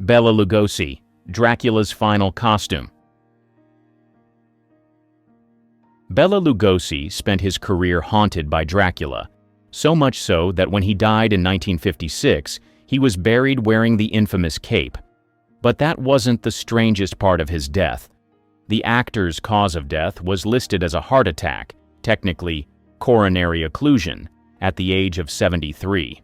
Bela Lugosi, Dracula's final costume. Bela Lugosi spent his career haunted by Dracula, so much so that when he died in 1956, he was buried wearing the infamous cape. But that wasn't the strangest part of his death. The actor's cause of death was listed as a heart attack, technically coronary occlusion, at the age of 73.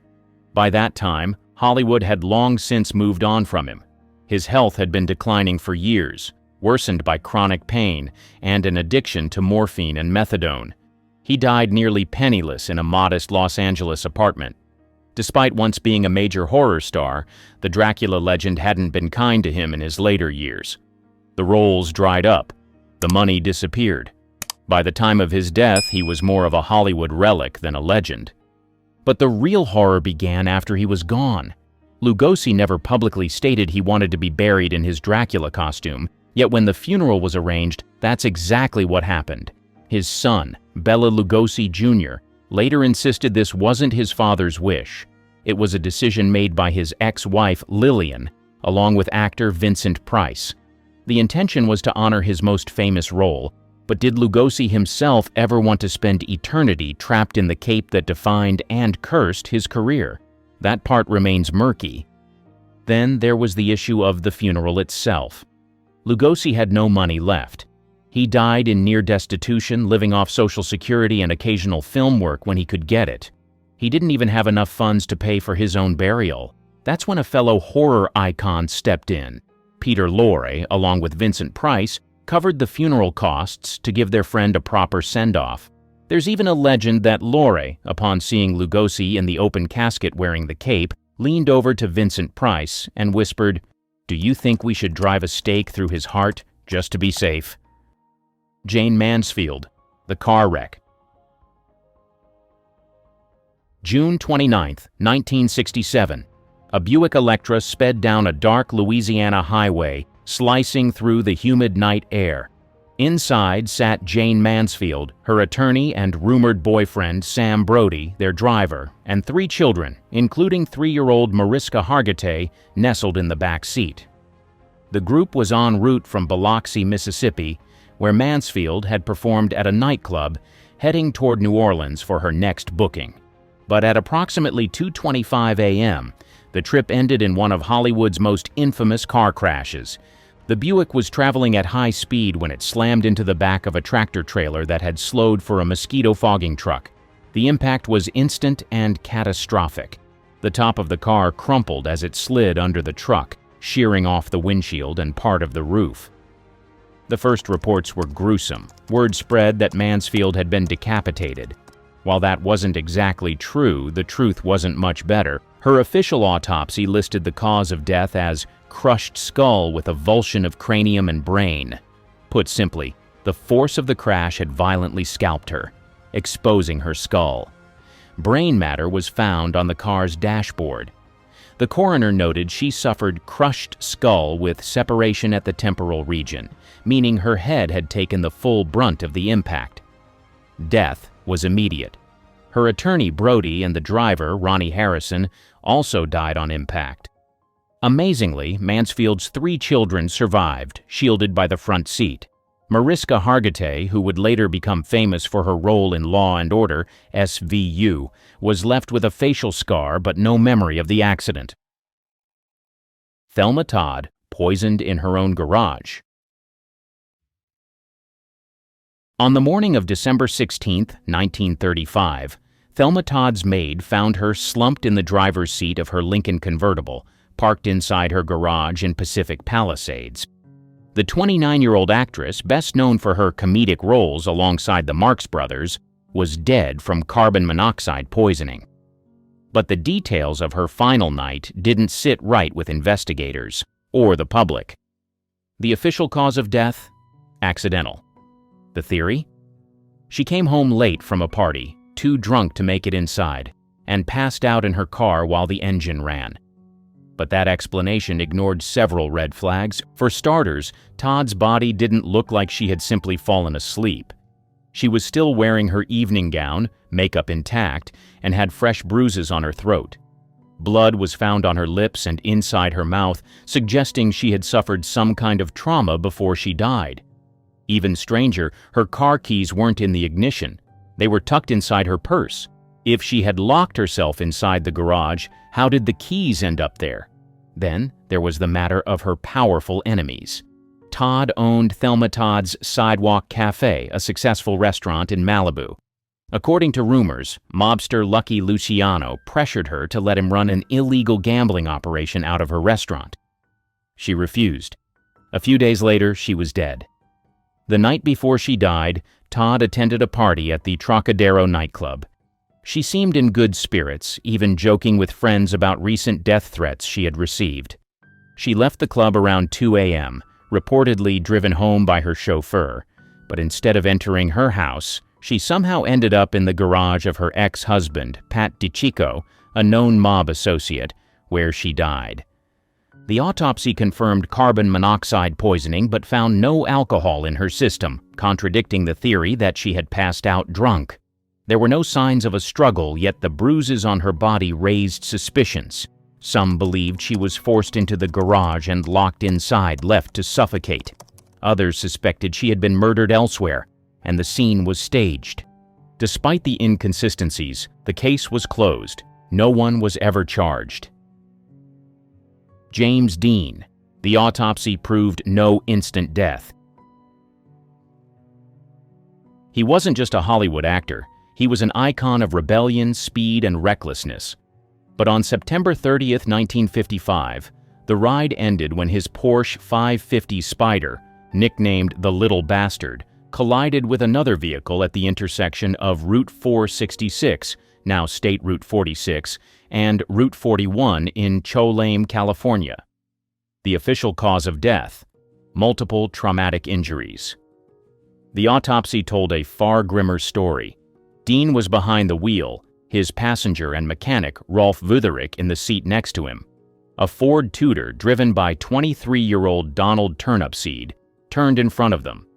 By that time, Hollywood had long since moved on from him. His health had been declining for years, worsened by chronic pain and an addiction to morphine and methadone. He died nearly penniless in a modest Los Angeles apartment. Despite once being a major horror star, the Dracula legend hadn't been kind to him in his later years. The roles dried up. The money disappeared. By the time of his death, he was more of a Hollywood relic than a legend. But the real horror began after he was gone. Lugosi never publicly stated he wanted to be buried in his Dracula costume, yet when the funeral was arranged, that's exactly what happened. His son, Bela Lugosi Jr., later insisted this wasn't his father's wish. It was a decision made by his ex-wife, Lillian, along with actor Vincent Price. The intention was to honor his most famous role, but did Lugosi himself ever want to spend eternity trapped in the cape that defined and cursed his career? That part remains murky. Then there was the issue of the funeral itself. Lugosi had no money left. He died in near destitution, living off Social Security and occasional film work when he could get it. He didn't even have enough funds to pay for his own burial. That's when a fellow horror icon stepped in. Peter Lorre, along with Vincent Price, covered the funeral costs to give their friend a proper send-off. There's even a legend that Lorre, upon seeing Lugosi in the open casket wearing the cape, leaned over to Vincent Price and whispered, "Do you think we should drive a stake through his heart just to be safe?" Jayne Mansfield, The Car Wreck. June 29, 1967. A Buick Electra sped down a dark Louisiana highway, slicing through the humid night air. Inside sat Jayne Mansfield, her attorney and rumored boyfriend Sam Brody, their driver, and 3 children, including 3-year-old Mariska Hargitay, nestled in the back seat. The group was en route from Biloxi, Mississippi, where Mansfield had performed at a nightclub, heading toward New Orleans for her next booking. But at approximately 2:25 a.m., the trip ended in one of Hollywood's most infamous car crashes. The Buick was traveling at high speed when it slammed into the back of a tractor-trailer that had slowed for a mosquito fogging truck. The impact was instant and catastrophic. The top of the car crumpled as it slid under the truck, shearing off the windshield and part of the roof. The first reports were gruesome. Word spread that Mansfield had been decapitated. While that wasn't exactly true, the truth wasn't much better. Her official autopsy listed the cause of death as crushed skull with avulsion of cranium and brain. Put simply, the force of the crash had violently scalped her, exposing her skull. Brain matter was found on the car's dashboard. The coroner noted she suffered crushed skull with separation at the temporal region, meaning her head had taken the full brunt of the impact. Death was immediate. Her attorney Brody and the driver, Ronnie Harrison, also died on impact. Amazingly, Mansfield's 3 children survived, shielded by the front seat. Mariska Hargitay, who would later become famous for her role in Law and Order, SVU, was left with a facial scar but no memory of the accident. Thelma Todd, poisoned in her own garage. On the morning of December 16, 1935, Thelma Todd's maid found her slumped in the driver's seat of her Lincoln convertible, parked inside her garage in Pacific Palisades. The 29-year-old actress, best known for her comedic roles alongside the Marx Brothers, was dead from carbon monoxide poisoning. But the details of her final night didn't sit right with investigators or the public. The official cause of death? Accidental. The theory? She came home late from a party, too drunk to make it inside, and passed out in her car while the engine ran. But that explanation ignored several red flags. For starters, Todd's body didn't look like she had simply fallen asleep. She was still wearing her evening gown, makeup intact, and had fresh bruises on her throat. Blood was found on her lips and inside her mouth, suggesting she had suffered some kind of trauma before she died. Even stranger, her car keys weren't in the ignition. They were tucked inside her purse. If she had locked herself inside the garage, how did the keys end up there? Then there was the matter of her powerful enemies. Todd owned Thelma Todd's Sidewalk Cafe, a successful restaurant in Malibu. According to rumors, mobster Lucky Luciano pressured her to let him run an illegal gambling operation out of her restaurant. She refused. A few days later, she was dead. The night before she died, Todd attended a party at the Trocadero nightclub. She seemed in good spirits, even joking with friends about recent death threats she had received. She left the club around 2 a.m., reportedly driven home by her chauffeur, but instead of entering her house, she somehow ended up in the garage of her ex-husband, Pat DiCicco, a known mob associate, where she died. The autopsy confirmed carbon monoxide poisoning but found no alcohol in her system, contradicting the theory that she had passed out drunk. There were no signs of a struggle, yet the bruises on her body raised suspicions. Some believed she was forced into the garage and locked inside, left to suffocate. Others suspected she had been murdered elsewhere, and the scene was staged. Despite the inconsistencies, the case was closed. No one was ever charged. James Dean. The autopsy proved no instant death. He wasn't just a Hollywood actor. He was an icon of rebellion, speed, and recklessness. But on September 30th, 1955, the ride ended when his Porsche 550 Spider, nicknamed the Little Bastard, collided with another vehicle at the intersection of Route 466, now State Route 46, and Route 41 in Cholame, California. The official cause of death: multiple traumatic injuries. The autopsy told a far grimmer story. Dean was behind the wheel, his passenger and mechanic, Rolf Wütherich, in the seat next to him. A Ford Tudor, driven by 23-year-old Donald Turnipseed, turned in front of them.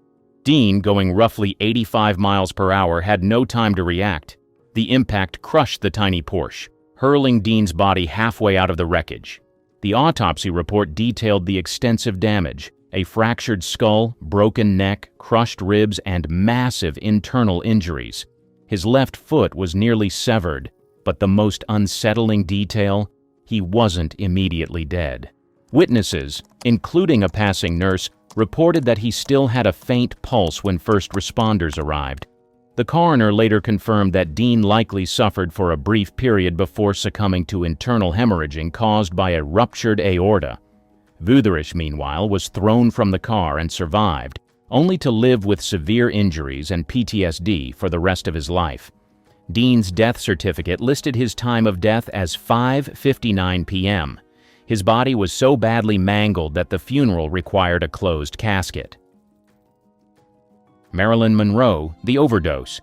Dean, going roughly 85 miles per hour, had no time to react. The impact crushed the tiny Porsche, hurling Dean's body halfway out of the wreckage. The autopsy report detailed the extensive damage: a fractured skull, broken neck, crushed ribs, and massive internal injuries. His left foot was nearly severed, but the most unsettling detail: he wasn't immediately dead. Witnesses, including a passing nurse, reported that he still had a faint pulse when first responders arrived. The coroner later confirmed that Dean likely suffered for a brief period before succumbing to internal hemorrhaging caused by a ruptured aorta. Wütherich, meanwhile, was thrown from the car and survived, only to live with severe injuries and PTSD for the rest of his life. Dean's death certificate listed his time of death as 5:59 p.m. His body was so badly mangled that the funeral required a closed casket. Marilyn Monroe, the overdose.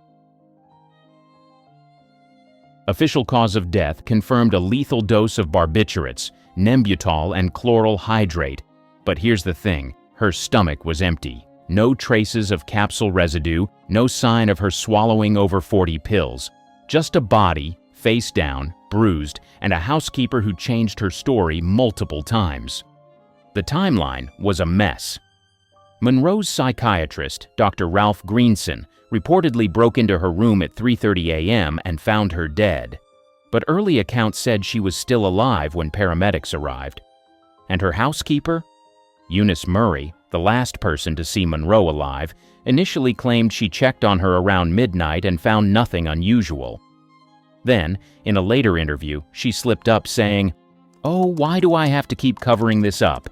Official cause of death confirmed a lethal dose of barbiturates, Nembutal, and chloral hydrate. But here's the thing: her stomach was empty. No traces of capsule residue, no sign of her swallowing over 40 pills. Just a body, face down, bruised, and a housekeeper who changed her story multiple times. The timeline was a mess. Monroe's psychiatrist, Dr. Ralph Greenson, reportedly broke into her room at 3:30 a.m. and found her dead. But early accounts said she was still alive when paramedics arrived. And her housekeeper? Eunice Murray, the last person to see Monroe alive, initially claimed she checked on her around midnight and found nothing unusual. Then, in a later interview, she slipped up saying, "Oh, why do I have to keep covering this up?"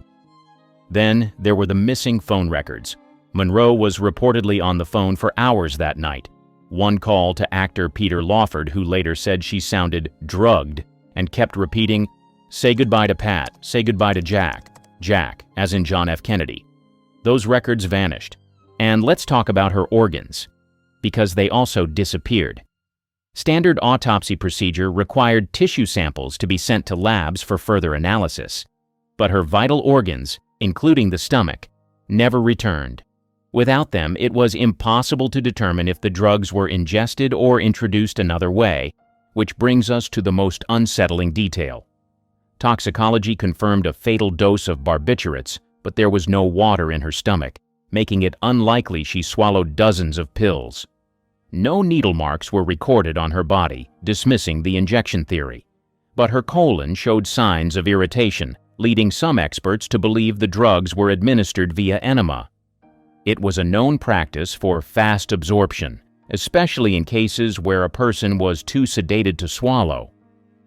Then there were the missing phone records. Monroe was reportedly on the phone for hours that night. One call to actor Peter Lawford, who later said she sounded drugged and kept repeating, "Say goodbye to Pat, say goodbye to Jack, Jack," as in John F. Kennedy. Those records vanished. And let's talk about her organs, because they also disappeared. Standard autopsy procedure required tissue samples to be sent to labs for further analysis. But her vital organs, including the stomach, never returned. Without them, it was impossible to determine if the drugs were ingested or introduced another way, which brings us to the most unsettling detail: Toxicology confirmed a fatal dose of barbiturates, but there was no water in her stomach, making it unlikely she swallowed dozens of pills. No needle marks were recorded on her body, dismissing the injection theory. But her colon showed signs of irritation, leading some experts to believe the drugs were administered via enema. It was a known practice for fast absorption, especially in cases where a person was too sedated to swallow.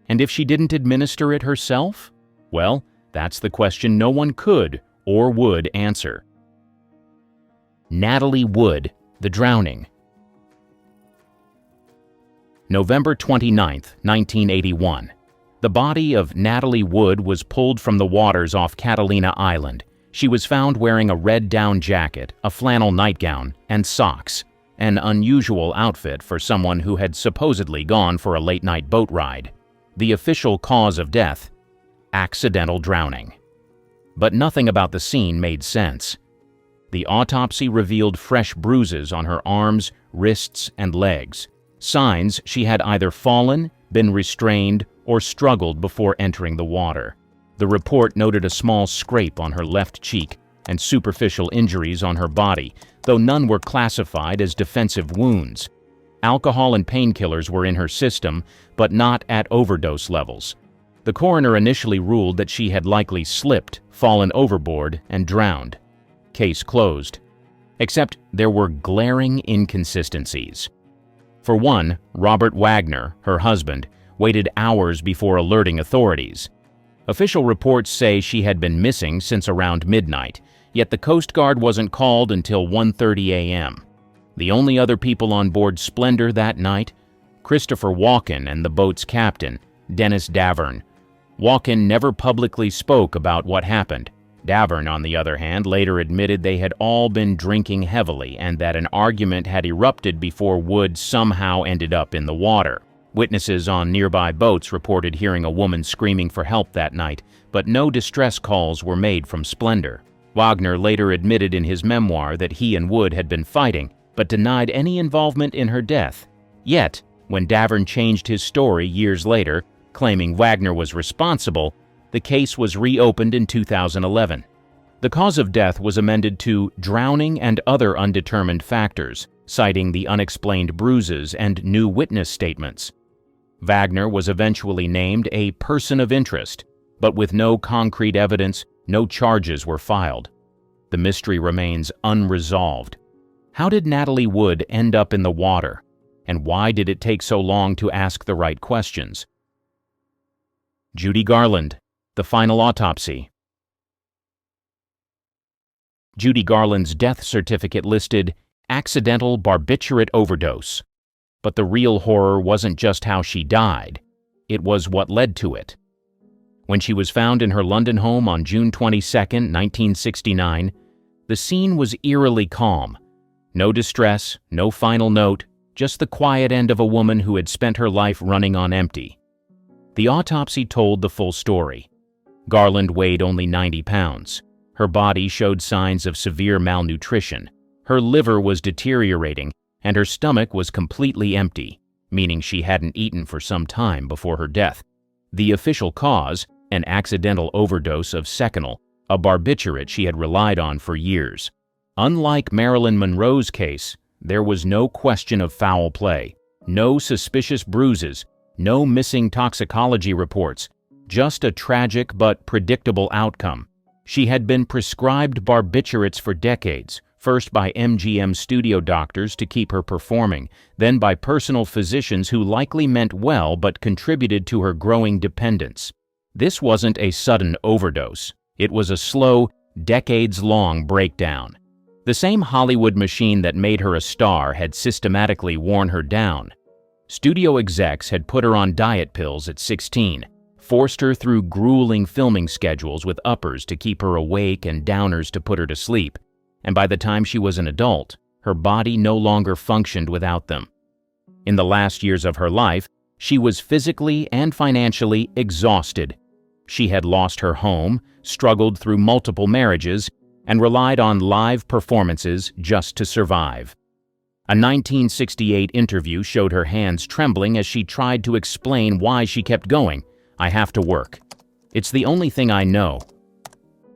And if she didn't administer it herself? Well, that's the question no one could or would answer. Natalie Wood, the drowning. November 29, 1981. The body of Natalie Wood was pulled from the waters off Catalina Island. She was found wearing a red down jacket, a flannel nightgown, and socks, an unusual outfit for someone who had supposedly gone for a late-night boat ride. The official cause of death: accidental drowning. But nothing about the scene made sense. The autopsy revealed fresh bruises on her arms, wrists, and legs, signs she had either fallen, been restrained, or struggled before entering the water. The report noted a small scrape on her left cheek and superficial injuries on her body, though none were classified as defensive wounds. Alcohol and painkillers were in her system, but not at overdose levels. The coroner initially ruled that she had likely slipped, fallen overboard, and drowned. Case closed. Except there were glaring inconsistencies. For one, Robert Wagner, her husband, waited hours before alerting authorities. Official reports say she had been missing since around midnight, yet the Coast Guard wasn't called until 1:30 a.m. The only other people on board Splendor that night? Christopher Walken and the boat's captain, Dennis Davern. Walken never publicly spoke about what happened. Davern, on the other hand, later admitted they had all been drinking heavily and that an argument had erupted before Wood somehow ended up in the water. Witnesses on nearby boats reported hearing a woman screaming for help that night, but no distress calls were made from Splendor. Wagner later admitted in his memoir that he and Wood had been fighting, but denied any involvement in her death. Yet, when Davern changed his story years later, claiming Wagner was responsible, the case was reopened in 2011. The cause of death was amended to drowning and other undetermined factors, citing the unexplained bruises and new witness statements. Wagner was eventually named a person of interest, but with no concrete evidence, no charges were filed. The mystery remains unresolved. How did Natalie Wood end up in the water? And why did it take so long to ask the right questions? Judy Garland, the final autopsy. Judy Garland's death certificate listed accidental barbiturate overdose. But the real horror wasn't just how she died, it was what led to it. When she was found in her London home on June 22, 1969, the scene was eerily calm. No distress, no final note, just the quiet end of a woman who had spent her life running on empty. The autopsy told the full story. Garland weighed only 90 pounds. Her body showed signs of severe malnutrition. Her liver was deteriorating, and her stomach was completely empty, meaning she hadn't eaten for some time before her death. The official cause, an accidental overdose of Seconal, a barbiturate she had relied on for years. Unlike Marilyn Monroe's case, there was no question of foul play, no suspicious bruises, no missing toxicology reports, just a tragic but predictable outcome. She had been prescribed barbiturates for decades, first by MGM studio doctors to keep her performing, then by personal physicians who likely meant well but contributed to her growing dependence. This wasn't a sudden overdose. It was a slow, decades-long breakdown. The same Hollywood machine that made her a star had systematically worn her down. Studio execs had put her on diet pills at 16, forced her through grueling filming schedules with uppers to keep her awake and downers to put her to sleep, and by the time she was an adult, her body no longer functioned without them. In the last years of her life, she was physically and financially exhausted. She had lost her home, struggled through multiple marriages, and relied on live performances just to survive. A 1968 interview showed her hands trembling as she tried to explain why she kept going. "I have to work." It's the only thing I know."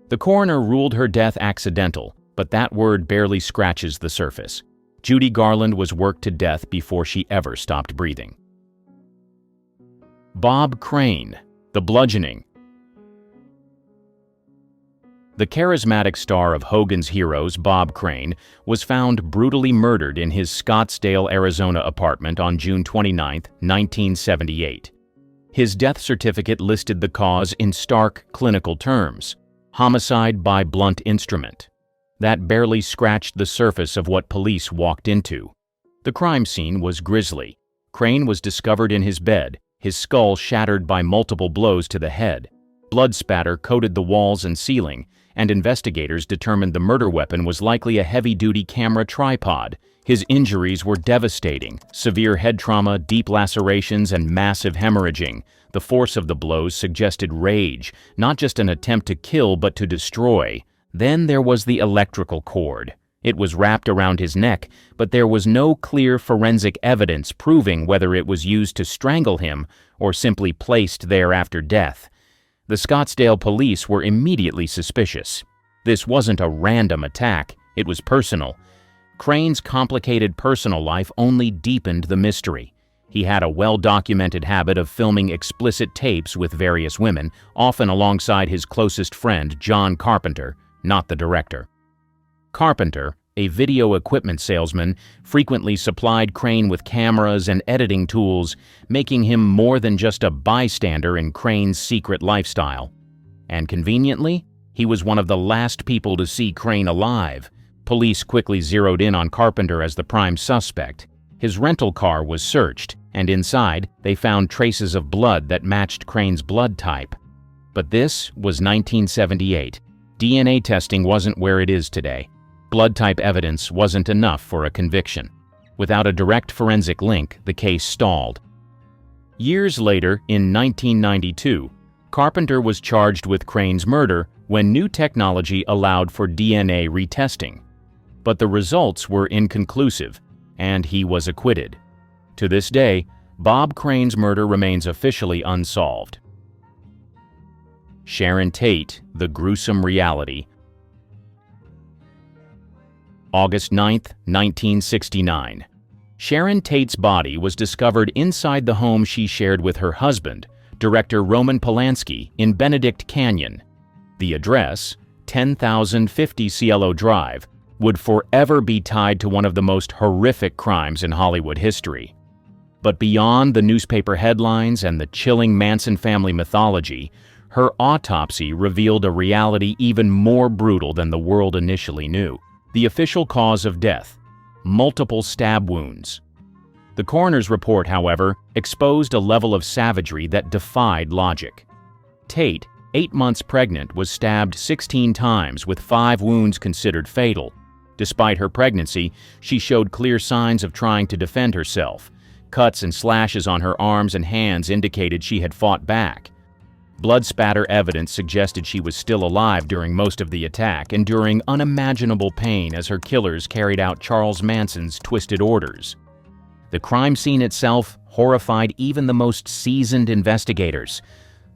The coroner ruled her death accidental, but that word barely scratches the surface. Judy Garland was worked to death before she ever stopped breathing. Bob Crane, the bludgeoning. The charismatic star of Hogan's Heroes, Bob Crane, was found brutally murdered in his Scottsdale, Arizona apartment on June 29, 1978. His death certificate listed the cause in stark clinical terms: homicide by blunt instrument. That barely scratched the surface of what police walked into. The crime scene was grisly. Crane was discovered in his bed, his skull shattered by multiple blows to the head. Blood spatter coated the walls and ceiling, and investigators determined the murder weapon was likely a heavy-duty camera tripod. His injuries were devastating: severe head trauma, deep lacerations, and massive hemorrhaging. The force of the blows suggested rage, not just an attempt to kill but to destroy. Then there was the electrical cord. It was wrapped around his neck, but there was no clear forensic evidence proving whether it was used to strangle him or simply placed there after death. The Scottsdale police were immediately suspicious. This wasn't a random attack, it was personal. Crane's complicated personal life only deepened the mystery. He had a well-documented habit of filming explicit tapes with various women, often alongside his closest friend, John Carpenter, not the director. Carpenter, a video equipment salesman, frequently supplied Crane with cameras and editing tools, making him more than just a bystander in Crane's secret lifestyle. And conveniently, he was one of the last people to see Crane alive. Police quickly zeroed in on Carpenter as the prime suspect. His rental car was searched, and inside, they found traces of blood that matched Crane's blood type. But this was 1978. DNA testing wasn't where it is today. Blood type evidence wasn't enough for a conviction. Without a direct forensic link, the case stalled. Years later, in 1992, Carpenter was charged with Crane's murder when new technology allowed for DNA retesting. But the results were inconclusive, and he was acquitted. To this day, Bob Crane's murder remains officially unsolved. Sharon Tate, the gruesome reality. August 9, 1969. Sharon Tate's body was discovered inside the home she shared with her husband, director Roman Polanski, in Benedict Canyon. The address, 10,050 Cielo Drive, would forever be tied to one of the most horrific crimes in Hollywood history. But beyond the newspaper headlines and the chilling Manson family mythology, her autopsy revealed a reality even more brutal than the world initially knew. The official cause of death: multiple stab wounds. The coroner's report, however, exposed a level of savagery that defied logic. Tate, 8 months pregnant, was stabbed 16 times, with 5 wounds considered fatal. Despite her pregnancy, she showed clear signs of trying to defend herself. Cuts and slashes on her arms and hands indicated she had fought back. Blood spatter evidence suggested she was still alive during most of the attack, enduring unimaginable pain as her killers carried out Charles Manson's twisted orders. The crime scene itself horrified even the most seasoned investigators.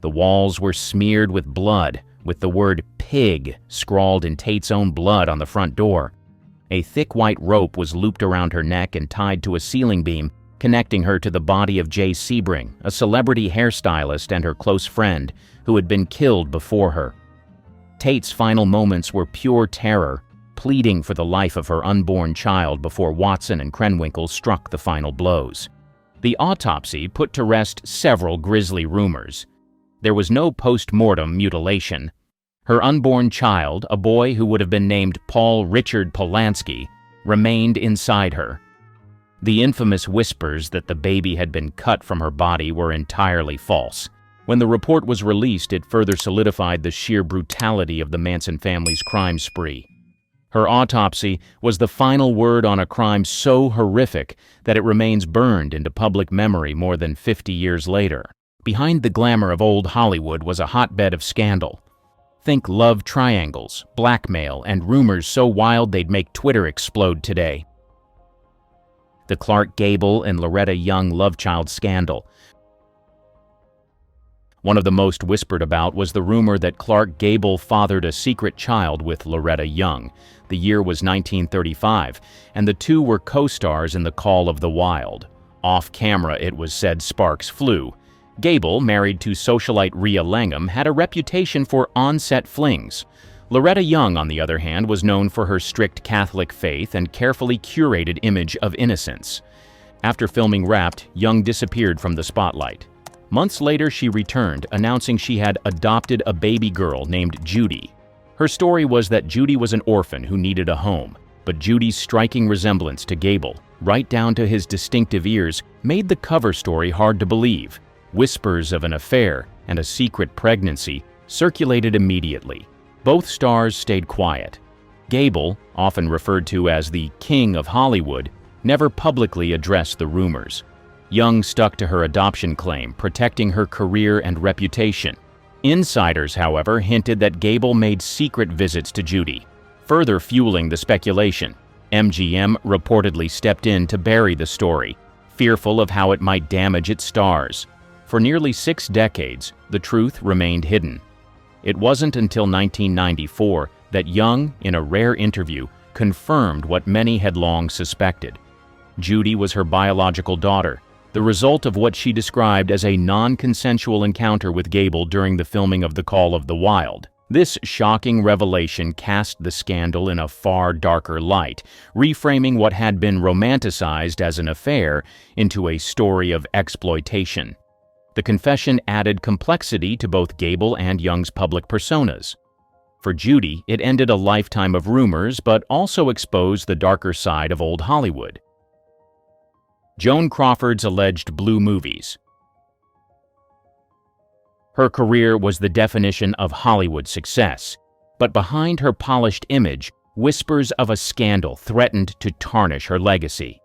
The walls were smeared with blood, with the word "pig" scrawled in Tate's own blood on the front door. A thick white rope was looped around her neck and tied to a ceiling beam, connecting her to the body of Jay Sebring, a celebrity hairstylist and her close friend, who had been killed before her. Tate's final moments were pure terror, pleading for the life of her unborn child before Watson and Krenwinkel struck the final blows. The autopsy put to rest several grisly rumors. There was no post-mortem mutilation. Her unborn child, a boy who would have been named Paul Richard Polanski, remained inside her. The infamous whispers that the baby had been cut from her body were entirely false. When the report was released, it further solidified the sheer brutality of the Manson family's crime spree. Her autopsy was the final word on a crime so horrific that it remains burned into public memory more than 50 years later. Behind the glamour of old Hollywood was a hotbed of scandal. Think love triangles, blackmail, and rumors so wild they'd make Twitter explode today. The Clark Gable and Loretta Young love child scandal. One of the most whispered about was the rumor that Clark Gable fathered a secret child with Loretta Young. The year was 1935, and the two were co-stars in The Call of the Wild. Off-camera, it was said sparks flew. Gable, married to socialite Rhea Langham, had a reputation for on-set flings. Loretta Young, on the other hand, was known for her strict Catholic faith and carefully curated image of innocence. After filming Wrapped, Young disappeared from the spotlight. Months later, she returned, announcing she had adopted a baby girl named Judy. Her story was that Judy was an orphan who needed a home, but Judy's striking resemblance to Gable, right down to his distinctive ears, made the cover story hard to believe. Whispers of an affair and a secret pregnancy circulated immediately. Both stars stayed quiet. Gable, often referred to as the King of Hollywood, never publicly addressed the rumors. Young stuck to her adoption claim, protecting her career and reputation. Insiders, however, hinted that Gable made secret visits to Judy, further fueling the speculation. MGM reportedly stepped in to bury the story, fearful of how it might damage its stars. For nearly 6 decades, the truth remained hidden. It wasn't until 1994 that Young, in a rare interview, confirmed what many had long suspected. Judy was her biological daughter, the result of what she described as a non-consensual encounter with Gable during the filming of The Call of the Wild. This shocking revelation cast the scandal in a far darker light, reframing what had been romanticized as an affair into a story of exploitation. The confession added complexity to both Gable and Young's public personas. For Judy, it ended a lifetime of rumors, but also exposed the darker side of old Hollywood. Joan Crawford's alleged blue movies. Her career was the definition of Hollywood success, but behind her polished image, whispers of a scandal threatened to tarnish her legacy.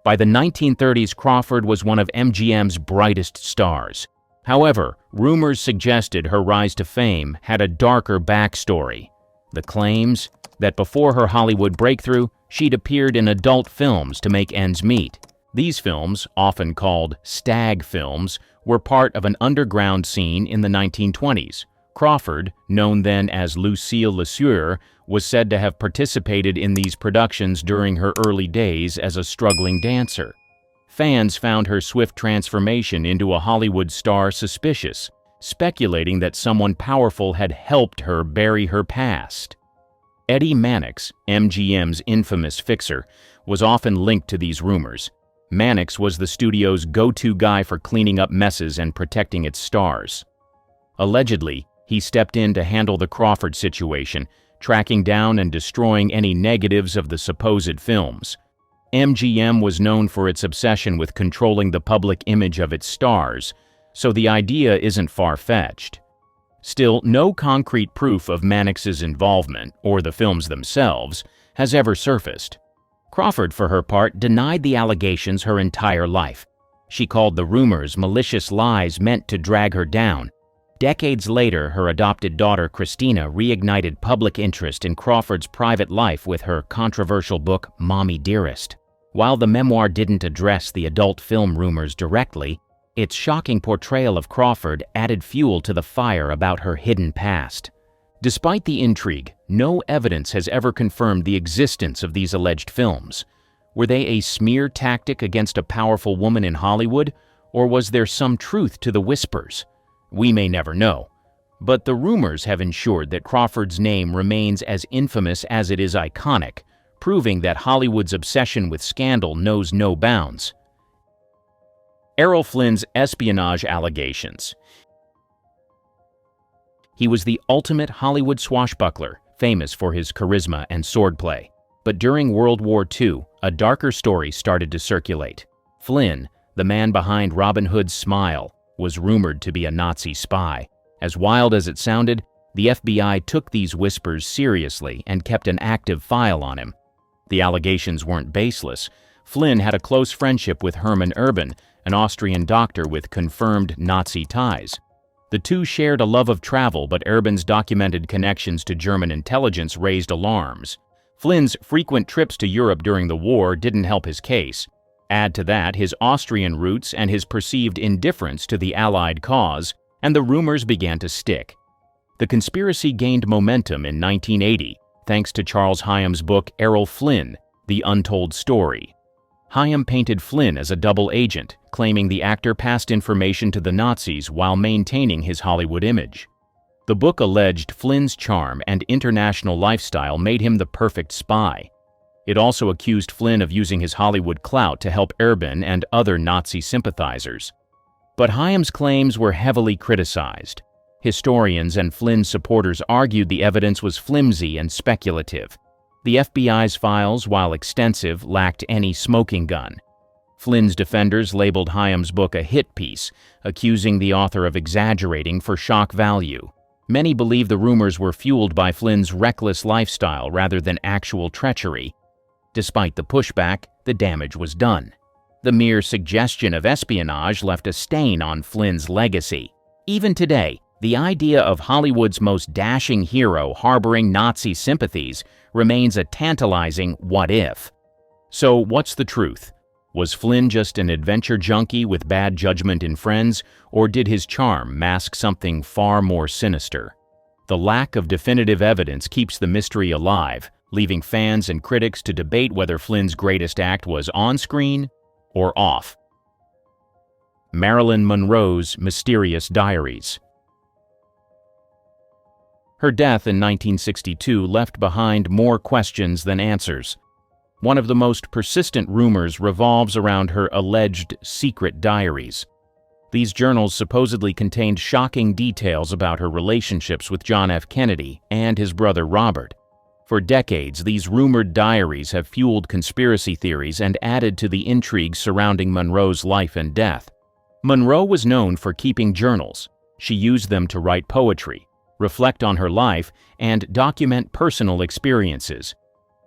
By the 1930s, Crawford was one of MGM's brightest stars. However, rumors suggested her rise to fame had a darker backstory. The claims that before her Hollywood breakthrough, she'd appeared in adult films to make ends meet. These films, often called stag films, were part of an underground scene in the 1920s. Crawford, known then as Lucille LeSueur, was said to have participated in these productions during her early days as a struggling dancer. Fans found her swift transformation into a Hollywood star suspicious, speculating that someone powerful had helped her bury her past. Eddie Mannix, MGM's infamous fixer, was often linked to these rumors. Mannix was the studio's go-to guy for cleaning up messes and protecting its stars. Allegedly, he stepped in to handle the Crawford situation, tracking down and destroying any negatives of the supposed films. MGM was known for its obsession with controlling the public image of its stars, so the idea isn't far-fetched. Still, no concrete proof of Mannix's involvement, or the films themselves, has ever surfaced. Crawford, for her part, denied the allegations her entire life. She called the rumors malicious lies meant to drag her down. Decades later, her adopted daughter Christina reignited public interest in Crawford's private life with her controversial book, Mommy Dearest. While the memoir didn't address the adult film rumors directly, its shocking portrayal of Crawford added fuel to the fire about her hidden past. Despite the intrigue, no evidence has ever confirmed the existence of these alleged films. Were they a smear tactic against a powerful woman in Hollywood, or was there some truth to the whispers? We may never know. But the rumors have ensured that Crawford's name remains as infamous as it is iconic, proving that Hollywood's obsession with scandal knows no bounds. Errol Flynn's espionage allegations. He was the ultimate Hollywood swashbuckler, famous for his charisma and swordplay. But during World War II, a darker story started to circulate. Flynn, the man behind Robin Hood's smile, was rumored to be a Nazi spy. As wild as it sounded, the FBI took these whispers seriously and kept an active file on him. The allegations weren't baseless. Flynn had a close friendship with Hermann Urban, an Austrian doctor with confirmed Nazi ties. The two shared a love of travel, but Urban's documented connections to German intelligence raised alarms. Flynn's frequent trips to Europe during the war didn't help his case. Add to that his Austrian roots and his perceived indifference to the Allied cause, and the rumors began to stick. The conspiracy gained momentum in 1980 thanks to Charles Hyam's book Errol Flynn, The Untold Story. Hyam painted Flynn as a double agent, claiming the actor passed information to the Nazis while maintaining his Hollywood image. The book alleged Flynn's charm and international lifestyle made him the perfect spy. It also accused Flynn of using his Hollywood clout to help Erben and other Nazi sympathizers. But Hyam's claims were heavily criticized. Historians and Flynn supporters argued the evidence was flimsy and speculative. The FBI's files, while extensive, lacked any smoking gun. Flynn's defenders labeled Hyam's book a hit piece, accusing the author of exaggerating for shock value. Many believe the rumors were fueled by Flynn's reckless lifestyle rather than actual treachery. Despite the pushback, the damage was done. The mere suggestion of espionage left a stain on Flynn's legacy. Even today, the idea of Hollywood's most dashing hero harboring Nazi sympathies remains a tantalizing what if. So what's the truth? Was Flynn just an adventure junkie with bad judgment in friends, or did his charm mask something far more sinister? The lack of definitive evidence keeps the mystery alive, leaving fans and critics to debate whether Flynn's greatest act was on-screen or off. Marilyn Monroe's mysterious diaries. Her death in 1962 left behind more questions than answers. One of the most persistent rumors revolves around her alleged secret diaries. These journals supposedly contained shocking details about her relationships with John F. Kennedy and his brother Robert. For decades, these rumored diaries have fueled conspiracy theories and added to the intrigue surrounding Monroe's life and death. Monroe was known for keeping journals. She used them to write poetry, reflect on her life, and document personal experiences.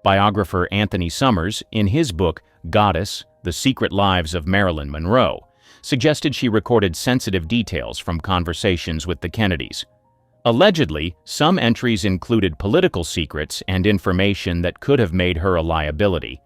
Biographer Anthony Summers, in his book Goddess: The Secret Lives of Marilyn Monroe, suggested she recorded sensitive details from conversations with the Kennedys. Allegedly, some entries included political secrets and information that could have made her a liability.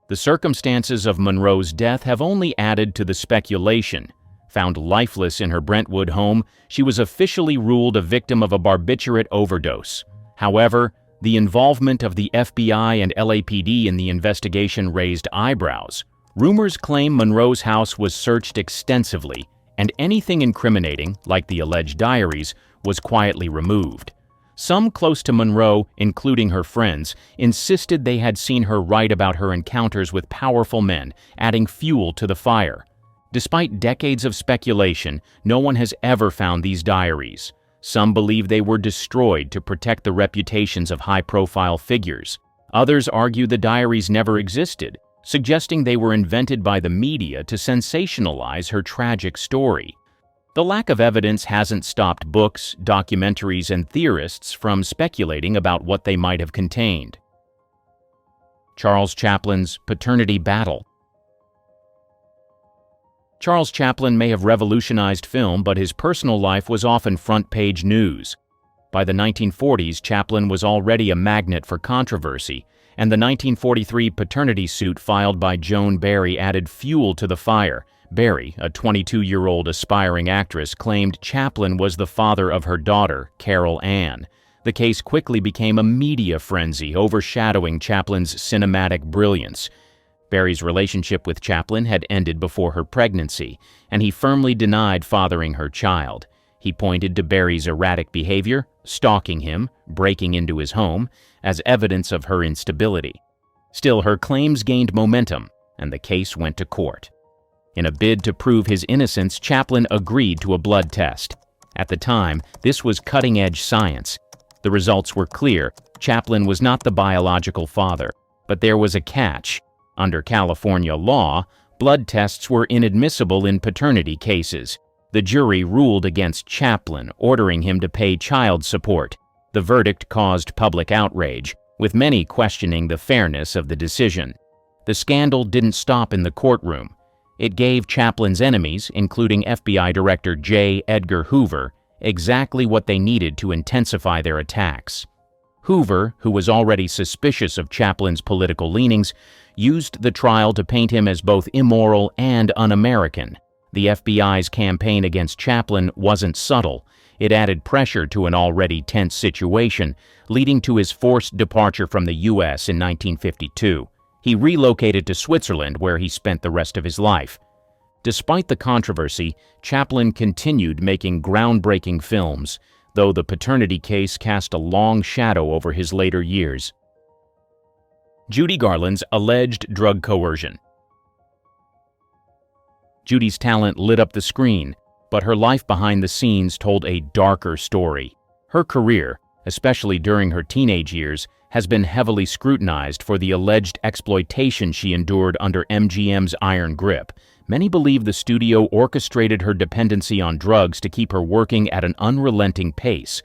The circumstances of Monroe's death have only added to the speculation. Found lifeless in her Brentwood home, she was officially ruled a victim of a barbiturate overdose. However, the involvement of the FBI and LAPD in the investigation raised eyebrows. Rumors claim Monroe's house was searched extensively, and anything incriminating, like the alleged diaries, was quietly removed. Some close to Monroe, including her friends, insisted they had seen her write about her encounters with powerful men, adding fuel to the fire. Despite decades of speculation, no one has ever found these diaries. Some believe they were destroyed to protect the reputations of high-profile figures. Others argue the diaries never existed, suggesting they were invented by the media to sensationalize her tragic story. The lack of evidence hasn't stopped books, documentaries, and theorists from speculating about what they might have contained. Charles Chaplin's paternity battle. Charles Chaplin may have revolutionized film, but his personal life was often front-page news. By the 1940s, Chaplin was already a magnet for controversy, and the 1943 paternity suit filed by Joan Barry added fuel to the fire. Barry, a 22-year-old aspiring actress, claimed Chaplin was the father of her daughter, Carol Ann. The case quickly became a media frenzy, overshadowing Chaplin's cinematic brilliance. Barry's relationship with Chaplin had ended before her pregnancy, and he firmly denied fathering her child. He pointed to Barry's erratic behavior, stalking him, breaking into his home, as evidence of her instability. Still, her claims gained momentum, and the case went to court. In a bid to prove his innocence, Chaplin agreed to a blood test. At the time, this was cutting-edge science. The results were clear. Chaplin was not the biological father, but there was a catch. Under California law, blood tests were inadmissible in paternity cases. The jury ruled against Chaplin, ordering him to pay child support. The verdict caused public outrage, with many questioning the fairness of the decision. The scandal didn't stop in the courtroom. It gave Chaplin's enemies, including FBI Director J. Edgar Hoover, exactly what they needed to intensify their attacks. Hoover, who was already suspicious of Chaplin's political leanings, used the trial to paint him as both immoral and un-American. The FBI's campaign against Chaplin wasn't subtle. It added pressure to an already tense situation, leading to his forced departure from the U.S. in 1952. He relocated to Switzerland, where he spent the rest of his life. Despite the controversy, Chaplin continued making groundbreaking films, though the paternity case cast a long shadow over his later years. Judy Garland's alleged drug coercion. Judy's talent lit up the screen, but her life behind the scenes told a darker story. Her career, especially during her teenage years, has been heavily scrutinized for the alleged exploitation she endured under MGM's iron grip. Many believe the studio orchestrated her dependency on drugs to keep her working at an unrelenting pace.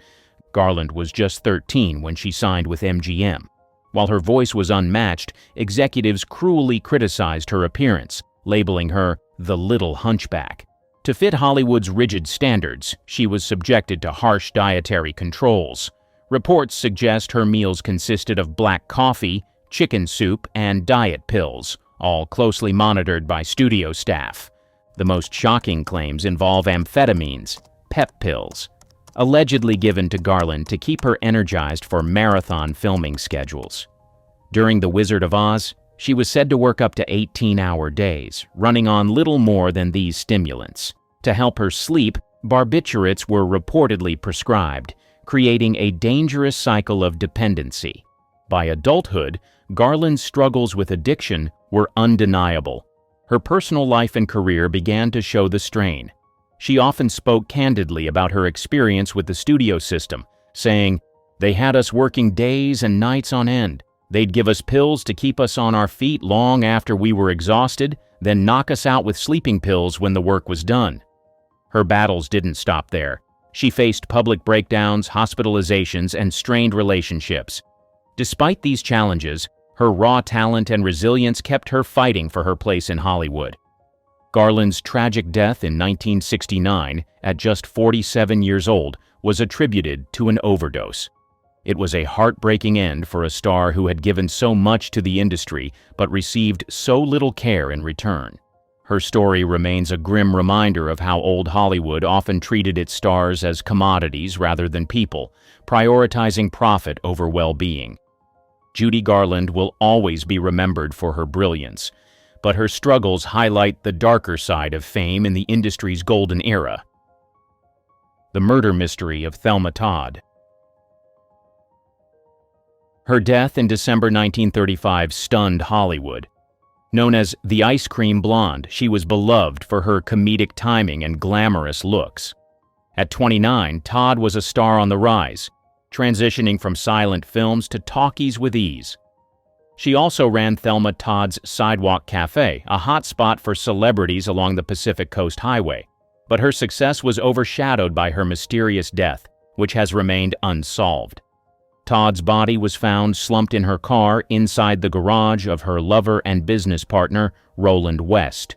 Garland was just 13 when she signed with MGM. While her voice was unmatched, executives cruelly criticized her appearance, labeling her the Little Hunchback. To fit Hollywood's rigid standards, she was subjected to harsh dietary controls. Reports suggest her meals consisted of black coffee, chicken soup, and diet pills, all closely monitored by studio staff. The most shocking claims involve amphetamines, pep pills, allegedly given to Garland to keep her energized for marathon filming schedules. During The Wizard of Oz, she was said to work up to 18-hour days, running on little more than these stimulants. To help her sleep, barbiturates were reportedly prescribed, creating a dangerous cycle of dependency. By adulthood, Garland's struggles with addiction were undeniable. Her personal life and career began to show the strain. She often spoke candidly about her experience with the studio system, saying, "They had us working days and nights on end. They'd give us pills to keep us on our feet long after we were exhausted, then knock us out with sleeping pills when the work was done." Her battles didn't stop there. She faced public breakdowns, hospitalizations, and strained relationships. Despite these challenges, her raw talent and resilience kept her fighting for her place in Hollywood. Garland's tragic death in 1969, at just 47 years old, was attributed to an overdose. It was a heartbreaking end for a star who had given so much to the industry but received so little care in return. Her story remains a grim reminder of how old Hollywood often treated its stars as commodities rather than people, prioritizing profit over well-being. Judy Garland will always be remembered for her brilliance, but her struggles highlight the darker side of fame in the industry's golden era. The murder mystery of Thelma Todd. Her death in December 1935 stunned Hollywood. Known as the Ice Cream Blonde, she was beloved for her comedic timing and glamorous looks. At 29, Todd was a star on the rise, transitioning from silent films to talkies with ease. She also ran Thelma Todd's Sidewalk Cafe, a hotspot for celebrities along the Pacific Coast Highway. But her success was overshadowed by her mysterious death, which has remained unsolved. Todd's body was found slumped in her car inside the garage of her lover and business partner, Roland West.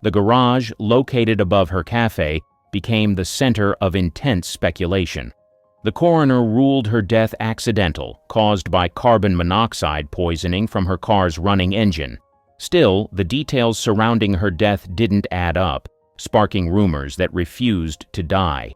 The garage, located above her cafe, became the center of intense speculation. The coroner ruled her death accidental, caused by carbon monoxide poisoning from her car's running engine. Still, the details surrounding her death didn't add up, sparking rumors that refused to die.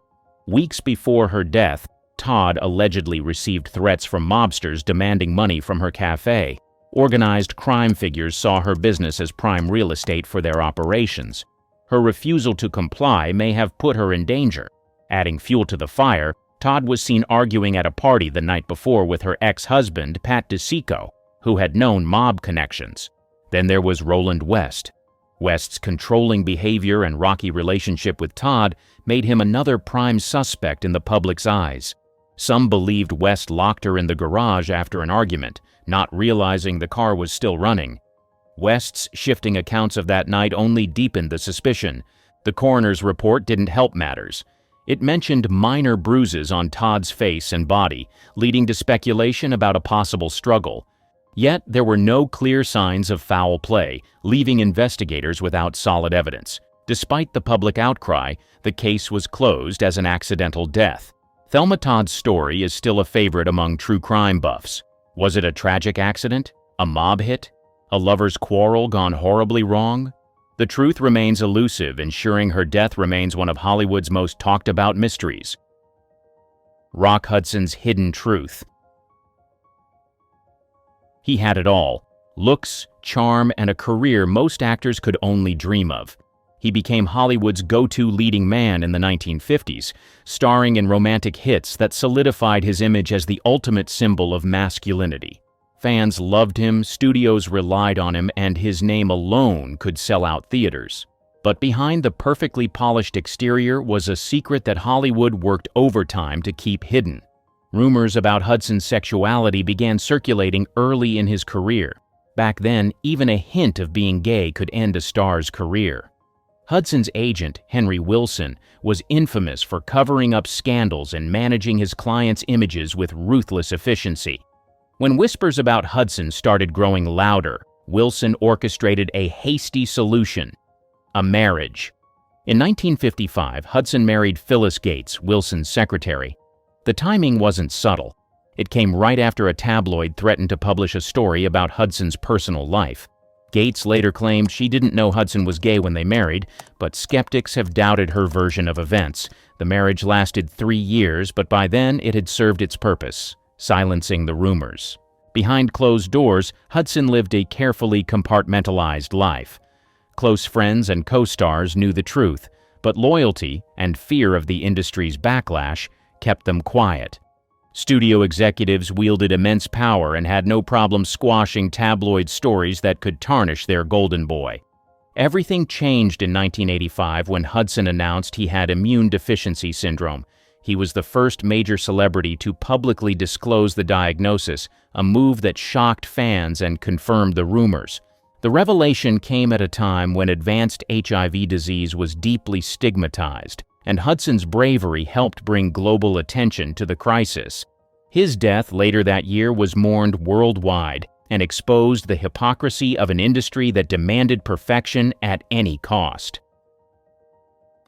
Weeks before her death, Todd allegedly received threats from mobsters demanding money from her cafe. Organized crime figures saw her business as prime real estate for their operations. Her refusal to comply may have put her in danger. Adding fuel to the fire, Todd was seen arguing at a party the night before with her ex-husband, Pat DeSico, who had known mob connections. Then there was Roland West. West's controlling behavior and rocky relationship with Todd made him another prime suspect in the public's eyes. Some believed West locked her in the garage after an argument, not realizing the car was still running. West's shifting accounts of that night only deepened the suspicion. The coroner's report didn't help matters. It mentioned minor bruises on Todd's face and body, leading to speculation about a possible struggle. Yet there were no clear signs of foul play, leaving investigators without solid evidence. Despite the public outcry, the case was closed as an accidental death. Thelma Todd's story is still a favorite among true crime buffs. Was it a tragic accident? A mob hit? A lover's quarrel gone horribly wrong? The truth remains elusive, ensuring her death remains one of Hollywood's most talked-about mysteries. Rock Hudson's hidden truth. He had it all: looks, charm, and a career most actors could only dream of. He became Hollywood's go-to leading man in the 1950s, starring in romantic hits that solidified his image as the ultimate symbol of masculinity. Fans loved him, studios relied on him, and his name alone could sell out theaters. But behind the perfectly polished exterior was a secret that Hollywood worked overtime to keep hidden. Rumors about Hudson's sexuality began circulating early in his career. Back then, even a hint of being gay could end a star's career. Hudson's agent, Henry Wilson, was infamous for covering up scandals and managing his clients' images with ruthless efficiency. When whispers about Hudson started growing louder, Wilson orchestrated a hasty solution: a marriage. In 1955, Hudson married Phyllis Gates, Wilson's secretary. The timing wasn't subtle. It came right after a tabloid threatened to publish a story about Hudson's personal life. Gates later claimed she didn't know Hudson was gay when they married, but skeptics have doubted her version of events. The marriage lasted 3 years, but by then it had served its purpose: silencing the rumors. Behind closed doors, Hudson lived a carefully compartmentalized life. Close friends and co-stars knew the truth, but loyalty and fear of the industry's backlash kept them quiet. Studio executives wielded immense power and had no problem squashing tabloid stories that could tarnish their golden boy. Everything changed in 1985 when Hudson announced he had immune deficiency syndrome. He was the first major celebrity to publicly disclose the diagnosis, a move that shocked fans and confirmed the rumors. The revelation came at a time when advanced HIV disease was deeply stigmatized, and Hudson's bravery helped bring global attention to the crisis. His death later that year was mourned worldwide and exposed the hypocrisy of an industry that demanded perfection at any cost.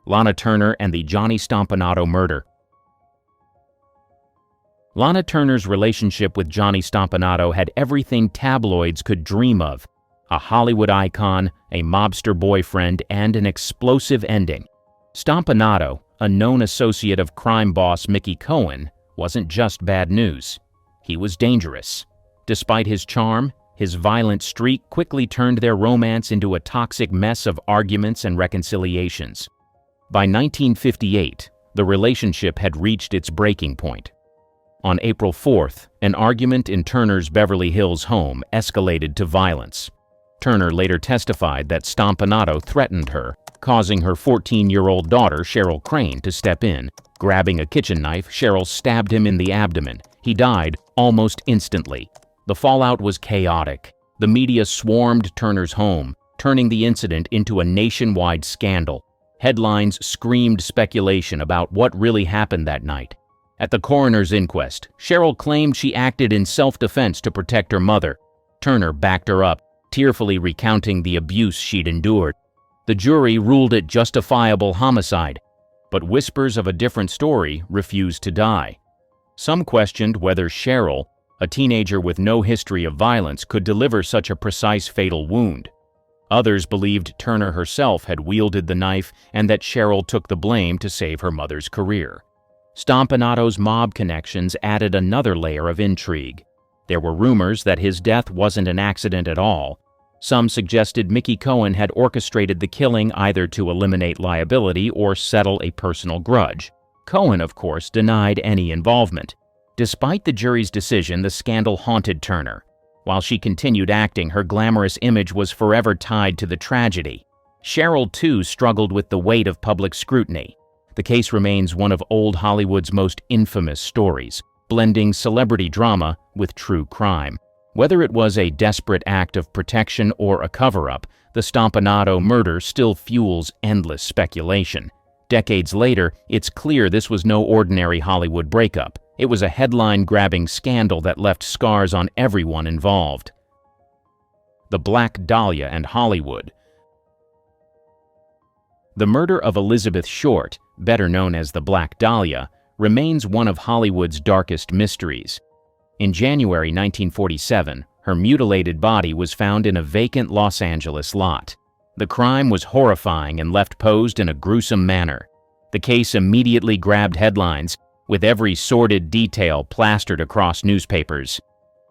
Lana Turner and the Johnny Stompanato murder. Lana Turner's relationship with Johnny Stompanato had everything tabloids could dream of: a Hollywood icon, a mobster boyfriend, and an explosive ending. Stompanato, a known associate of crime boss Mickey Cohen, wasn't just bad news. He was dangerous. Despite his charm, his violent streak quickly turned their romance into a toxic mess of arguments and reconciliations. By 1958, the relationship had reached its breaking point. On April 4th, an argument in Turner's Beverly Hills home escalated to violence. Turner later testified that Stompanato threatened her, causing her 14-year-old daughter, Cheryl Crane, to step in. Grabbing a kitchen knife, Cheryl stabbed him in the abdomen. He died almost instantly. The fallout was chaotic. The media swarmed Turner's home, turning the incident into a nationwide scandal. Headlines screamed speculation about what really happened that night. At the coroner's inquest, Cheryl claimed she acted in self-defense to protect her mother. Turner backed her up, tearfully recounting the abuse she'd endured. The jury ruled it justifiable homicide, but whispers of a different story refused to die. Some questioned whether Cheryl, a teenager with no history of violence, could deliver such a precise fatal wound. Others believed Turner herself had wielded the knife and that Cheryl took the blame to save her mother's career. Stompanato's mob connections added another layer of intrigue. There were rumors that his death wasn't an accident at all. Some suggested Mickey Cohen had orchestrated the killing either to eliminate liability or settle a personal grudge. Cohen, of course, denied any involvement. Despite the jury's decision, the scandal haunted Turner. While she continued acting, her glamorous image was forever tied to the tragedy. Cheryl, too, struggled with the weight of public scrutiny. The case remains one of old Hollywood's most infamous stories, blending celebrity drama with true crime. Whether it was a desperate act of protection or a cover-up, the Stompanato murder still fuels endless speculation. Decades later, it's clear this was no ordinary Hollywood breakup. It was a headline-grabbing scandal that left scars on everyone involved. The Black Dahlia and Hollywood. The murder of Elizabeth Short, better known as the Black Dahlia, remains one of Hollywood's darkest mysteries. In January 1947, her mutilated body was found in a vacant Los Angeles lot. The crime was horrifying and left posed in a gruesome manner. The case immediately grabbed headlines, with every sordid detail plastered across newspapers.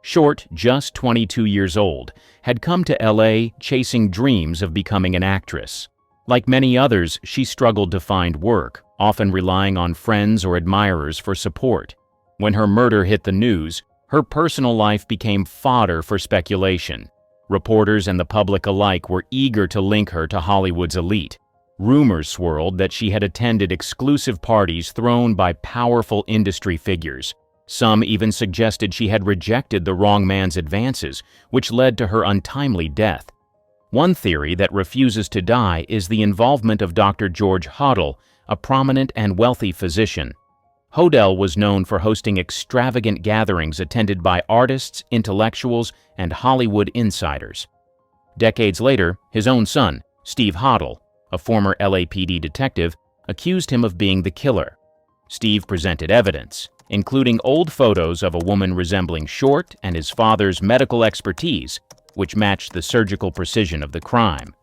Short, just 22 years old, had come to LA chasing dreams of becoming an actress. Like many others, she struggled to find work, often relying on friends or admirers for support. When her murder hit the news, her personal life became fodder for speculation. Reporters and the public alike were eager to link her to Hollywood's elite. Rumors swirled that she had attended exclusive parties thrown by powerful industry figures. Some even suggested she had rejected the wrong man's advances, which led to her untimely death. One theory that refuses to die is the involvement of Dr. George Hodel, a prominent and wealthy physician. Hodel was known for hosting extravagant gatherings attended by artists, intellectuals, and Hollywood insiders. Decades later, his own son, Steve Hodel, a former LAPD detective, accused him of being the killer. Steve presented evidence, including old photos of a woman resembling Short and his father's medical expertise, which matched the surgical precision of the crime.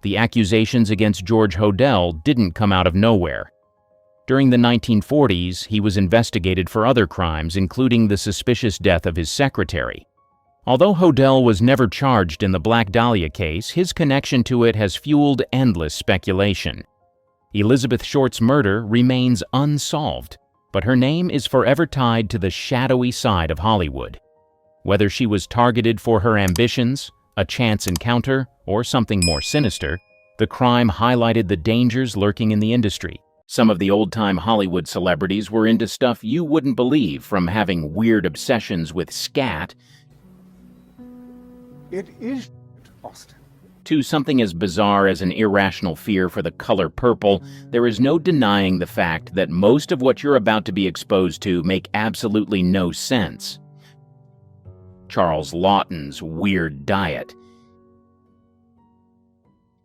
The accusations against George Hodel didn't come out of nowhere. During the 1940s, he was investigated for other crimes, including the suspicious death of his secretary. Although Hodel was never charged in the Black Dahlia case, his connection to it has fueled endless speculation. Elizabeth Short's murder remains unsolved, but her name is forever tied to the shadowy side of Hollywood. Whether she was targeted for her ambitions, a chance encounter, or something more sinister, the crime highlighted the dangers lurking in the industry. Some of the old-time Hollywood celebrities were into stuff you wouldn't believe, from having weird obsessions with scat It is Austin. to something as bizarre as an irrational fear for the color purple. There is no denying the fact that most of what you're about to be exposed to make absolutely no sense. Charles Laughton's weird diet.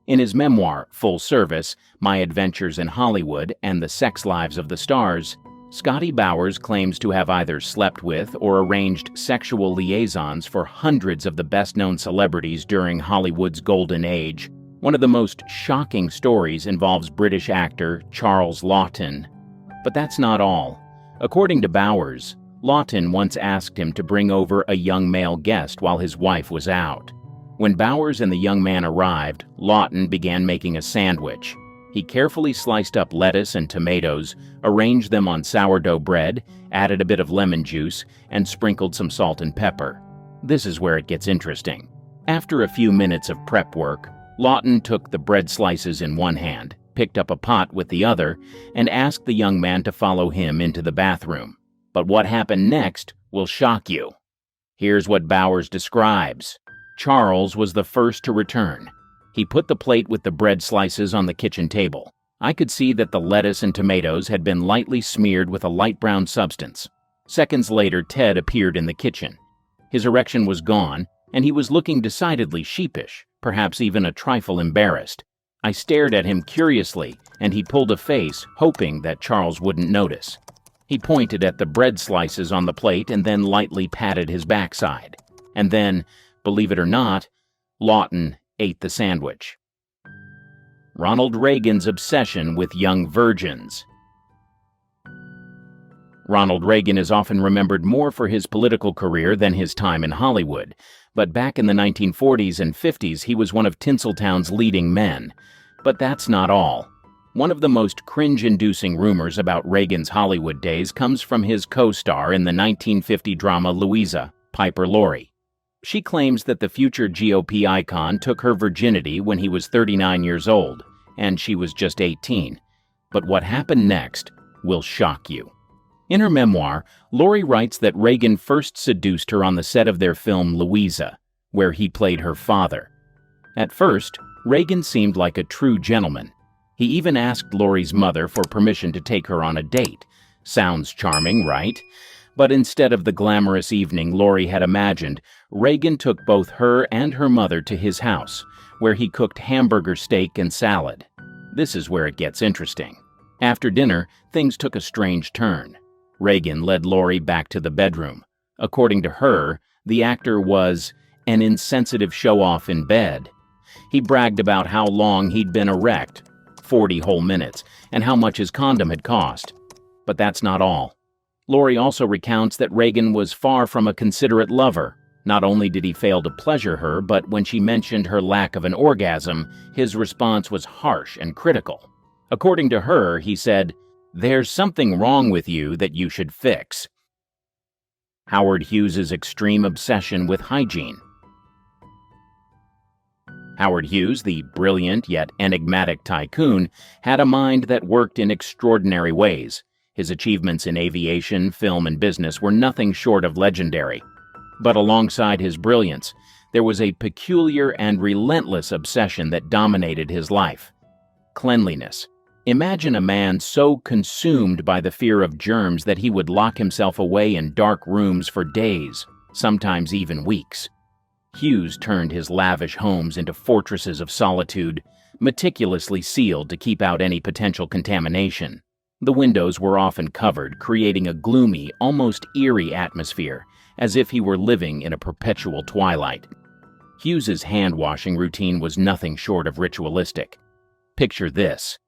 In his memoir, Full Service, My Adventures in Hollywood and the Sex Lives of the Stars, Scotty Bowers claims to have either slept with or arranged sexual liaisons for hundreds of the best-known celebrities during Hollywood's golden age. One of the most shocking stories involves British actor Charles Laughton. But that's not all. According to Bowers, Laughton once asked him to bring over a young male guest while his wife was out. When Bowers and the young man arrived, Laughton began making a sandwich. He carefully sliced up lettuce and tomatoes, arranged them on sourdough bread, added a bit of lemon juice, and sprinkled some salt and pepper. This is where it gets interesting. After a few minutes of prep work, Laughton took the bread slices in one hand, picked up a pot with the other, and asked the young man to follow him into the bathroom. But what happened next will shock you. Here's what Bowers describes. Charles was the first to return. He put the plate with the bread slices on the kitchen table. I could see that the lettuce and tomatoes had been lightly smeared with a light brown substance. Seconds later, Ted appeared in the kitchen. His erection was gone, and he was looking decidedly sheepish, perhaps even a trifle embarrassed. I stared at him curiously, and he pulled a face, hoping that Charles wouldn't notice. He pointed at the bread slices on the plate and then lightly patted his backside. And then, believe it or not, Laughton ate the sandwich. Ronald Reagan's obsession with young virgins. Ronald Reagan is often remembered more for his political career than his time in Hollywood, but back in the 1940s and 50s he was one of Tinseltown's leading men. But that's not all. One of the most cringe-inducing rumors about Reagan's Hollywood days comes from his co-star in the 1950 drama Louisa, Piper Laurie. She claims that the future GOP icon took her virginity when he was 39 years old, and she was just 18. But what happened next will shock you. In her memoir, Laurie writes that Reagan first seduced her on the set of their film Louisa, where he played her father. At first, Reagan seemed like a true gentleman. He even asked Laurie's mother for permission to take her on a date. Sounds charming, right? But instead of the glamorous evening Laurie had imagined, Reagan took both her and her mother to his house, where he cooked hamburger steak and salad. This is where it gets interesting. After dinner, things took a strange turn. Reagan led Laurie back to the bedroom. According to her, the actor was an insensitive show-off in bed. He bragged about how long he'd been erect, 40 whole minutes, and how much his condom had cost. But that's not all. Laurie also recounts that Reagan was far from a considerate lover. Not only did he fail to pleasure her, but when she mentioned her lack of an orgasm, his response was harsh and critical. According to her, he said, "There's something wrong with you that you should fix." Howard Hughes's extreme obsession with hygiene. Howard Hughes, the brilliant yet enigmatic tycoon, had a mind that worked in extraordinary ways. His achievements in aviation, film, and business were nothing short of legendary. But alongside his brilliance, there was a peculiar and relentless obsession that dominated his life: cleanliness. Imagine a man so consumed by the fear of germs that he would lock himself away in dark rooms for days, sometimes even weeks. Hughes turned his lavish homes into fortresses of solitude, meticulously sealed to keep out any potential contamination. The windows were often covered, creating a gloomy, almost eerie atmosphere, as if he were living in a perpetual twilight. Hughes's hand-washing routine was nothing short of ritualistic. Picture this.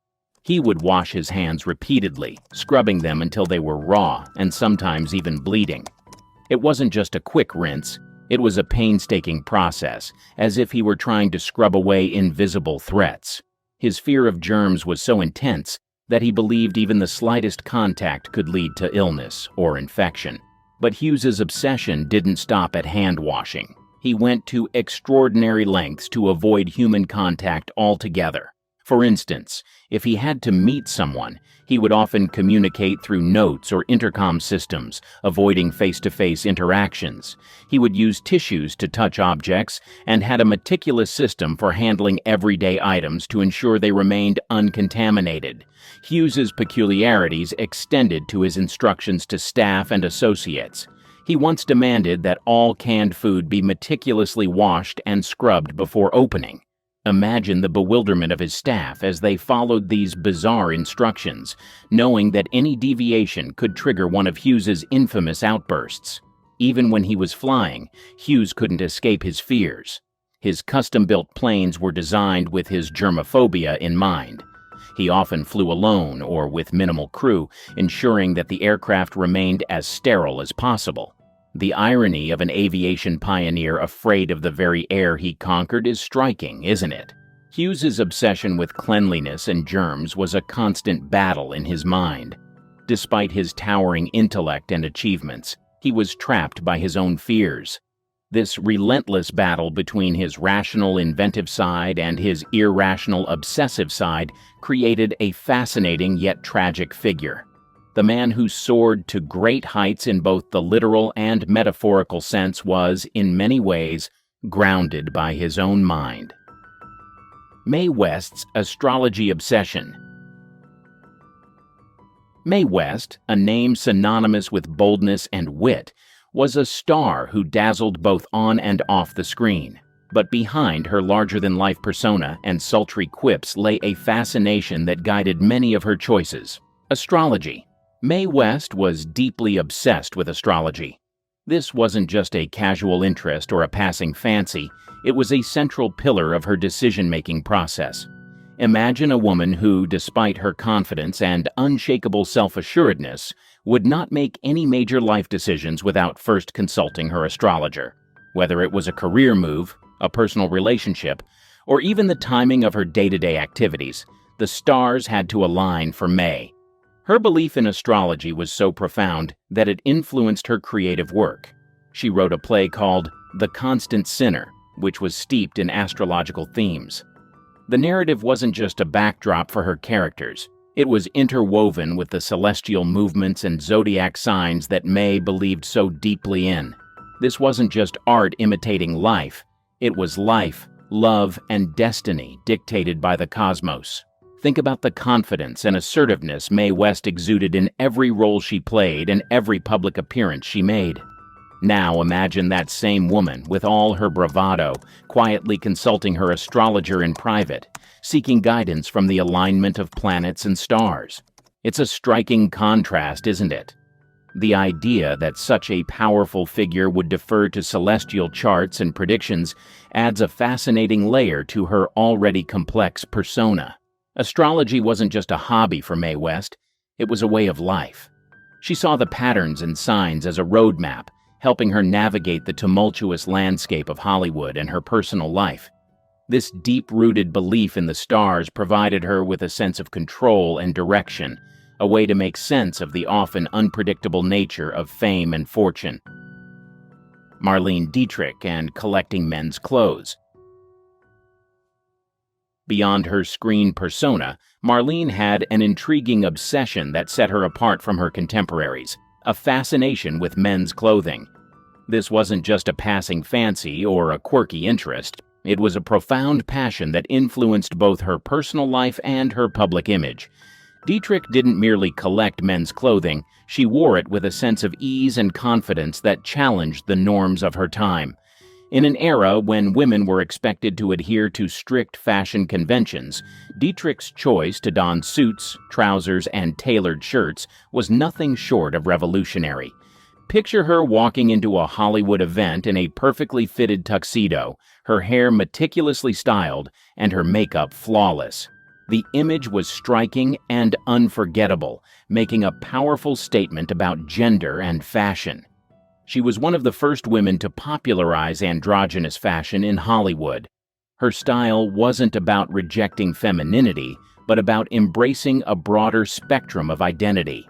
He would wash his hands repeatedly, scrubbing them until they were raw and sometimes even bleeding. It wasn't just a quick rinse, it was a painstaking process, as if he were trying to scrub away invisible threats. His fear of germs was so intense that he believed even the slightest contact could lead to illness or infection. But Hughes's obsession didn't stop at hand-washing. He went to extraordinary lengths to avoid human contact altogether. For instance, if he had to meet someone, he would often communicate through notes or intercom systems, avoiding face-to-face interactions. He would use tissues to touch objects and had a meticulous system for handling everyday items to ensure they remained uncontaminated. Hughes's peculiarities extended to his instructions to staff and associates. He once demanded that all canned food be meticulously washed and scrubbed before opening. Imagine the bewilderment of his staff as they followed these bizarre instructions, knowing that any deviation could trigger one of Hughes's infamous outbursts. Even when he was flying, Hughes couldn't escape his fears. His custom-built planes were designed with his germaphobia in mind. He often flew alone or with minimal crew, ensuring that the aircraft remained as sterile as possible. The irony of an aviation pioneer afraid of the very air he conquered is striking, isn't it? Hughes's obsession with cleanliness and germs was a constant battle in his mind. Despite his towering intellect and achievements, he was trapped by his own fears. This relentless battle between his rational, inventive side and his irrational, obsessive side created a fascinating yet tragic figure. The man who soared to great heights in both the literal and metaphorical sense was, in many ways, grounded by his own mind. Mae West's astrology obsession. Mae West, a name synonymous with boldness and wit, was a star who dazzled both on and off the screen. But behind her larger-than-life persona and sultry quips lay a fascination that guided many of her choices: astrology. Mae West was deeply obsessed with astrology. This wasn't just a casual interest or a passing fancy, it was a central pillar of her decision-making process. Imagine a woman who, despite her confidence and unshakable self-assuredness, would not make any major life decisions without first consulting her astrologer. Whether it was a career move, a personal relationship, or even the timing of her day-to-day activities, the stars had to align for Mae. Her belief in astrology was so profound that it influenced her creative work. She wrote a play called The Constant Sinner, which was steeped in astrological themes. The narrative wasn't just a backdrop for her characters. It was interwoven with the celestial movements and zodiac signs that Mae believed so deeply in. This wasn't just art imitating life. It was life, love, and destiny dictated by the cosmos. Think about the confidence and assertiveness Mae West exuded in every role she played and every public appearance she made. Now imagine that same woman, with all her bravado, quietly consulting her astrologer in private, seeking guidance from the alignment of planets and stars. It's a striking contrast, isn't it? The idea that such a powerful figure would defer to celestial charts and predictions adds a fascinating layer to her already complex persona. Astrology wasn't just a hobby for Mae West, it was a way of life. She saw the patterns and signs as a roadmap, helping her navigate the tumultuous landscape of Hollywood and her personal life. This deep-rooted belief in the stars provided her with a sense of control and direction, a way to make sense of the often unpredictable nature of fame and fortune. Marlene Dietrich and collecting men's clothes. Beyond her screen persona, Marlene had an intriguing obsession that set her apart from her contemporaries, a fascination with men's clothing. This wasn't just a passing fancy or a quirky interest. It was a profound passion that influenced both her personal life and her public image. Dietrich didn't merely collect men's clothing, she wore it with a sense of ease and confidence that challenged the norms of her time. In an era when women were expected to adhere to strict fashion conventions, Dietrich's choice to don suits, trousers, and tailored shirts was nothing short of revolutionary. Picture her walking into a Hollywood event in a perfectly fitted tuxedo, her hair meticulously styled, and her makeup flawless. The image was striking and unforgettable, making a powerful statement about gender and fashion. She was one of the first women to popularize androgynous fashion in Hollywood. Her style wasn't about rejecting femininity, but about embracing a broader spectrum of identity.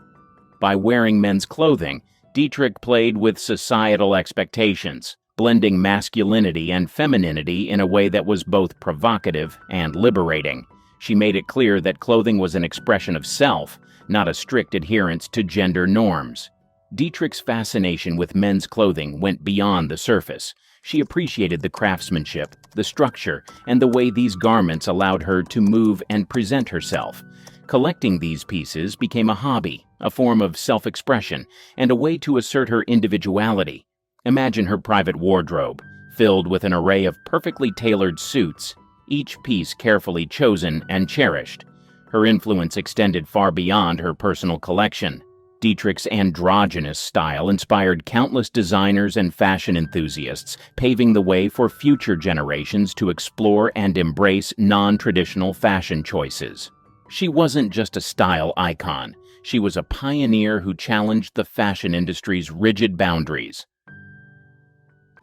By wearing men's clothing, Dietrich played with societal expectations, blending masculinity and femininity in a way that was both provocative and liberating. She made it clear that clothing was an expression of self, not a strict adherence to gender norms. Dietrich's fascination with men's clothing went beyond the surface. She appreciated the craftsmanship, the structure, and the way these garments allowed her to move and present herself. Collecting these pieces became a hobby, a form of self-expression, and a way to assert her individuality. Imagine her private wardrobe, filled with an array of perfectly tailored suits, each piece carefully chosen and cherished. Her influence extended far beyond her personal collection. Dietrich's androgynous style inspired countless designers and fashion enthusiasts, paving the way for future generations to explore and embrace non-traditional fashion choices. She wasn't just a style icon. She was a pioneer who challenged the fashion industry's rigid boundaries.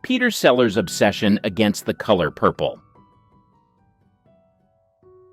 Peter Sellers' obsession against the color purple.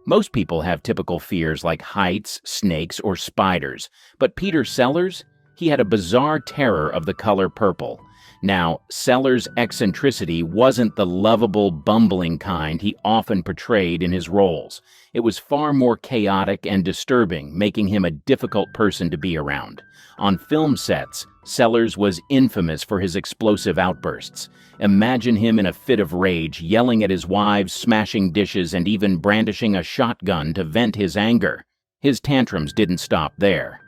Most people have typical fears like heights, snakes, or spiders, but Peter Sellers, he had a bizarre terror of the color purple. Now, Sellers' eccentricity wasn't the lovable, bumbling kind he often portrayed in his roles. It was far more chaotic and disturbing, making him a difficult person to be around. On film sets, Sellers was infamous for his explosive outbursts. Imagine him in a fit of rage, yelling at his wives, smashing dishes, and even brandishing a shotgun to vent his anger. His tantrums didn't stop there.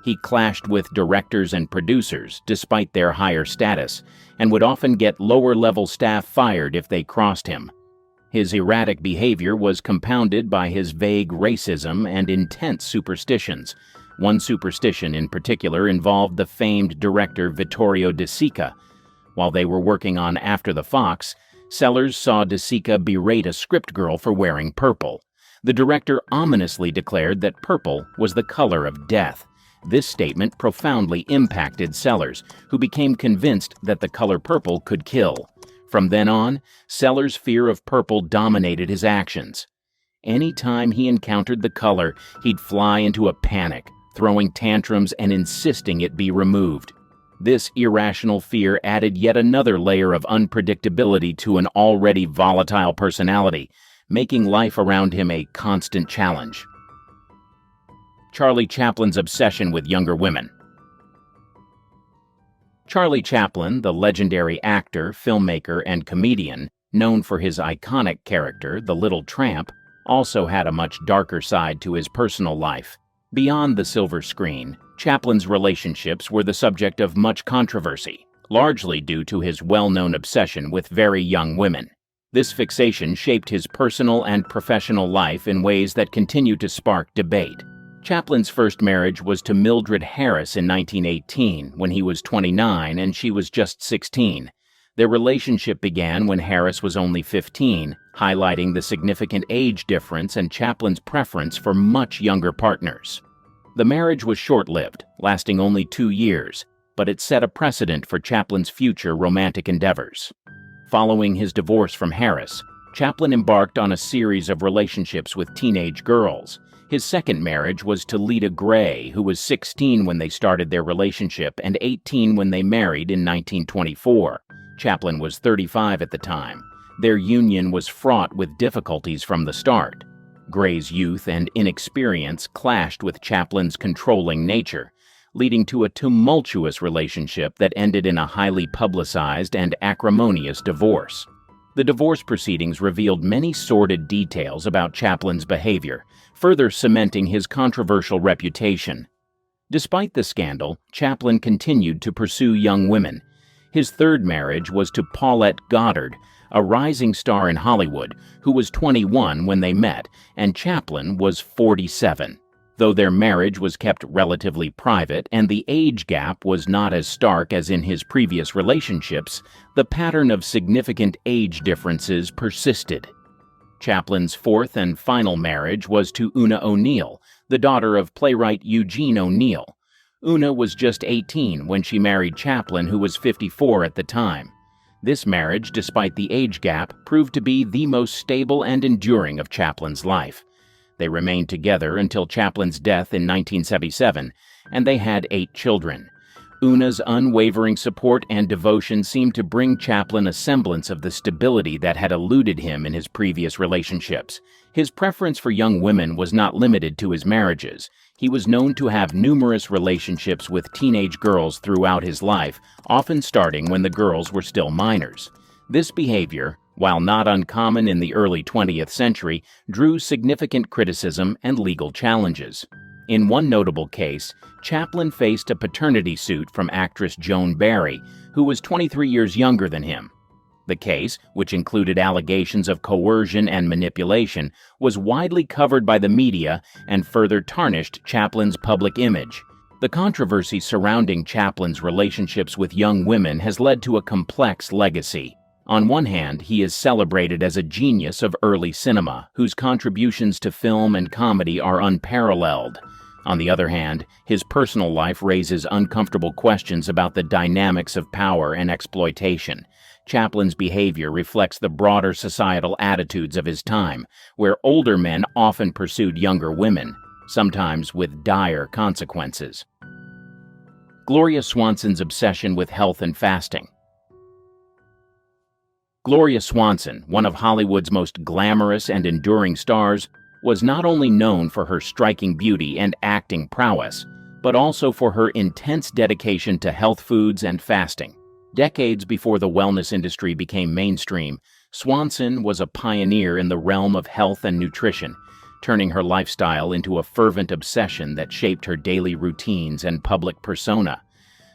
He clashed with directors and producers, despite their higher status, and would often get lower-level staff fired if they crossed him. His erratic behavior was compounded by his vague racism and intense superstitions. One superstition in particular involved the famed director Vittorio De Sica. While they were working on After the Fox, Sellers saw De Sica berate a script girl for wearing purple. The director ominously declared that purple was the color of death. This statement profoundly impacted Sellers, who became convinced that the color purple could kill. From then on, Sellers' fear of purple dominated his actions. Any time he encountered the color, he'd fly into a panic, throwing tantrums and insisting it be removed. This irrational fear added yet another layer of unpredictability to an already volatile personality, making life around him a constant challenge. Charlie Chaplin's obsession with younger women. Charlie Chaplin, the legendary actor, filmmaker, and comedian, known for his iconic character, the Little Tramp, also had a much darker side to his personal life. Beyond the silver screen, Chaplin's relationships were the subject of much controversy, largely due to his well-known obsession with very young women. This fixation shaped his personal and professional life in ways that continue to spark debate. Chaplin's first marriage was to Mildred Harris in 1918, when he was 29 and she was just 16. Their relationship began when Harris was only 15, highlighting the significant age difference and Chaplin's preference for much younger partners. The marriage was short-lived, lasting only 2 years, but it set a precedent for Chaplin's future romantic endeavors. Following his divorce from Harris, Chaplin embarked on a series of relationships with teenage girls. His second marriage was to Lita Gray, who was 16 when they started their relationship and 18 when they married in 1924. Chaplin was 35 at the time. Their union was fraught with difficulties from the start. Gray's youth and inexperience clashed with Chaplin's controlling nature, leading to a tumultuous relationship that ended in a highly publicized and acrimonious divorce. The divorce proceedings revealed many sordid details about Chaplin's behavior, further cementing his controversial reputation. Despite the scandal, Chaplin continued to pursue young women. His third marriage was to Paulette Goddard, a rising star in Hollywood, who was 21 when they met, and Chaplin was 47. Though their marriage was kept relatively private and the age gap was not as stark as in his previous relationships, the pattern of significant age differences persisted. Chaplin's fourth and final marriage was to Una O'Neill, the daughter of playwright Eugene O'Neill. Una was just 18 when she married Chaplin, who was 54 at the time. This marriage, despite the age gap, proved to be the most stable and enduring of Chaplin's life. They remained together until Chaplin's death in 1977, and they had 8 children. Una's unwavering support and devotion seemed to bring Chaplin a semblance of the stability that had eluded him in his previous relationships. His preference for young women was not limited to his marriages. He was known to have numerous relationships with teenage girls throughout his life, often starting when the girls were still minors. This behavior, while not uncommon in the early 20th century, drew significant criticism and legal challenges. In one notable case, Chaplin faced a paternity suit from actress Joan Barry, who was 23 years younger than him. The case, which included allegations of coercion and manipulation, was widely covered by the media and further tarnished Chaplin's public image. The controversy surrounding Chaplin's relationships with young women has led to a complex legacy. On one hand, he is celebrated as a genius of early cinema, whose contributions to film and comedy are unparalleled. On the other hand, his personal life raises uncomfortable questions about the dynamics of power and exploitation. Chaplin's behavior reflects the broader societal attitudes of his time, where older men often pursued younger women, sometimes with dire consequences. Gloria Swanson's obsession with health and fasting. Gloria Swanson, one of Hollywood's most glamorous and enduring stars, was not only known for her striking beauty and acting prowess, but also for her intense dedication to health foods and fasting. Decades before the wellness industry became mainstream, Swanson was a pioneer in the realm of health and nutrition, turning her lifestyle into a fervent obsession that shaped her daily routines and public persona.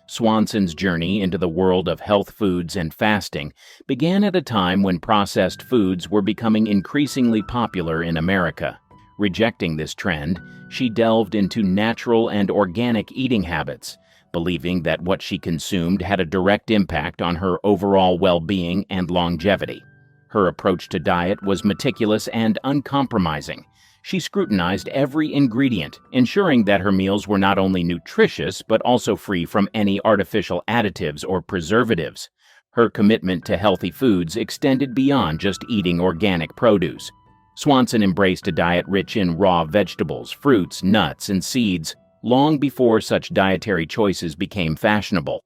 Swanson's journey into the world of health foods and fasting began at a time when processed foods were becoming increasingly popular in America. Rejecting this trend, she delved into natural and organic eating habits, believing that what she consumed had a direct impact on her overall well-being and longevity. Her approach to diet was meticulous and uncompromising. She scrutinized every ingredient, ensuring that her meals were not only nutritious but also free from any artificial additives or preservatives. Her commitment to healthy foods extended beyond just eating organic produce. Swanson embraced a diet rich in raw vegetables, fruits, nuts, and seeds, long before such dietary choices became fashionable.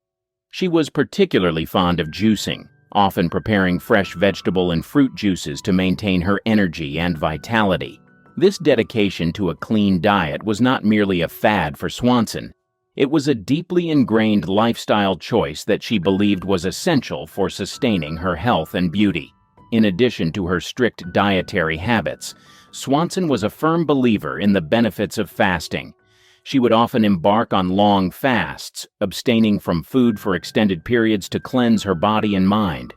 She was particularly fond of juicing, often preparing fresh vegetable and fruit juices to maintain her energy and vitality. This dedication to a clean diet was not merely a fad for Swanson. It was a deeply ingrained lifestyle choice that she believed was essential for sustaining her health and beauty. In addition to her strict dietary habits, Swanson was a firm believer in the benefits of fasting. She would often embark on long fasts, abstaining from food for extended periods to cleanse her body and mind.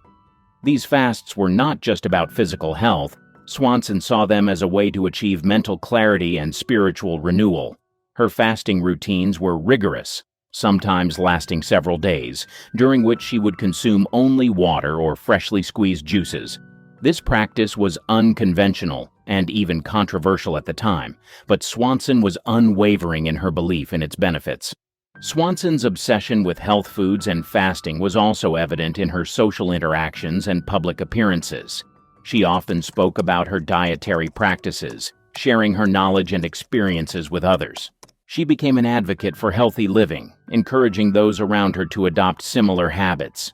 These fasts were not just about physical health. Swanson saw them as a way to achieve mental clarity and spiritual renewal. Her fasting routines were rigorous, sometimes lasting several days, during which she would consume only water or freshly squeezed juices. This practice was unconventional and even controversial at the time, but Swanson was unwavering in her belief in its benefits. Swanson's obsession with health foods and fasting was also evident in her social interactions and public appearances. She often spoke about her dietary practices, sharing her knowledge and experiences with others. She became an advocate for healthy living, encouraging those around her to adopt similar habits.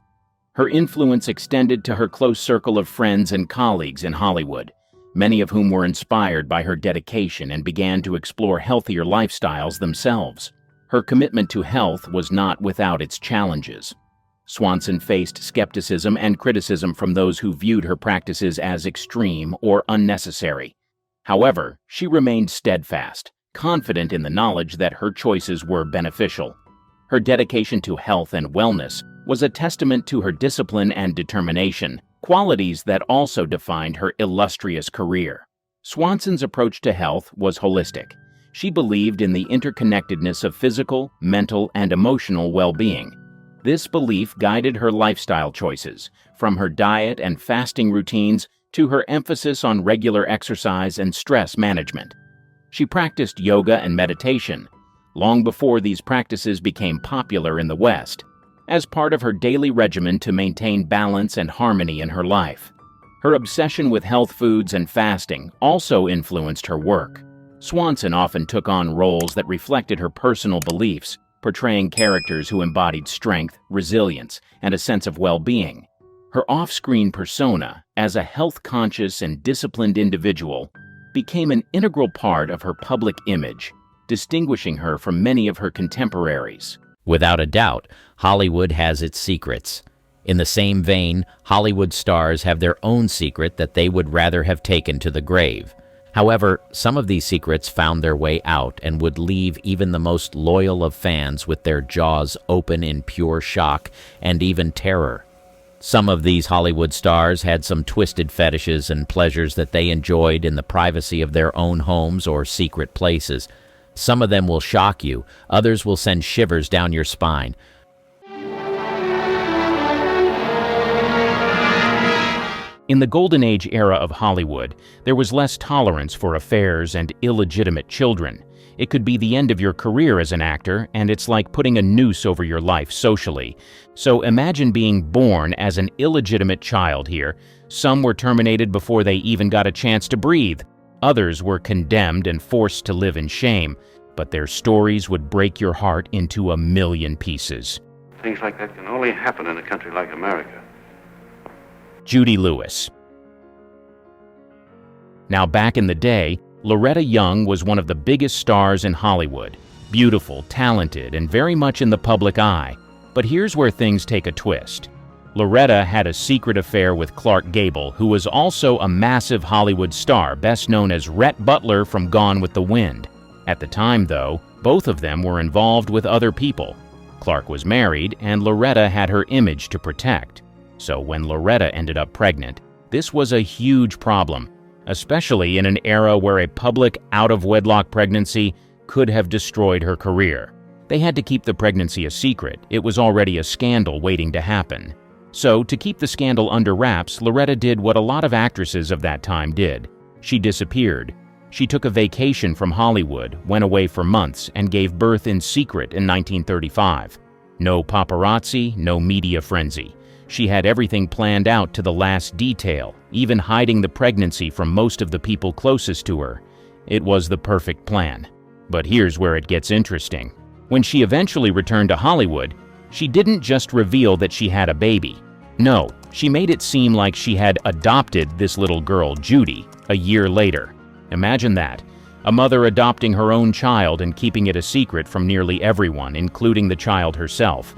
Her influence extended to her close circle of friends and colleagues in Hollywood, many of whom were inspired by her dedication and began to explore healthier lifestyles themselves. Her commitment to health was not without its challenges. Swanson faced skepticism and criticism from those who viewed her practices as extreme or unnecessary. However, she remained steadfast, confident in the knowledge that her choices were beneficial. Her dedication to health and wellness was a testament to her discipline and determination, qualities that also defined her illustrious career. Swanson's approach to health was holistic. She believed in the interconnectedness of physical, mental, and emotional well-being. This belief guided her lifestyle choices, from her diet and fasting routines to her emphasis on regular exercise and stress management. She practiced yoga and meditation long before these practices became popular in the West, as part of her daily regimen to maintain balance and harmony in her life. Her obsession with health foods and fasting also influenced her work. Swanson often took on roles that reflected her personal beliefs, portraying characters who embodied strength, resilience, and a sense of well-being. Her off-screen persona, as a health-conscious and disciplined individual, became an integral part of her public image, distinguishing her from many of her contemporaries. Without a doubt, Hollywood has its secrets. In the same vein, Hollywood stars have their own secret that they would rather have taken to the grave. However, some of these secrets found their way out and would leave even the most loyal of fans with their jaws open in pure shock and even terror. Some of these Hollywood stars had some twisted fetishes and pleasures that they enjoyed in the privacy of their own homes or secret places. Some of them will shock you, others will send shivers down your spine. In the Golden Age era of Hollywood, there was less tolerance for affairs and illegitimate children. It could be the end of your career as an actor, and it's like putting a noose over your life socially. So imagine being born as an illegitimate child here. Some were terminated before they even got a chance to breathe. Others were condemned and forced to live in shame, but their stories would break your heart into a million pieces. Things like that can only happen in a country like America. Judy Lewis. Now, back in the day, Loretta Young was one of the biggest stars in Hollywood. Beautiful, talented, and very much in the public eye. But here's where things take a twist. Loretta had a secret affair with Clark Gable, who was also a massive Hollywood star, best known as Rhett Butler from Gone with the Wind. At the time, though, both of them were involved with other people. Clark was married, and Loretta had her image to protect. So when Loretta ended up pregnant, this was a huge problem, especially in an era where a public out-of-wedlock pregnancy could have destroyed her career. They had to keep the pregnancy a secret. It was already a scandal waiting to happen. So, to keep the scandal under wraps, Loretta did what a lot of actresses of that time did. She disappeared. She took a vacation from Hollywood, went away for months, and gave birth in secret in 1935. No paparazzi, no media frenzy. She had everything planned out to the last detail, even hiding the pregnancy from most of the people closest to her. It was the perfect plan. But here's where it gets interesting. When she eventually returned to Hollywood, she didn't just reveal that she had a baby. No, she made it seem like she had adopted this little girl, Judy, a year later. Imagine that. A mother adopting her own child and keeping it a secret from nearly everyone, including the child herself.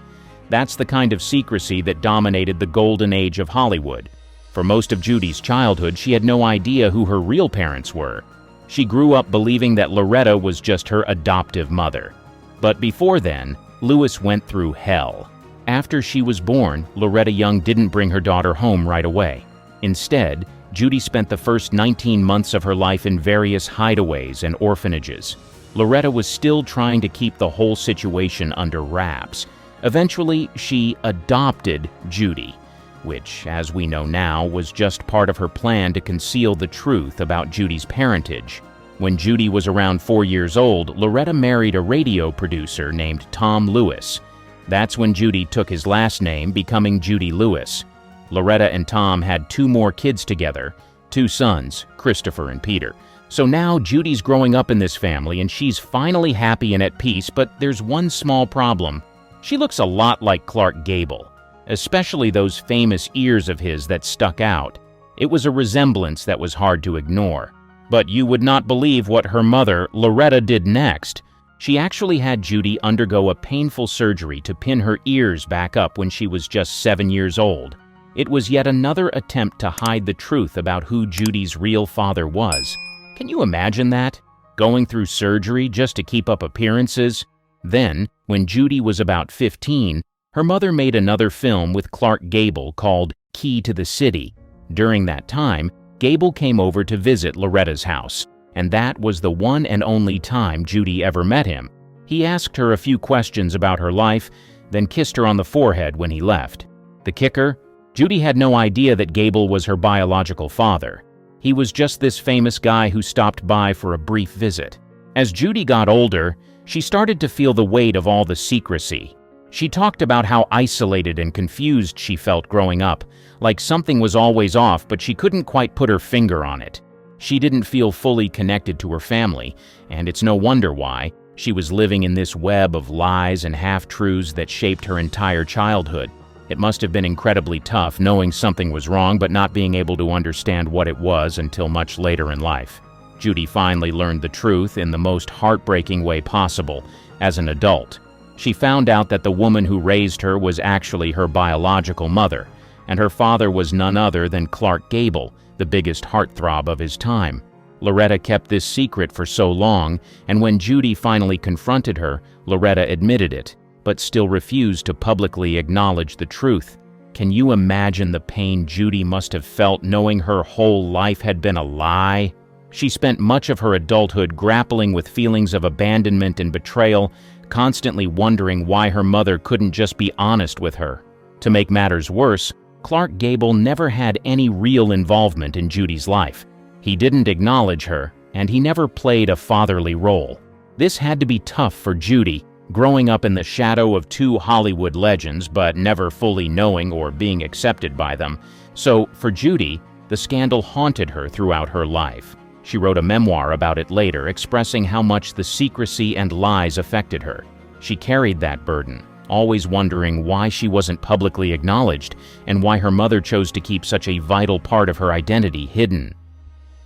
That's the kind of secrecy that dominated the golden age of Hollywood. For most of Judy's childhood, she had no idea who her real parents were. She grew up believing that Loretta was just her adoptive mother. But before then, Lewis went through hell. After she was born, Loretta Young didn't bring her daughter home right away. Instead, Judy spent the first 19 months of her life in various hideaways and orphanages. Loretta was still trying to keep the whole situation under wraps. Eventually, she adopted Judy, which, as we know now, was just part of her plan to conceal the truth about Judy's parentage. When Judy was around 4 years old, Loretta married a radio producer named Tom Lewis. That's when Judy took his last name, becoming Judy Lewis. Loretta and Tom had 2 more kids together, 2 sons, Christopher and Peter. So now Judy's growing up in this family and she's finally happy and at peace, but there's one small problem. She looks a lot like Clark Gable, especially those famous ears of his that stuck out. It was a resemblance that was hard to ignore. But you would not believe what her mother, Loretta, did next. She actually had Judy undergo a painful surgery to pin her ears back up when she was just 7 years old. It was yet another attempt to hide the truth about who Judy's real father was. Can you imagine that? Going through surgery just to keep up appearances? Then, when Judy was about 15, her mother made another film with Clark Gable called Key to the City. During that time, Gable came over to visit Loretta's house, and that was the one and only time Judy ever met him. He asked her a few questions about her life, then kissed her on the forehead when he left. The kicker? Judy had no idea that Gable was her biological father. He was just this famous guy who stopped by for a brief visit. As Judy got older, she started to feel the weight of all the secrecy. She talked about how isolated and confused she felt growing up, like something was always off, but she couldn't quite put her finger on it. She didn't feel fully connected to her family, and it's no wonder why. She was living in this web of lies and half-truths that shaped her entire childhood. It must have been incredibly tough knowing something was wrong but not being able to understand what it was until much later in life. Judy finally learned the truth in the most heartbreaking way possible, as an adult. She found out that the woman who raised her was actually her biological mother, and her father was none other than Clark Gable, the biggest heartthrob of his time. Loretta kept this secret for so long, and when Judy finally confronted her, Loretta admitted it, but still refused to publicly acknowledge the truth. Can you imagine the pain Judy must have felt knowing her whole life had been a lie? She spent much of her adulthood grappling with feelings of abandonment and betrayal, constantly wondering why her mother couldn't just be honest with her. To make matters worse, Clark Gable never had any real involvement in Judy's life. He didn't acknowledge her, and he never played a fatherly role. This had to be tough for Judy, growing up in the shadow of 2 Hollywood legends but never fully knowing or being accepted by them. So, for Judy, the scandal haunted her throughout her life. She wrote a memoir about it later, expressing how much the secrecy and lies affected her. She carried that burden, always wondering why she wasn't publicly acknowledged and why her mother chose to keep such a vital part of her identity hidden.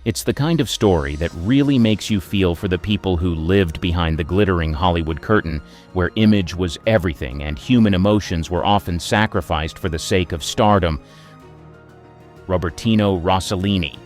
It's the kind of story that really makes you feel for the people who lived behind the glittering Hollywood curtain, where image was everything and human emotions were often sacrificed for the sake of stardom. Robertino Rossellini.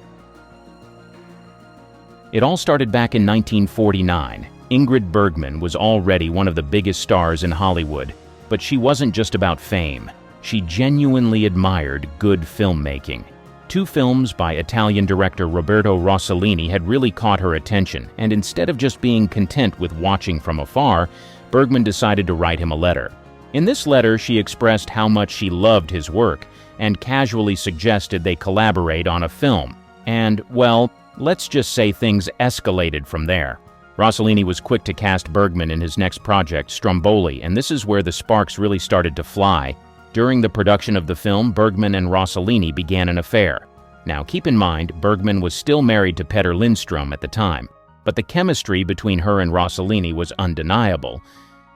It all started back in 1949. Ingrid Bergman was already one of the biggest stars in Hollywood, but she wasn't just about fame. She genuinely admired good filmmaking. 2 films by Italian director Roberto Rossellini had really caught her attention, and instead of just being content with watching from afar, Bergman decided to write him a letter. In this letter, she expressed how much she loved his work and casually suggested they collaborate on a film. And, well, let's just say things escalated from there. Rossellini was quick to cast Bergman in his next project, Stromboli, and this is where the sparks really started to fly. During the production of the film, Bergman and Rossellini began an affair. Now, keep in mind, Bergman was still married to Petter Lindstrom at the time, but the chemistry between her and Rossellini was undeniable,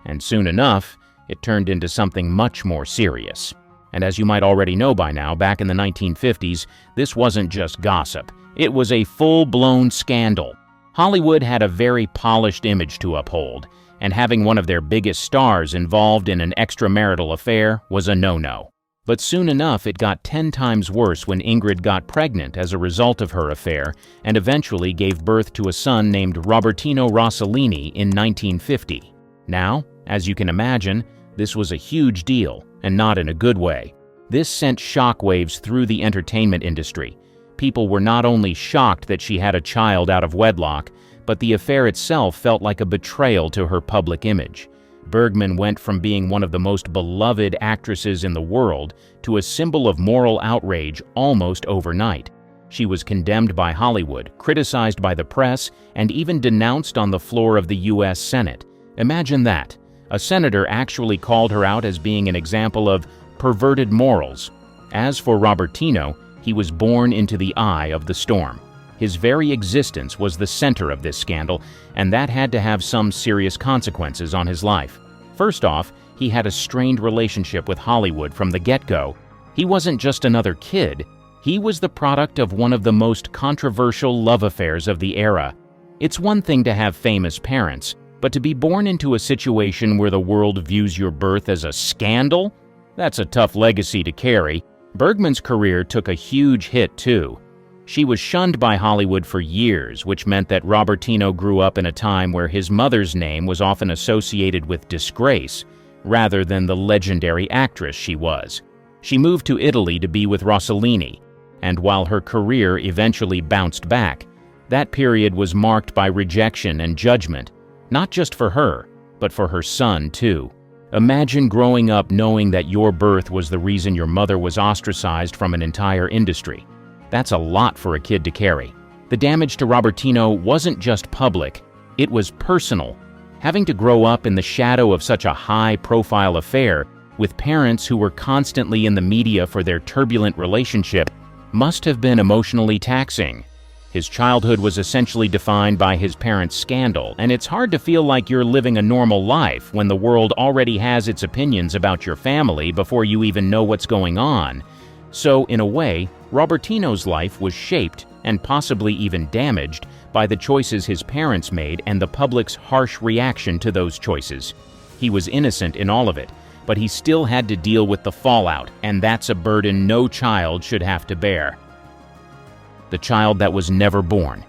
and soon enough, it turned into something much more serious. And as you might already know by now, back in the 1950s, this wasn't just gossip. It was a full-blown scandal. Hollywood had a very polished image to uphold, and having one of their biggest stars involved in an extramarital affair was a no-no. But soon enough, it got 10 times worse when Ingrid got pregnant as a result of her affair and eventually gave birth to a son named Robertino Rossellini in 1950. Now, as you can imagine, this was a huge deal, and not in a good way. This sent shockwaves through the entertainment industry. People were not only shocked that she had a child out of wedlock, but the affair itself felt like a betrayal to her public image. Bergman went from being one of the most beloved actresses in the world to a symbol of moral outrage almost overnight. She was condemned by Hollywood, criticized by the press, and even denounced on the floor of the U.S. Senate. Imagine that. A senator actually called her out as being an example of perverted morals. As for Robertino, he was born into the eye of the storm. His very existence was the center of this scandal, and that had to have some serious consequences on his life. First off, he had a strained relationship with Hollywood from the get-go. He wasn't just another kid. He was the product of one of the most controversial love affairs of the era. It's one thing to have famous parents, but to be born into a situation where the world views your birth as a scandal? That's a tough legacy to carry. Bergman's career took a huge hit, too. She was shunned by Hollywood for years, which meant that Robertino grew up in a time where his mother's name was often associated with disgrace, rather than the legendary actress she was. She moved to Italy to be with Rossellini, and while her career eventually bounced back, that period was marked by rejection and judgment, not just for her, but for her son, too. Imagine growing up knowing that your birth was the reason your mother was ostracized from an entire industry. That's a lot for a kid to carry. The damage to Robertino wasn't just public, it was personal. Having to grow up in the shadow of such a high-profile affair with parents who were constantly in the media for their turbulent relationship must have been emotionally taxing. His childhood was essentially defined by his parents' scandal, and it's hard to feel like you're living a normal life when the world already has its opinions about your family before you even know what's going on. So, in a way, Robertino's life was shaped, and possibly even damaged, by the choices his parents made and the public's harsh reaction to those choices. He was innocent in all of it, but he still had to deal with the fallout, and that's a burden no child should have to bear. The child that was never born.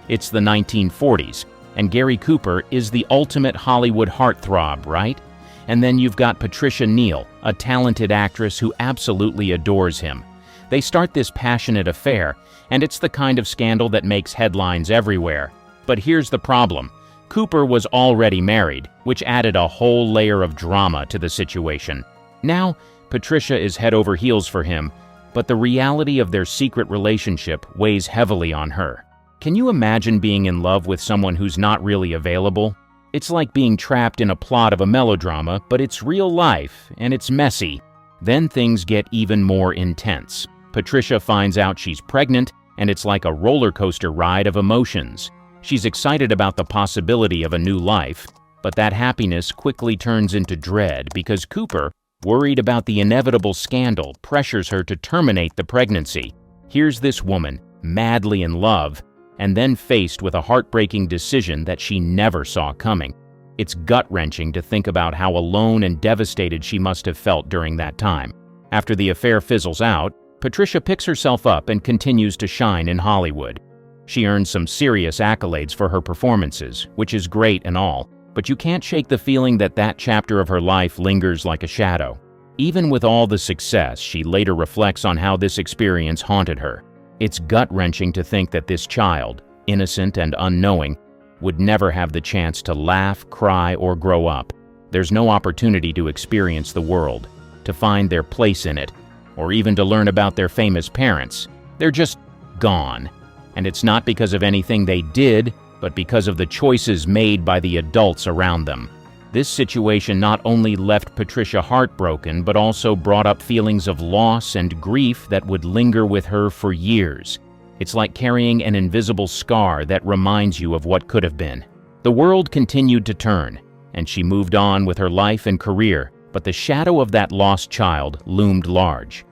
It's the 1940s, and Gary Cooper is the ultimate Hollywood heartthrob, right? And then you've got Patricia Neal, a talented actress who absolutely adores him. They start this passionate affair, and it's the kind of scandal that makes headlines everywhere. But here's the problem. Cooper was already married, which added a whole layer of drama to the situation. Now, Patricia is head over heels for him, but the reality of their secret relationship weighs heavily on her. Can you imagine being in love with someone who's not really available? It's like being trapped in a plot of a melodrama, but it's real life, and it's messy. Then things get even more intense. Patricia finds out she's pregnant, and it's like a roller coaster ride of emotions. She's excited about the possibility of a new life, but that happiness quickly turns into dread because Cooper, worried about the inevitable scandal, pressures her to terminate the pregnancy. Here's this woman, madly in love, and then faced with a heartbreaking decision that she never saw coming. It's gut-wrenching to think about how alone and devastated she must have felt during that time. After the affair fizzles out, Patricia picks herself up and continues to shine in Hollywood. She earns some serious accolades for her performances, which is great and all, but you can't shake the feeling that that chapter of her life lingers like a shadow. Even with all the success, she later reflects on how this experience haunted her. It's gut-wrenching to think that this child, innocent and unknowing, would never have the chance to laugh, cry, or grow up. There's no opportunity to experience the world, to find their place in it, or even to learn about their famous parents. They're just gone. And it's not because of anything they did, but because of the choices made by the adults around them. This situation not only left Patricia heartbroken, but also brought up feelings of loss and grief that would linger with her for years. It's like carrying an invisible scar that reminds you of what could have been. The world continued to turn, and she moved on with her life and career, but the shadow of that lost child loomed large.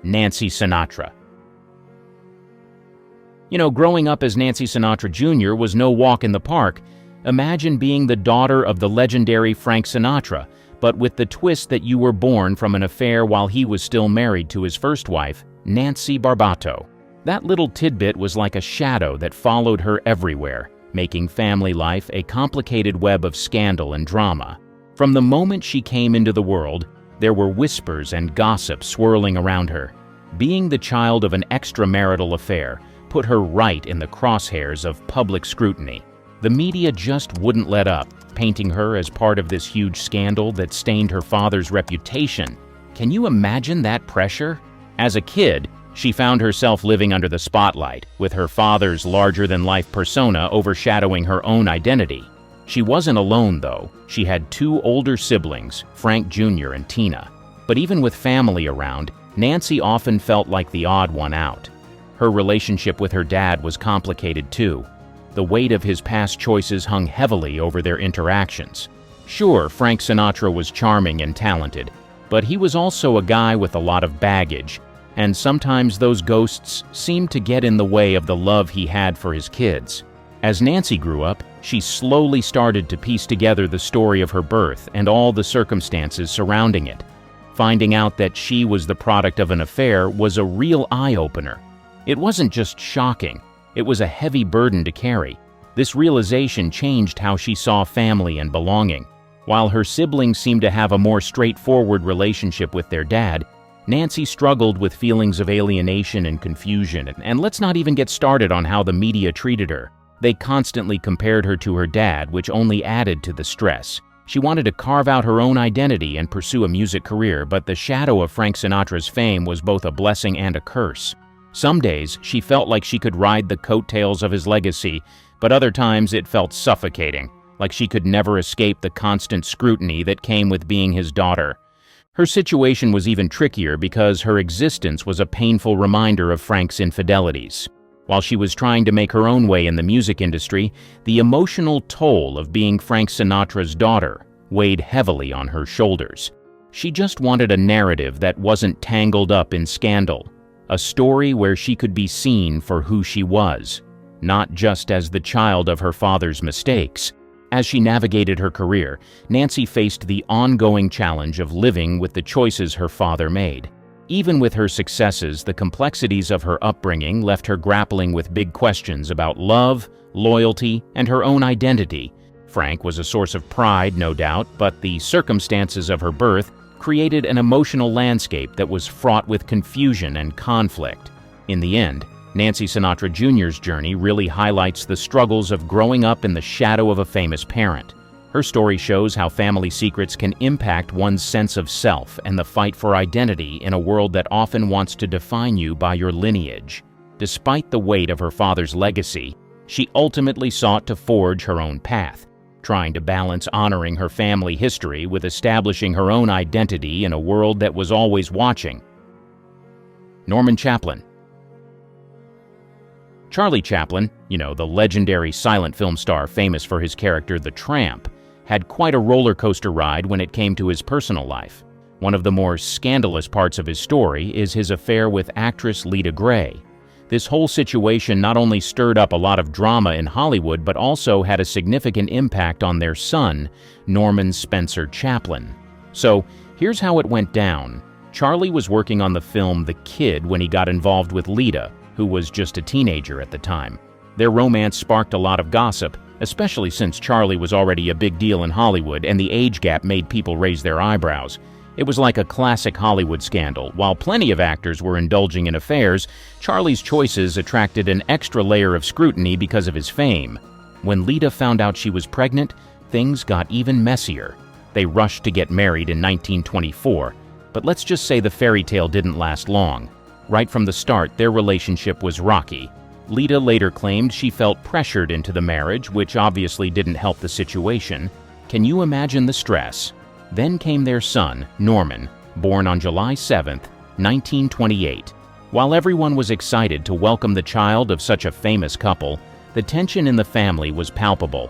Nancy Sinatra. You know, growing up as Nancy Sinatra Jr. was no walk in the park. Imagine being the daughter of the legendary Frank Sinatra, but with the twist that you were born from an affair while he was still married to his first wife, Nancy Barbato. That little tidbit was like a shadow that followed her everywhere, making family life a complicated web of scandal and drama. From the moment she came into the world, there were whispers and gossip swirling around her. Being the child of an extramarital affair put her right in the crosshairs of public scrutiny. The media just wouldn't let up, painting her as part of this huge scandal that stained her father's reputation. Can you imagine that pressure? As a kid, she found herself living under the spotlight, with her father's larger-than-life persona overshadowing her own identity. She wasn't alone, though. She had two older siblings, Frank Jr. and Tina. But even with family around, Nancy often felt like the odd one out. Her relationship with her dad was complicated, too. The weight of his past choices hung heavily over their interactions. Sure, Frank Sinatra was charming and talented, but he was also a guy with a lot of baggage, and sometimes those ghosts seemed to get in the way of the love he had for his kids. As Nancy grew up, she slowly started to piece together the story of her birth and all the circumstances surrounding it. Finding out that she was the product of an affair was a real eye-opener. It wasn't just shocking, it was a heavy burden to carry. This realization changed how she saw family and belonging. While her siblings seemed to have a more straightforward relationship with their dad, Nancy struggled with feelings of alienation and confusion, and let's not even get started on how the media treated her. They constantly compared her to her dad, which only added to the stress. She wanted to carve out her own identity and pursue a music career, but the shadow of Frank Sinatra's fame was both a blessing and a curse. Some days, she felt like she could ride the coattails of his legacy, but other times it felt suffocating, like she could never escape the constant scrutiny that came with being his daughter. Her situation was even trickier because her existence was a painful reminder of Frank's infidelities. While she was trying to make her own way in the music industry, the emotional toll of being Frank Sinatra's daughter weighed heavily on her shoulders. She just wanted a narrative that wasn't tangled up in scandal, a story where she could be seen for who she was, not just as the child of her father's mistakes. As she navigated her career, Nancy faced the ongoing challenge of living with the choices her father made. Even with her successes, the complexities of her upbringing left her grappling with big questions about love, loyalty, and her own identity. Frank was a source of pride, no doubt, but the circumstances of her birth created an emotional landscape that was fraught with confusion and conflict. In the end, Nancy Sinatra Jr.'s journey really highlights the struggles of growing up in the shadow of a famous parent. Her story shows how family secrets can impact one's sense of self and the fight for identity in a world that often wants to define you by your lineage. Despite the weight of her father's legacy, she ultimately sought to forge her own path, trying to balance honoring her family history with establishing her own identity in a world that was always watching. Norman Chaplin. Charlie Chaplin, the legendary silent film star famous for his character the Tramp, had quite a roller coaster ride when it came to his personal life. One of the more scandalous parts of his story is his affair with actress Lita Grey. This whole situation not only stirred up a lot of drama in Hollywood, but also had a significant impact on their son, Norman Spencer Chaplin. So, here's how it went down. Charlie was working on the film The Kid when he got involved with Lita, who was just a teenager at the time. Their romance sparked a lot of gossip, especially since Charlie was already a big deal in Hollywood and the age gap made people raise their eyebrows. It was like a classic Hollywood scandal. While plenty of actors were indulging in affairs, Charlie's choices attracted an extra layer of scrutiny because of his fame. When Lita found out she was pregnant, things got even messier. They rushed to get married in 1924, but let's just say the fairy tale didn't last long. Right from the start, their relationship was rocky. Lita later claimed she felt pressured into the marriage, which obviously didn't help the situation. Can you imagine the stress? Then came their son, Norman, born on July 7, 1928. While everyone was excited to welcome the child of such a famous couple, the tension in the family was palpable.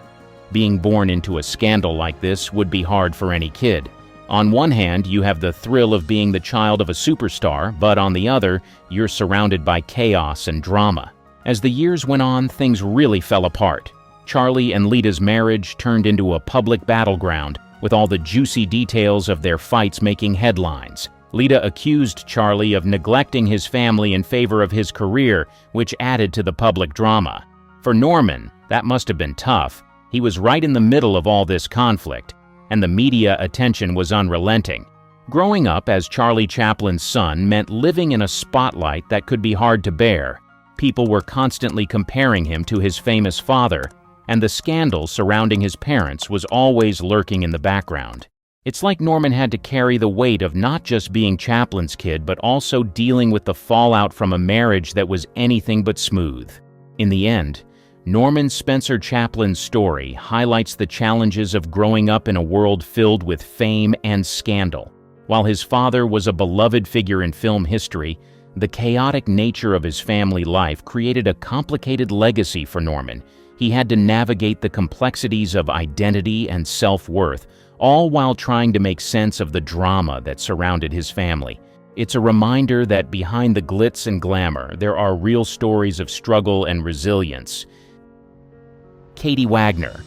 Being born into a scandal like this would be hard for any kid. On one hand, you have the thrill of being the child of a superstar, but on the other, you're surrounded by chaos and drama. As the years went on, things really fell apart. Charlie and Lita's marriage turned into a public battleground, with all the juicy details of their fights making headlines. Lita accused Charlie of neglecting his family in favor of his career, which added to the public drama. For Norman, that must have been tough. He was right in the middle of all this conflict, and the media attention was unrelenting. Growing up as Charlie Chaplin's son meant living in a spotlight that could be hard to bear. People were constantly comparing him to his famous father, and the scandal surrounding his parents was always lurking in the background. It's like Norman had to carry the weight of not just being Chaplin's kid, but also dealing with the fallout from a marriage that was anything but smooth. In the end, Norman Spencer Chaplin's story highlights the challenges of growing up in a world filled with fame and scandal. While his father was a beloved figure in film history, the chaotic nature of his family life created a complicated legacy for Norman. He had to navigate the complexities of identity and self-worth, all while trying to make sense of the drama that surrounded his family. It's a reminder that behind the glitz and glamour, there are real stories of struggle and resilience. Katie Wagner.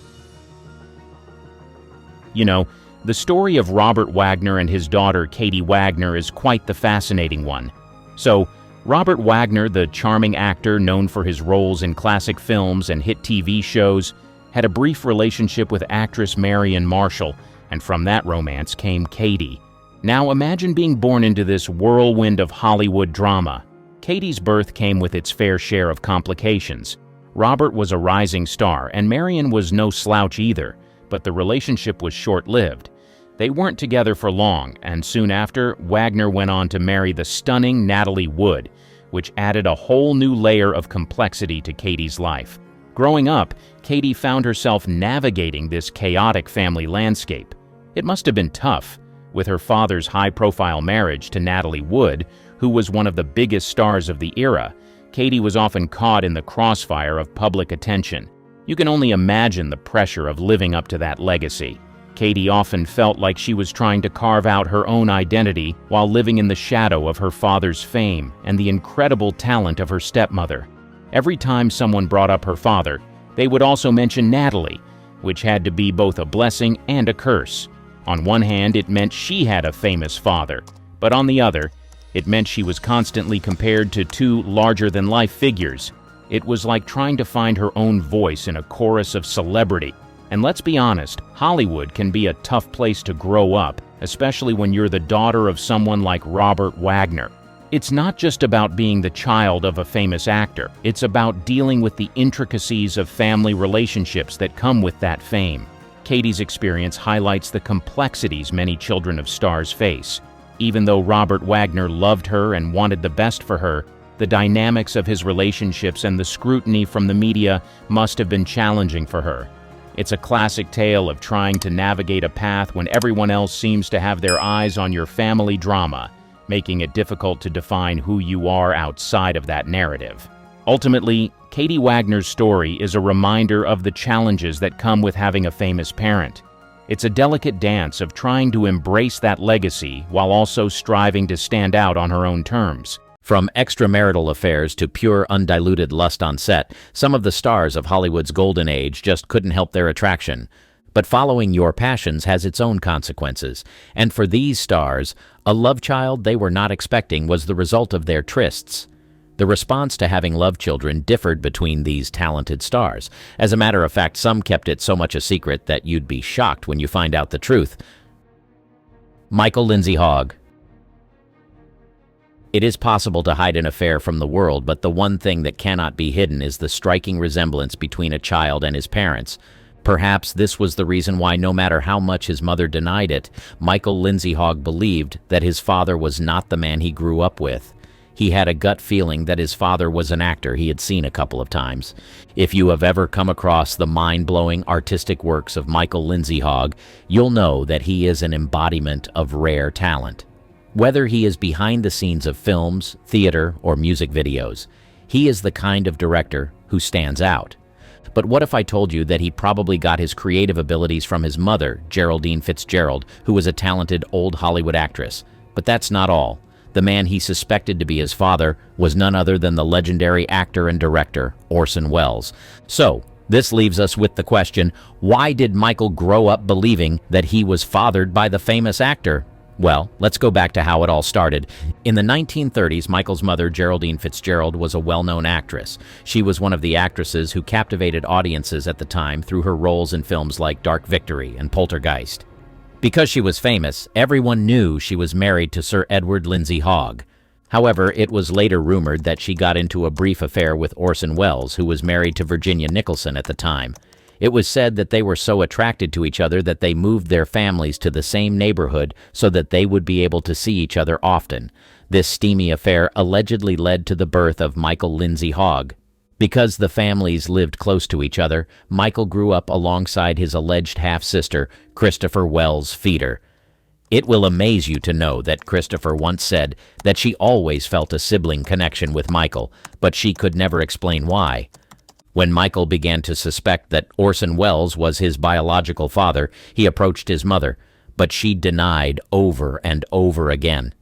You know, the story of Robert Wagner and his daughter Katie Wagner is quite the fascinating one. So, Robert Wagner, the charming actor known for his roles in classic films and hit TV shows, had a brief relationship with actress Marion Marshall, and from that romance came Katie. Now imagine being born into this whirlwind of Hollywood drama. Katie's birth came with its fair share of complications. Robert was a rising star, and Marion was no slouch either, but the relationship was short-lived. They weren't together for long, and soon after, Wagner went on to marry the stunning Natalie Wood, which added a whole new layer of complexity to Katie's life. Growing up, Katie found herself navigating this chaotic family landscape. It must have been tough, with her father's high-profile marriage to Natalie Wood, who was one of the biggest stars of the era. Katie was often caught in the crossfire of public attention. You can only imagine the pressure of living up to that legacy. Katie often felt like she was trying to carve out her own identity while living in the shadow of her father's fame and the incredible talent of her stepmother. Every time someone brought up her father, they would also mention Natalie, which had to be both a blessing and a curse. On one hand, it meant she had a famous father, but on the other, it meant she was constantly compared to two larger-than-life figures. It was like trying to find her own voice in a chorus of celebrity. And let's be honest, Hollywood can be a tough place to grow up, especially when you're the daughter of someone like Robert Wagner. It's not just about being the child of a famous actor. It's about dealing with the intricacies of family relationships that come with that fame. Katie's experience highlights the complexities many children of stars face. Even though Robert Wagner loved her and wanted the best for her, the dynamics of his relationships and the scrutiny from the media must have been challenging for her. It's a classic tale of trying to navigate a path when everyone else seems to have their eyes on your family drama, making it difficult to define who you are outside of that narrative. Ultimately, Katie Wagner's story is a reminder of the challenges that come with having a famous parent. It's a delicate dance of trying to embrace that legacy while also striving to stand out on her own terms. From extramarital affairs to pure undiluted lust on set, some of the stars of Hollywood's golden age just couldn't help their attraction. But following your passions has its own consequences, and for these stars, a love child they were not expecting was the result of their trysts. The response to having love children differed between these talented stars. As a matter of fact, some kept it so much a secret that you'd be shocked when you find out the truth. Michael Lindsay-Hogg. It is possible to hide an affair from the world, but the one thing that cannot be hidden is the striking resemblance between a child and his parents. Perhaps this was the reason why, no matter how much his mother denied it, Michael Lindsay-Hogg believed that his father was not the man he grew up with. He had a gut feeling that his father was an actor he had seen a couple of times. If you have ever come across the mind-blowing artistic works of Michael Lindsay-Hogg, you'll know that he is an embodiment of rare talent. Whether he is behind the scenes of films, theater, or music videos, he is the kind of director who stands out. But what if I told you that he probably got his creative abilities from his mother, Geraldine Fitzgerald, who was a talented old Hollywood actress? But that's not all. The man he suspected to be his father was none other than the legendary actor and director, Orson Welles. So, this leaves us with the question, why did Michael grow up believing that he was fathered by the famous actor? Well, let's go back to how it all started. In the 1930s, Michael's mother, Geraldine Fitzgerald, was a well-known actress. She was one of the actresses who captivated audiences at the time through her roles in films like Dark Victory and Poltergeist. Because she was famous, everyone knew she was married to Sir Edward Lindsay-Hogg. However, it was later rumored that she got into a brief affair with Orson Welles, who was married to Virginia Nicholson at the time. It was said that they were so attracted to each other that they moved their families to the same neighborhood so that they would be able to see each other often. This steamy affair allegedly led to the birth of Michael Lindsay-Hogg. Because the families lived close to each other, Michael grew up alongside his alleged half-sister, Christopher Wells Feeder. It will amaze you to know that Christopher once said that she always felt a sibling connection with Michael, but she could never explain why. When Michael began to suspect that Orson Welles was his biological father, he approached his mother, but she denied over and over again.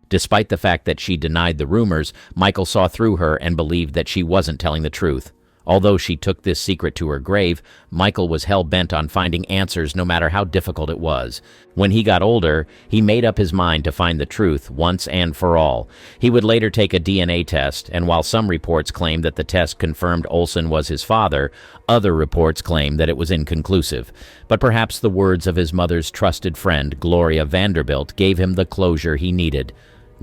Despite the fact that she denied the rumors, Michael saw through her and believed that she wasn't telling the truth. Although she took this secret to her grave, Michael was hell-bent on finding answers no matter how difficult it was. When he got older, he made up his mind to find the truth once and for all. He would later take a DNA test, and while some reports claimed that the test confirmed Olson was his father, other reports claimed that it was inconclusive. But perhaps the words of his mother's trusted friend, Gloria Vanderbilt, gave him the closure he needed.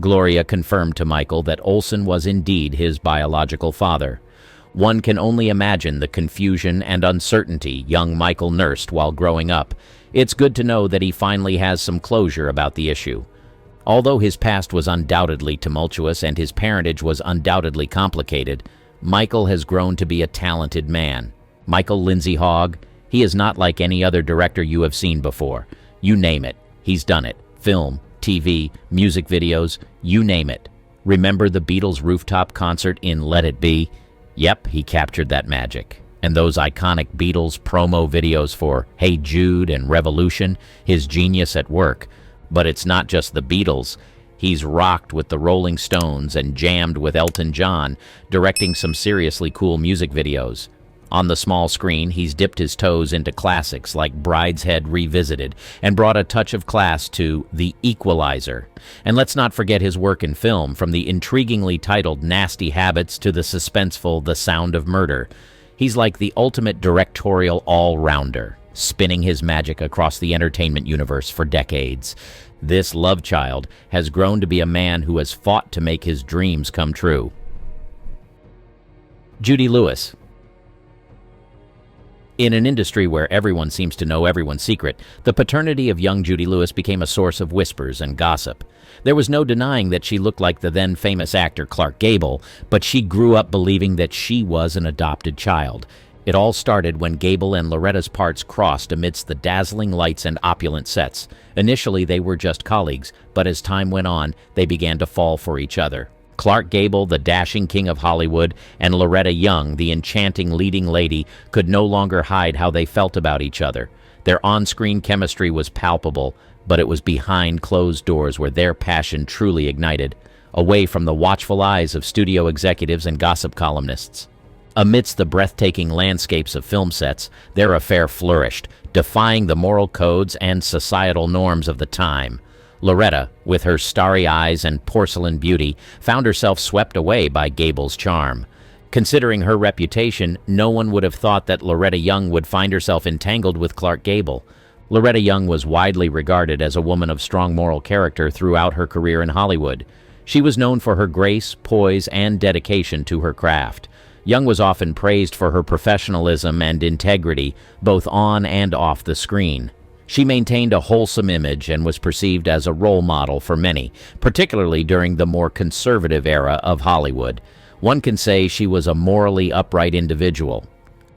Gloria confirmed to Michael that Olson was indeed his biological father. One can only imagine the confusion and uncertainty young Michael nursed while growing up. It's good to know that he finally has some closure about the issue. Although his past was undoubtedly tumultuous and his parentage was undoubtedly complicated, Michael has grown to be a talented man. Michael Lindsay-Hogg, he is not like any other director you have seen before. You name it, he's done it. Film, TV, music videos, you name it. Remember the Beatles' rooftop concert in Let It Be? Yep, he captured that magic. And those iconic Beatles promo videos for Hey Jude and Revolution, his genius at work. But it's not just the Beatles. He's rocked with the Rolling Stones and jammed with Elton John, directing some seriously cool music videos. On the small screen, he's dipped his toes into classics like Brideshead Revisited and brought a touch of class to The Equalizer. And let's not forget his work in film, from the intriguingly titled Nasty Habits to the suspenseful The Sound of Murder. He's like the ultimate directorial all-rounder, spinning his magic across the entertainment universe for decades. This love child has grown to be a man who has fought to make his dreams come true. Judy Lewis. In an industry where everyone seems to know everyone's secret, the paternity of young Judy Lewis became a source of whispers and gossip. There was no denying that she looked like the then-famous actor Clark Gable, but she grew up believing that she was an adopted child. It all started when Gable and Loretta's parts crossed amidst the dazzling lights and opulent sets. Initially, they were just colleagues, but as time went on, they began to fall for each other. Clark Gable, the dashing king of Hollywood, and Loretta Young, the enchanting leading lady, could no longer hide how they felt about each other. Their on-screen chemistry was palpable, but it was behind closed doors where their passion truly ignited, away from the watchful eyes of studio executives and gossip columnists. Amidst the breathtaking landscapes of film sets, their affair flourished, defying the moral codes and societal norms of the time. Loretta, with her starry eyes and porcelain beauty, found herself swept away by Gable's charm. Considering her reputation, no one would have thought that Loretta Young would find herself entangled with Clark Gable. Loretta Young was widely regarded as a woman of strong moral character throughout her career in Hollywood. She was known for her grace, poise, and dedication to her craft. Young was often praised for her professionalism and integrity, both on and off the screen. She maintained a wholesome image and was perceived as a role model for many, particularly during the more conservative era of Hollywood. One can say she was a morally upright individual.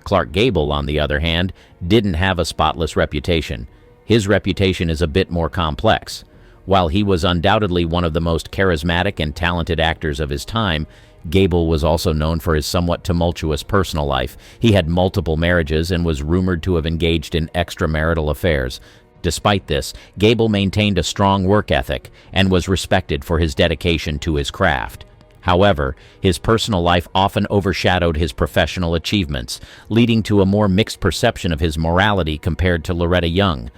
Clark Gable, on the other hand, didn't have a spotless reputation. His reputation is a bit more complex. While he was undoubtedly one of the most charismatic and talented actors of his time, Gable was also known for his somewhat tumultuous personal life. He had multiple marriages and was rumored to have engaged in extramarital affairs. Despite this, Gable maintained a strong work ethic and was respected for his dedication to his craft. However, his personal life often overshadowed his professional achievements, leading to a more mixed perception of his morality compared to Loretta Young.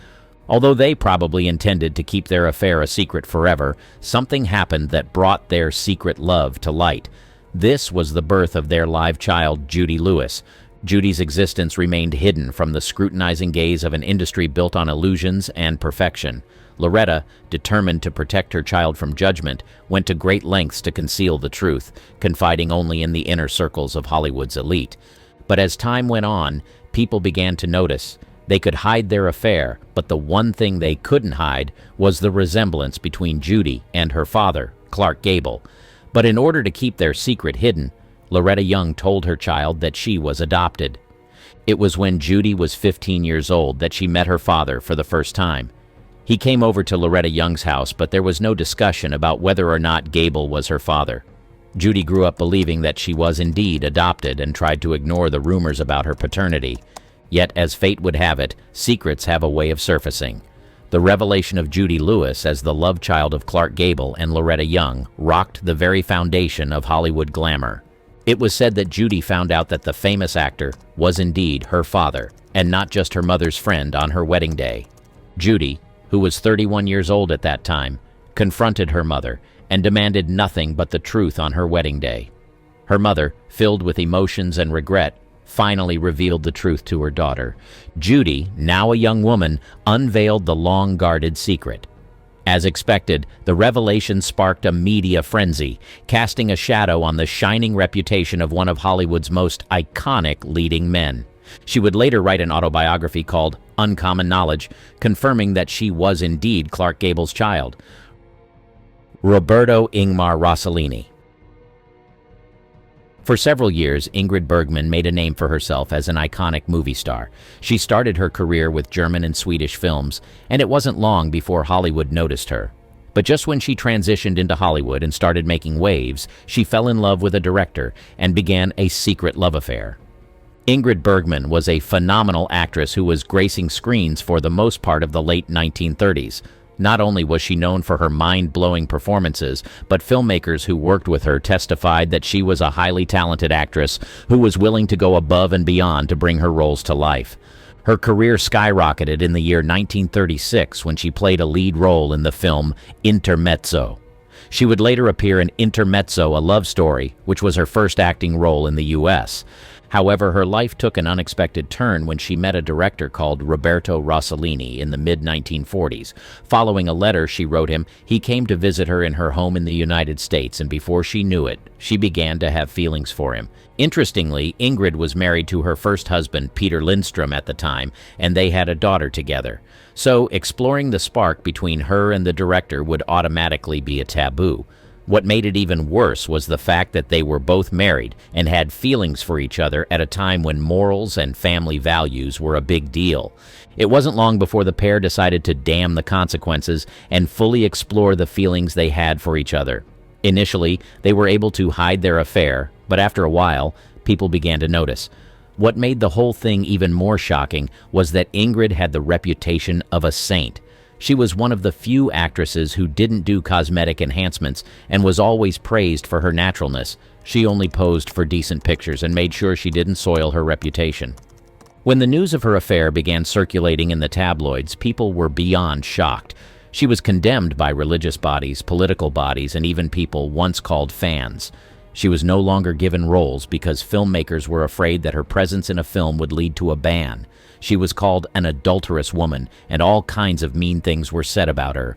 Although they probably intended to keep their affair a secret forever, something happened that brought their secret love to light. This was the birth of their live child, Judy Lewis. Judy's existence remained hidden from the scrutinizing gaze of an industry built on illusions and perfection. Loretta, determined to protect her child from judgment, went to great lengths to conceal the truth, confiding only in the inner circles of Hollywood's elite. But as time went on, people began to notice. They could hide their affair, but the one thing they couldn't hide was the resemblance between Judy and her father, Clark Gable. But in order to keep their secret hidden, Loretta Young told her child that she was adopted. It was when Judy was 15 years old that she met her father for the first time. He came over to Loretta Young's house, but there was no discussion about whether or not Gable was her father. Judy grew up believing that she was indeed adopted and tried to ignore the rumors about her paternity. Yet, as fate would have it, secrets have a way of surfacing. The revelation of Judy Lewis as the love child of Clark Gable and Loretta Young rocked the very foundation of Hollywood glamour. It was said that Judy found out that the famous actor was indeed her father, and not just her mother's friend on her wedding day. Judy, who was 31 years old at that time, confronted her mother and demanded nothing but the truth on her wedding day. Her mother, filled with emotions and regret, finally revealed the truth to her daughter. Judy, now a young woman, unveiled the long-guarded secret. As expected, the revelation sparked a media frenzy, casting a shadow on the shining reputation of one of Hollywood's most iconic leading men. She would later write an autobiography called Uncommon Knowledge, confirming that she was indeed Clark Gable's child. Roberto Ingmar Rossellini. For several years, Ingrid Bergman made a name for herself as an iconic movie star. She started her career with German and Swedish films, and it wasn't long before Hollywood noticed her. But just when she transitioned into Hollywood and started making waves, she fell in love with a director and began a secret love affair. Ingrid Bergman was a phenomenal actress who was gracing screens for the most part of the late 1930s. Not only was she known for her mind-blowing performances, but filmmakers who worked with her testified that she was a highly talented actress who was willing to go above and beyond to bring her roles to life. Her career skyrocketed in the year 1936 when she played a lead role in the film Intermezzo. She would later appear in Intermezzo, a Love Story, which was her first acting role in the U.S. However, her life took an unexpected turn when she met a director called Roberto Rossellini in the mid-1940s. Following a letter she wrote him, he came to visit her in her home in the United States, and before she knew it, she began to have feelings for him. Interestingly, Ingrid was married to her first husband, Peter Lindstrom, at the time, and they had a daughter together. So, exploring the spark between her and the director would automatically be a taboo. What made it even worse was the fact that they were both married and had feelings for each other at a time when morals and family values were a big deal. It wasn't long before the pair decided to damn the consequences and fully explore the feelings they had for each other. Initially, they were able to hide their affair, but after a while, people began to notice. What made the whole thing even more shocking was that Ingrid had the reputation of a saint. She was one of the few actresses who didn't do cosmetic enhancements and was always praised for her naturalness. She only posed for decent pictures and made sure she didn't soil her reputation. When the news of her affair began circulating in the tabloids, people were beyond shocked. She was condemned by religious bodies, political bodies, and even people once called fans. She was no longer given roles because filmmakers were afraid that her presence in a film would lead to a ban. She was called an adulterous woman, and all kinds of mean things were said about her.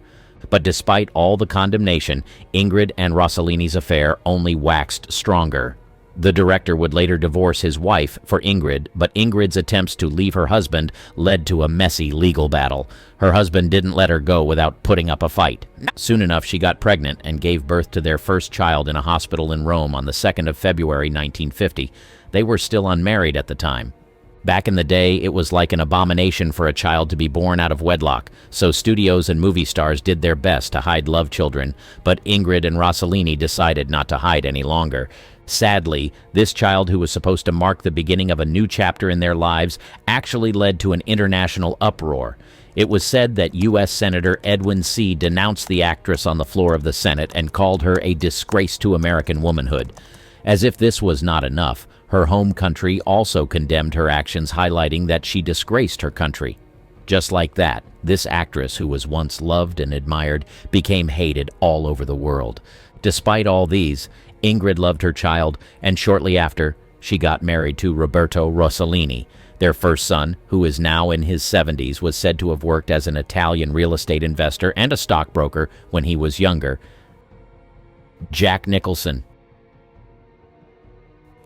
But despite all the condemnation, Ingrid and Rossellini's affair only waxed stronger. The director would later divorce his wife for Ingrid, but Ingrid's attempts to leave her husband led to a messy legal battle. Her husband didn't let her go without putting up a fight. Soon enough, she got pregnant and gave birth to their first child in a hospital in Rome on the 2nd of February 1950. They were still unmarried at the time. Back in the day, it was like an abomination for a child to be born out of wedlock, so studios and movie stars did their best to hide love children, but Ingrid and Rossellini decided not to hide any longer. Sadly, this child, who was supposed to mark the beginning of a new chapter in their lives, actually led to an international uproar. It was said that U.S. Senator Edwin C. denounced the actress on the floor of the Senate and called her a disgrace to American womanhood. As if this was not enough, her home country also condemned her actions, highlighting that she disgraced her country. Just like that, this actress, who was once loved and admired, became hated all over the world. Despite all these, Ingrid loved her child, and shortly after, she got married to Roberto Rossellini. Their first son, who is now in his 70s, was said to have worked as an Italian real estate investor and a stockbroker when he was younger. Jack Nicholson.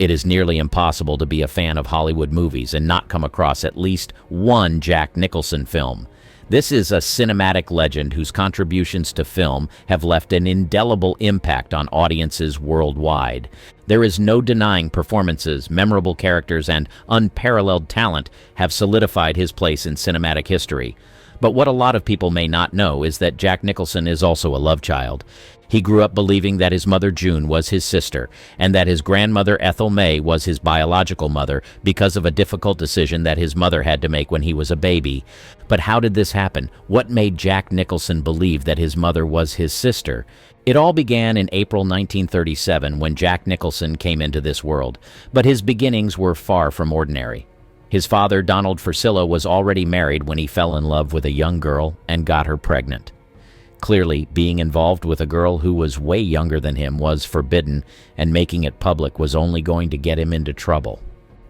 It is nearly impossible to be a fan of Hollywood movies and not come across at least one Jack Nicholson film. This is a cinematic legend whose contributions to film have left an indelible impact on audiences worldwide. There is no denying performances, memorable characters, and unparalleled talent have solidified his place in cinematic history. But what a lot of people may not know is that Jack Nicholson is also a love child. He grew up believing that his mother June was his sister, and that his grandmother Ethel May was his biological mother because of a difficult decision that his mother had to make when he was a baby. But how did this happen? What made Jack Nicholson believe that his mother was his sister? It all began in April 1937 when Jack Nicholson came into this world, but his beginnings were far from ordinary. His father, Donald Fursillo, was already married when he fell in love with a young girl and got her pregnant. Clearly, being involved with a girl who was way younger than him was forbidden, and making it public was only going to get him into trouble.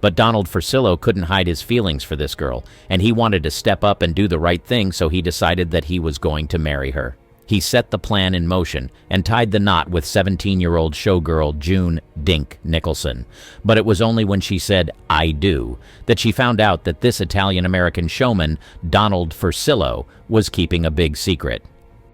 But Donald Fursillo couldn't hide his feelings for this girl, and he wanted to step up and do the right thing, so he decided that he was going to marry her. He set the plan in motion and tied the knot with 17-year-old showgirl June "Dink" Nicholson. But it was only when she said, "I do," that she found out that this Italian-American showman, Donald Fursillo, was keeping a big secret.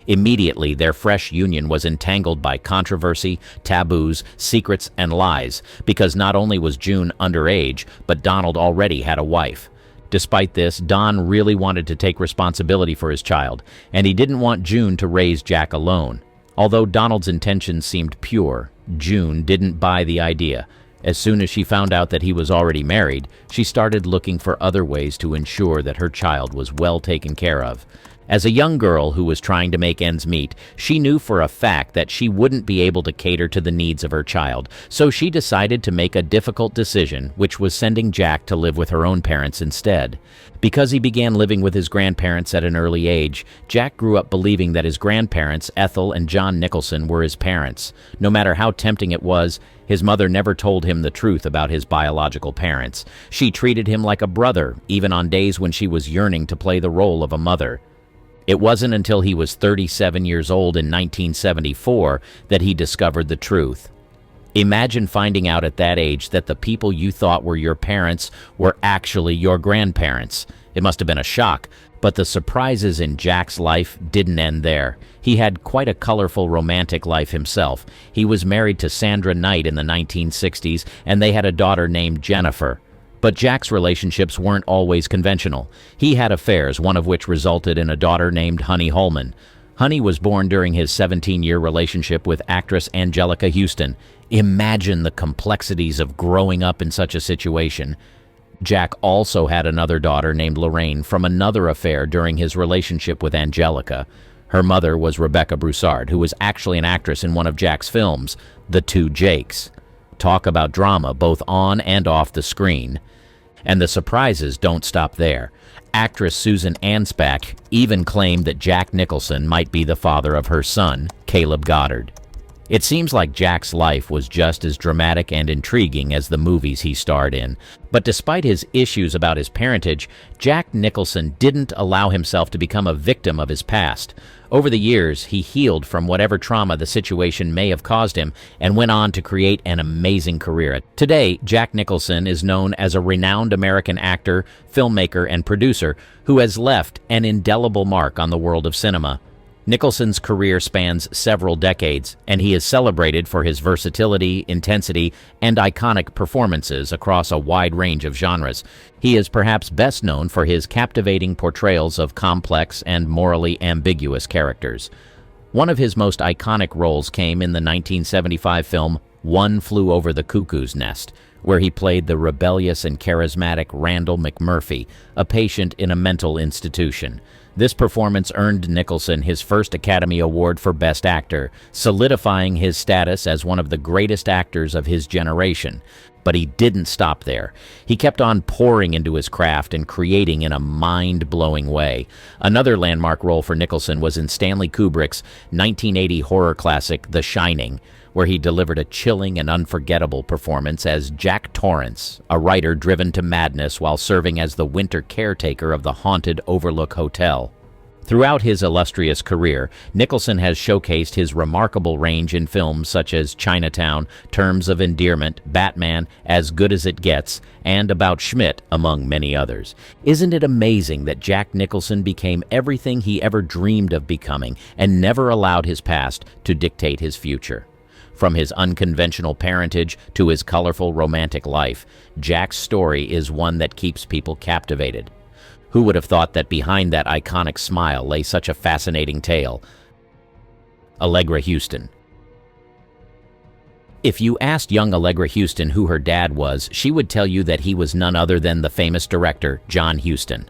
Immediately, their fresh union was entangled by controversy, taboos, secrets, and lies, because not only was June underage, but Donald already had a wife. Despite this, Don really wanted to take responsibility for his child, and he didn't want June to raise Jack alone. Although Donald's intentions seemed pure, June didn't buy the idea. As soon as she found out that he was already married, she started looking for other ways to ensure that her child was well taken care of. As a young girl who was trying to make ends meet, she knew for a fact that she wouldn't be able to cater to the needs of her child, so she decided to make a difficult decision, which was sending Jack to live with her own parents instead. Because he began living with his grandparents at an early age, Jack grew up believing that his grandparents, Ethel and John Nicholson, were his parents. No matter how tempting it was, his mother never told him the truth about his biological parents. She treated him like a brother, even on days when she was yearning to play the role of a mother. It wasn't until he was 37 years old in 1974 that he discovered the truth. Imagine finding out at that age that the people you thought were your parents were actually your grandparents. It must have been a shock, but the surprises in Jack's life didn't end there. He had quite a colorful romantic life himself. He was married to Sandra Knight in the 1960s, and they had a daughter named Jennifer. But Jack's relationships weren't always conventional. He had affairs, one of which resulted in a daughter named Honey Holman. Honey was born during his 17-year relationship with actress Angelica Houston. Imagine the complexities of growing up in such a situation. Jack also had another daughter named Lorraine from another affair during his relationship with Angelica. Her mother was Rebecca Broussard, who was actually an actress in one of Jack's films, The Two Jakes. Talk about drama both on and off the screen. And the surprises don't stop there. Actress Susan Anspach even claimed that Jack Nicholson might be the father of her son, Caleb Goddard. It seems like Jack's life was just as dramatic and intriguing as the movies he starred in. But despite his issues about his parentage, Jack Nicholson didn't allow himself to become a victim of his past. Over the years, he healed from whatever trauma the situation may have caused him and went on to create an amazing career. Today, Jack Nicholson is known as a renowned American actor, filmmaker, and producer who has left an indelible mark on the world of cinema. Nicholson's career spans several decades, and he is celebrated for his versatility, intensity, and iconic performances across a wide range of genres. He is perhaps best known for his captivating portrayals of complex and morally ambiguous characters. One of his most iconic roles came in the 1975 film One Flew Over the Cuckoo's Nest, where he played the rebellious and charismatic Randall McMurphy, a patient in a mental institution. This performance earned Nicholson his first Academy Award for Best Actor, solidifying his status as one of the greatest actors of his generation. But he didn't stop there. He kept on pouring into his craft and creating in a mind-blowing way. Another landmark role for Nicholson was in Stanley Kubrick's 1980 horror classic, The Shining. where he delivered a chilling and unforgettable performance as Jack Torrance, a writer driven to madness while serving as the winter caretaker of the haunted Overlook Hotel. Throughout his illustrious career, Nicholson has showcased his remarkable range in films such as Chinatown, Terms of Endearment, Batman, As Good as It Gets, and About Schmidt, among many others. Isn't it amazing that Jack Nicholson became everything he ever dreamed of becoming and never allowed his past to dictate his future? From his unconventional parentage to his colorful romantic life, Jack's story is one that keeps people captivated. Who would have thought that behind that iconic smile lay such a fascinating tale? Allegra Houston. If you asked young Allegra Houston who her dad was, she would tell you that he was none other than the famous director, John Huston.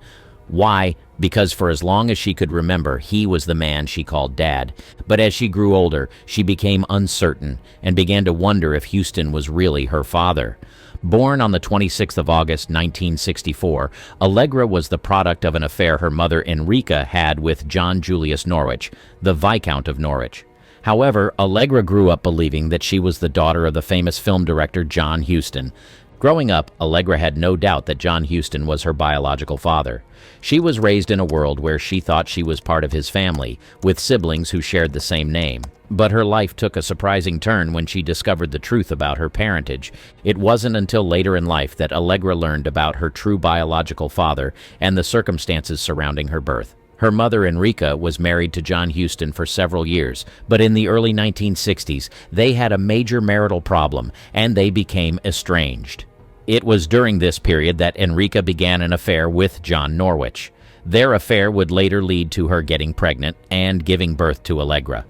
Why? Because for as long as she could remember, he was the man she called Dad. But as she grew older, she became uncertain and began to wonder if Huston was really her father. Born on the 26th of August, 1964, Allegra was the product of an affair her mother Enrica had with John Julius Norwich, the Viscount of Norwich. However, Allegra grew up believing that she was the daughter of the famous film director John Huston. Growing up, Allegra had no doubt that John Huston was her biological father. She was raised in a world where she thought she was part of his family, with siblings who shared the same name. But her life took a surprising turn when she discovered the truth about her parentage. It wasn't until later in life that Allegra learned about her true biological father and the circumstances surrounding her birth. Her mother, Enrica, was married to John Huston for several years, but in the early 1960s, they had a major marital problem, and they became estranged. It was during this period that Enrica began an affair with John Norwich. Their affair would later lead to her getting pregnant and giving birth to Allegra.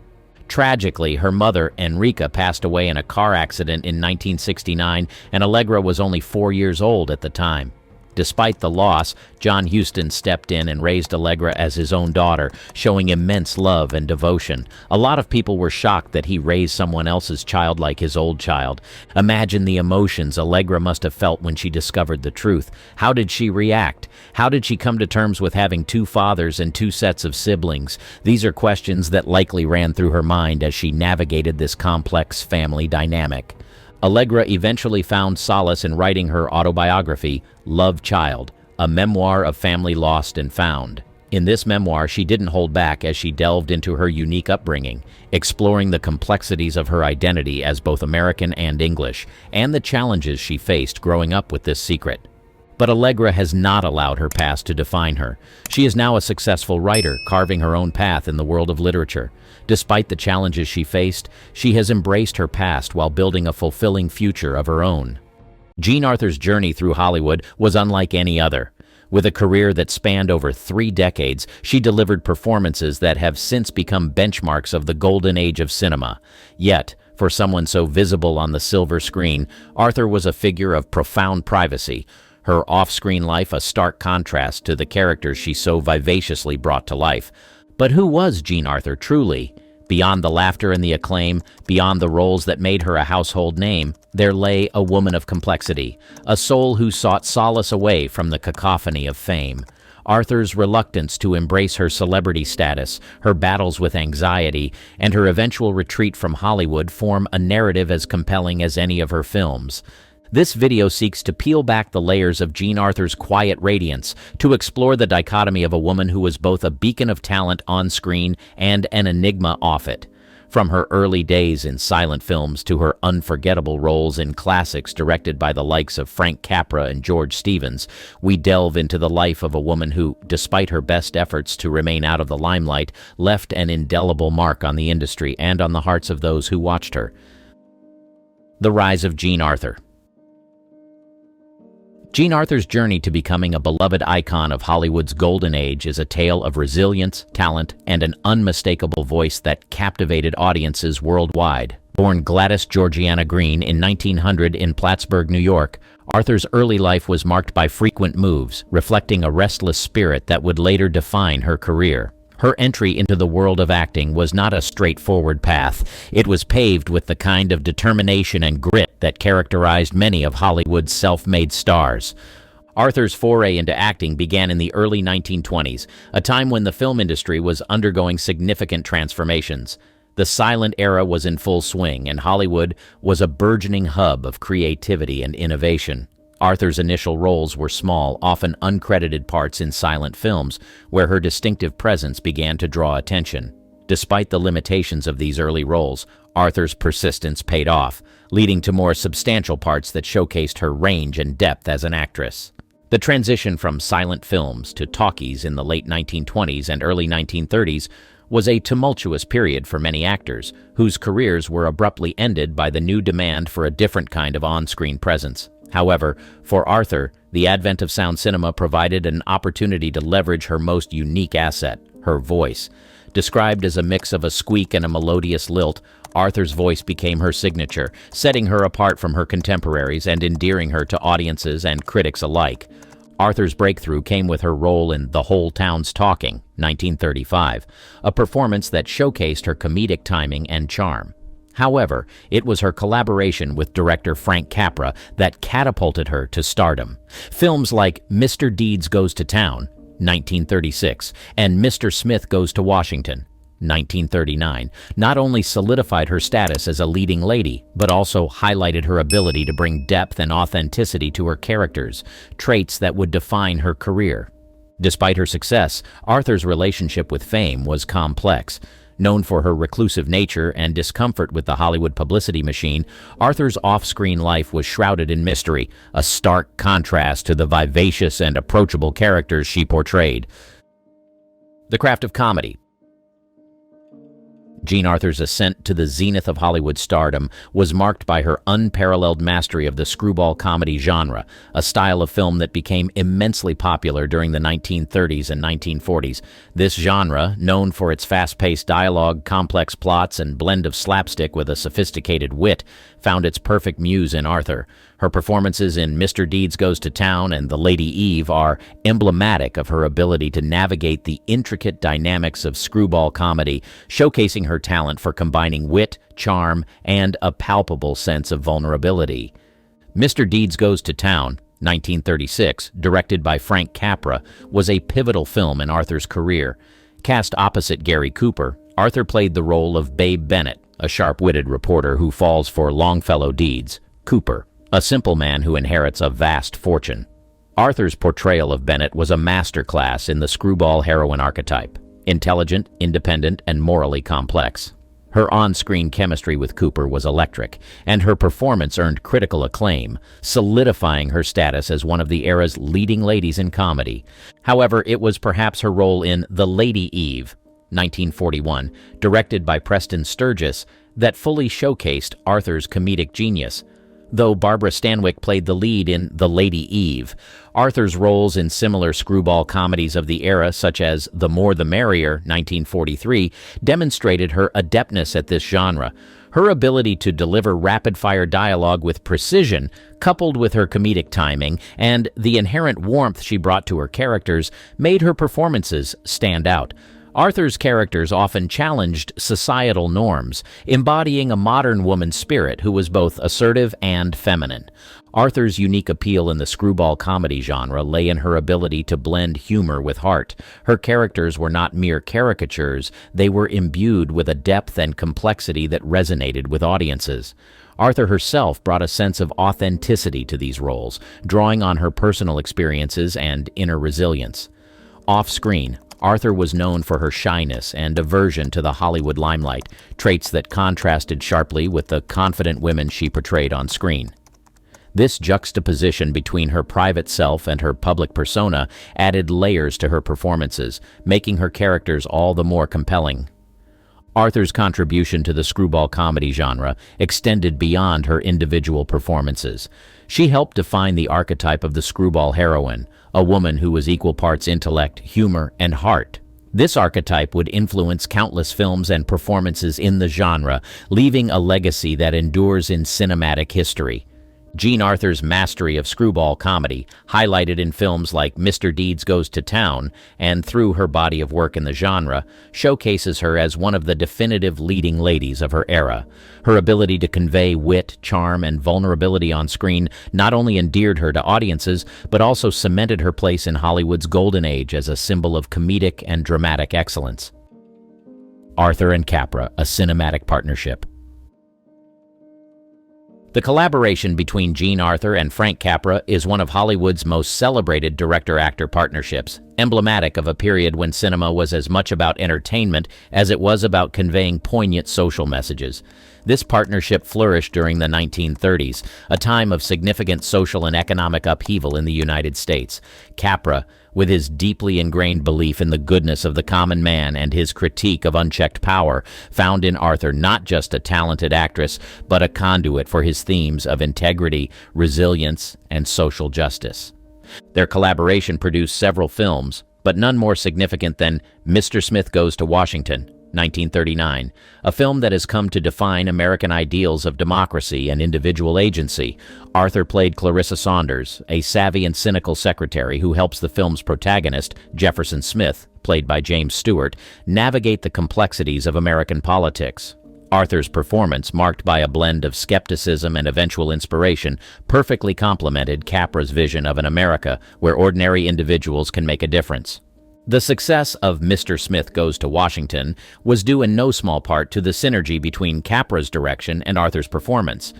Tragically, her mother, Enrica, passed away in a car accident in 1969, and Allegra was only 4 years old at the time. Despite the loss, John Huston stepped in and raised Allegra as his own daughter, showing immense love and devotion. A lot of people were shocked that he raised someone else's child like his old child. Imagine the emotions Allegra must have felt when she discovered the truth. How did she react? How did she come to terms with having two fathers and two sets of siblings? These are questions that likely ran through her mind as she navigated this complex family dynamic. Allegra eventually found solace in writing her autobiography, Love Child, a memoir of family lost and found. In this memoir, she didn't hold back as she delved into her unique upbringing, exploring the complexities of her identity as both American and English, and the challenges she faced growing up with this secret. But Allegra has not allowed her past to define her. She is now a successful writer, carving her own path in the world of literature. Despite the challenges she faced, she has embraced her past while building a fulfilling future of her own. Jean Arthur's journey through Hollywood was unlike any other. With a career that spanned over 3 decades, she delivered performances that have since become benchmarks of the golden age of cinema. Yet, for someone so visible on the silver screen, Arthur was a figure of profound privacy, her off-screen life a stark contrast to the characters she so vivaciously brought to life. But who was Jean Arthur truly? Beyond the laughter and the acclaim, beyond the roles that made her a household name, there lay a woman of complexity, a soul who sought solace away from the cacophony of fame. Arthur's reluctance to embrace her celebrity status, her battles with anxiety, and her eventual retreat from Hollywood form a narrative as compelling as any of her films. This video seeks to peel back the layers of Jean Arthur's quiet radiance, to explore the dichotomy of a woman who was both a beacon of talent on screen and an enigma off it. From her early days in silent films to her unforgettable roles in classics directed by the likes of Frank Capra and George Stevens, we delve into the life of a woman who, despite her best efforts to remain out of the limelight, left an indelible mark on the industry and on the hearts of those who watched her. The rise of Jean Arthur. Jean Arthur's journey to becoming a beloved icon of Hollywood's golden age is a tale of resilience, talent, and an unmistakable voice that captivated audiences worldwide. Born Gladys Georgiana Green in 1900 in Plattsburgh, New York, Arthur's early life was marked by frequent moves, reflecting a restless spirit that would later define her career. Her entry into the world of acting was not a straightforward path. It was paved with the kind of determination and grit that characterized many of Hollywood's self-made stars. Arthur's foray into acting began in the early 1920s, a time when the film industry was undergoing significant transformations. The silent era was in full swing, and Hollywood was a burgeoning hub of creativity and innovation. Arthur's initial roles were small, often uncredited parts in silent films, where her distinctive presence began to draw attention. Despite the limitations of these early roles, Arthur's persistence paid off, leading to more substantial parts that showcased her range and depth as an actress. The transition from silent films to talkies in the late 1920s and early 1930s was a tumultuous period for many actors, whose careers were abruptly ended by the new demand for a different kind of on-screen presence. However, for Arthur, the advent of sound cinema provided an opportunity to leverage her most unique asset, her voice. Described as a mix of a squeak and a melodious lilt, Arthur's voice became her signature, setting her apart from her contemporaries and endearing her to audiences and critics alike. Arthur's breakthrough came with her role in The Whole Town's Talking, 1935, a performance that showcased her comedic timing and charm. However, it was her collaboration with director Frank Capra that catapulted her to stardom. Films like Mr. Deeds Goes to Town, 1936, and Mr. Smith Goes to Washington, 1939, not only solidified her status as a leading lady, but also highlighted her ability to bring depth and authenticity to her characters, traits that would define her career. Despite her success, Arthur's relationship with fame was complex. Known for her reclusive nature and discomfort with the Hollywood publicity machine, Arthur's off-screen life was shrouded in mystery, a stark contrast to the vivacious and approachable characters she portrayed. The craft of comedy. Jean Arthur's ascent to the zenith of Hollywood stardom was marked by her unparalleled mastery of the screwball comedy genre, a style of film that became immensely popular during the 1930s and 1940s. This genre, known for its fast-paced dialogue, complex plots, and blend of slapstick with a sophisticated wit, found its perfect muse in Arthur. Her performances in Mr. Deeds Goes to Town and The Lady Eve are emblematic of her ability to navigate the intricate dynamics of screwball comedy, showcasing her talent for combining wit, charm, and a palpable sense of vulnerability. Mr. Deeds Goes to Town, 1936, directed by Frank Capra, was a pivotal film in Arthur's career. Cast opposite Gary Cooper, Arthur played the role of Babe Bennett, a sharp-witted reporter who falls for Longfellow deeds. Cooper, a simple man who inherits a vast fortune. Arthur's portrayal of Bennett was a masterclass in the screwball heroine archetype, intelligent, independent, and morally complex. Her on-screen chemistry with Cooper was electric, and her performance earned critical acclaim, solidifying her status as one of the era's leading ladies in comedy. However, it was perhaps her role in The Lady Eve, 1941, directed by Preston Sturges, that fully showcased Arthur's comedic genius. Though Barbara Stanwyck played the lead in The Lady Eve, Arthur's roles in similar screwball comedies of the era, such as The More the Merrier, 1943, demonstrated her adeptness at this genre. Her ability to deliver rapid-fire dialogue with precision, coupled with her comedic timing and the inherent warmth she brought to her characters, made her performances stand out. Arthur's characters often challenged societal norms, embodying a modern woman's spirit who was both assertive and feminine. Arthur's unique appeal in the screwball comedy genre lay in her ability to blend humor with heart. Her characters were not mere caricatures, they were imbued with a depth and complexity that resonated with audiences. Arthur herself brought a sense of authenticity to these roles, drawing on her personal experiences and inner resilience. Off-screen, Arthur was known for her shyness and aversion to the Hollywood limelight, traits that contrasted sharply with the confident women she portrayed on screen. This juxtaposition between her private self and her public persona added layers to her performances, making her characters all the more compelling. Arthur's contribution to the screwball comedy genre extended beyond her individual performances. She helped define the archetype of the screwball heroine, a woman who was equal parts intellect, humor, and heart. This archetype would influence countless films and performances in the genre, leaving a legacy that endures in cinematic history. Jean Arthur's mastery of screwball comedy, highlighted in films like Mr. Deeds Goes to Town and through her body of work in the genre, showcases her as one of the definitive leading ladies of her era. Her ability to convey wit, charm, and vulnerability on screen not only endeared her to audiences, but also cemented her place in Hollywood's golden age as a symbol of comedic and dramatic excellence. Arthur and Capra, a cinematic partnership. The collaboration between Jean Arthur and Frank Capra is one of Hollywood's most celebrated director-actor partnerships, emblematic of a period when cinema was as much about entertainment as it was about conveying poignant social messages. This partnership flourished during the 1930s, a time of significant social and economic upheaval in the United States. Capra, with his deeply ingrained belief in the goodness of the common man and his critique of unchecked power, found in Arthur not just a talented actress, but a conduit for his themes of integrity, resilience, and social justice. Their collaboration produced several films, but none more significant than Mr. Smith Goes to Washington, 1939, a film that has come to define American ideals of democracy and individual agency. Arthur played Clarissa Saunders, a savvy and cynical secretary who helps the film's protagonist, Jefferson Smith, played by James Stewart, navigate the complexities of American politics. Arthur's performance, marked by a blend of skepticism and eventual inspiration, perfectly complemented Capra's vision of an America where ordinary individuals can make a difference. The success of Mr. Smith Goes to Washington was due in no small part to the synergy between Capra's direction and Arthur's performance.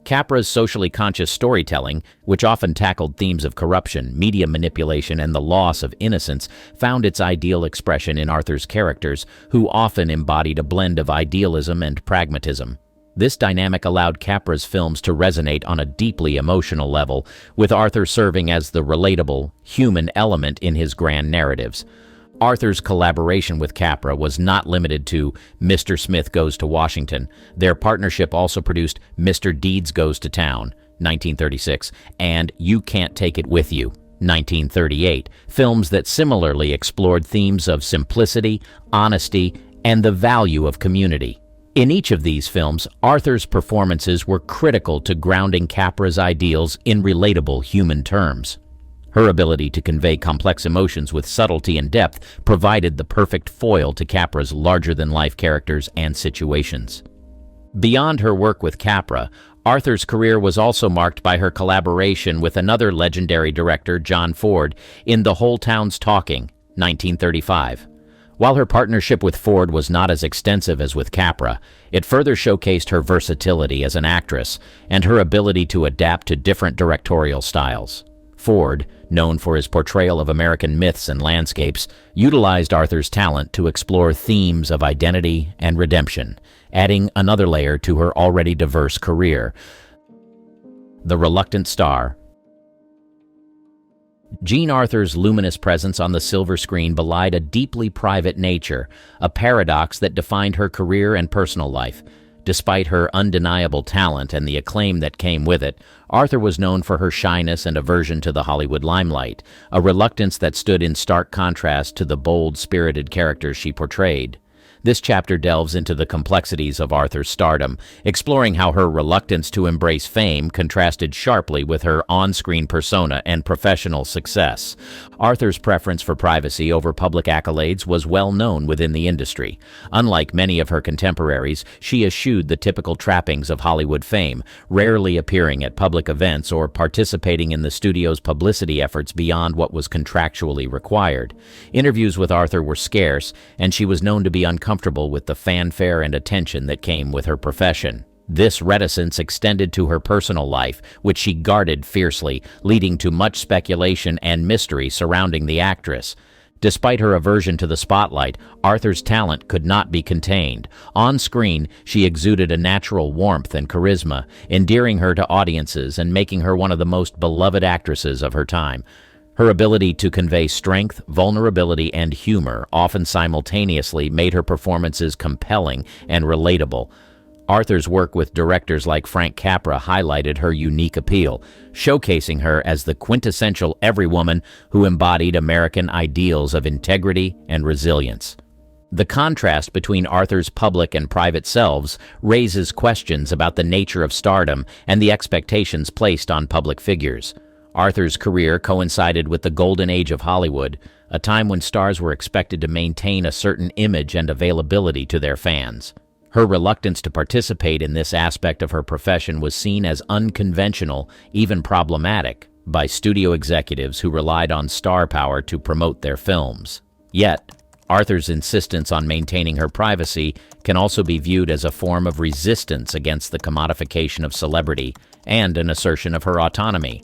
Capra's socially conscious storytelling, which often tackled themes of corruption, media manipulation, and the loss of innocence, found its ideal expression in Arthur's characters, who often embodied a blend of idealism and pragmatism. This dynamic allowed Capra's films to resonate on a deeply emotional level, with Arthur serving as the relatable, human element in his grand narratives. Arthur's collaboration with Capra was not limited to Mr. Smith Goes to Washington. Their partnership also produced Mr. Deeds Goes to Town, 1936, and You Can't Take It With You, 1938, films that similarly explored themes of simplicity, honesty, and the value of community. In each of these films, Arthur's performances were critical to grounding Capra's ideals in relatable human terms. Her ability to convey complex emotions with subtlety and depth provided the perfect foil to Capra's larger-than-life characters and situations. Beyond her work with Capra, Arthur's career was also marked by her collaboration with another legendary director, John Ford, in The Whole Town's Talking, 1935. While her partnership with Ford was not as extensive as with Capra, it further showcased her versatility as an actress and her ability to adapt to different directorial styles. Ford, known for his portrayal of American myths and landscapes, utilized Arthur's talent to explore themes of identity and redemption, adding another layer to her already diverse career. The Reluctant Star. Jean Arthur's luminous presence on the silver screen belied a deeply private nature, a paradox that defined her career and personal life. Despite her undeniable talent and the acclaim that came with it, Arthur was known for her shyness and aversion to the Hollywood limelight, a reluctance that stood in stark contrast to the bold, spirited characters she portrayed. This chapter delves into the complexities of Arthur's stardom, exploring how her reluctance to embrace fame contrasted sharply with her on-screen persona and professional success. Arthur's preference for privacy over public accolades was well known within the industry. Unlike many of her contemporaries, she eschewed the typical trappings of Hollywood fame, rarely appearing at public events or participating in the studio's publicity efforts beyond what was contractually required. Interviews with Arthur were scarce, and she was known to be uncomfortable with the fanfare and attention that came with her profession. This reticence extended to her personal life, which she guarded fiercely, leading to much speculation and mystery surrounding the actress. Despite her aversion to the spotlight, Arthur's talent could not be contained. On screen, she exuded a natural warmth and charisma, endearing her to audiences and making her one of the most beloved actresses of her time. Her ability to convey strength, vulnerability, and humor often simultaneously made her performances compelling and relatable. Arthur's work with directors like Frank Capra highlighted her unique appeal, showcasing her as the quintessential everywoman who embodied American ideals of integrity and resilience. The contrast between Arthur's public and private selves raises questions about the nature of stardom and the expectations placed on public figures. Arthur's career coincided with the golden age of Hollywood, a time when stars were expected to maintain a certain image and availability to their fans. Her reluctance to participate in this aspect of her profession was seen as unconventional, even problematic, by studio executives who relied on star power to promote their films. Yet, Arthur's insistence on maintaining her privacy can also be viewed as a form of resistance against the commodification of celebrity and an assertion of her autonomy.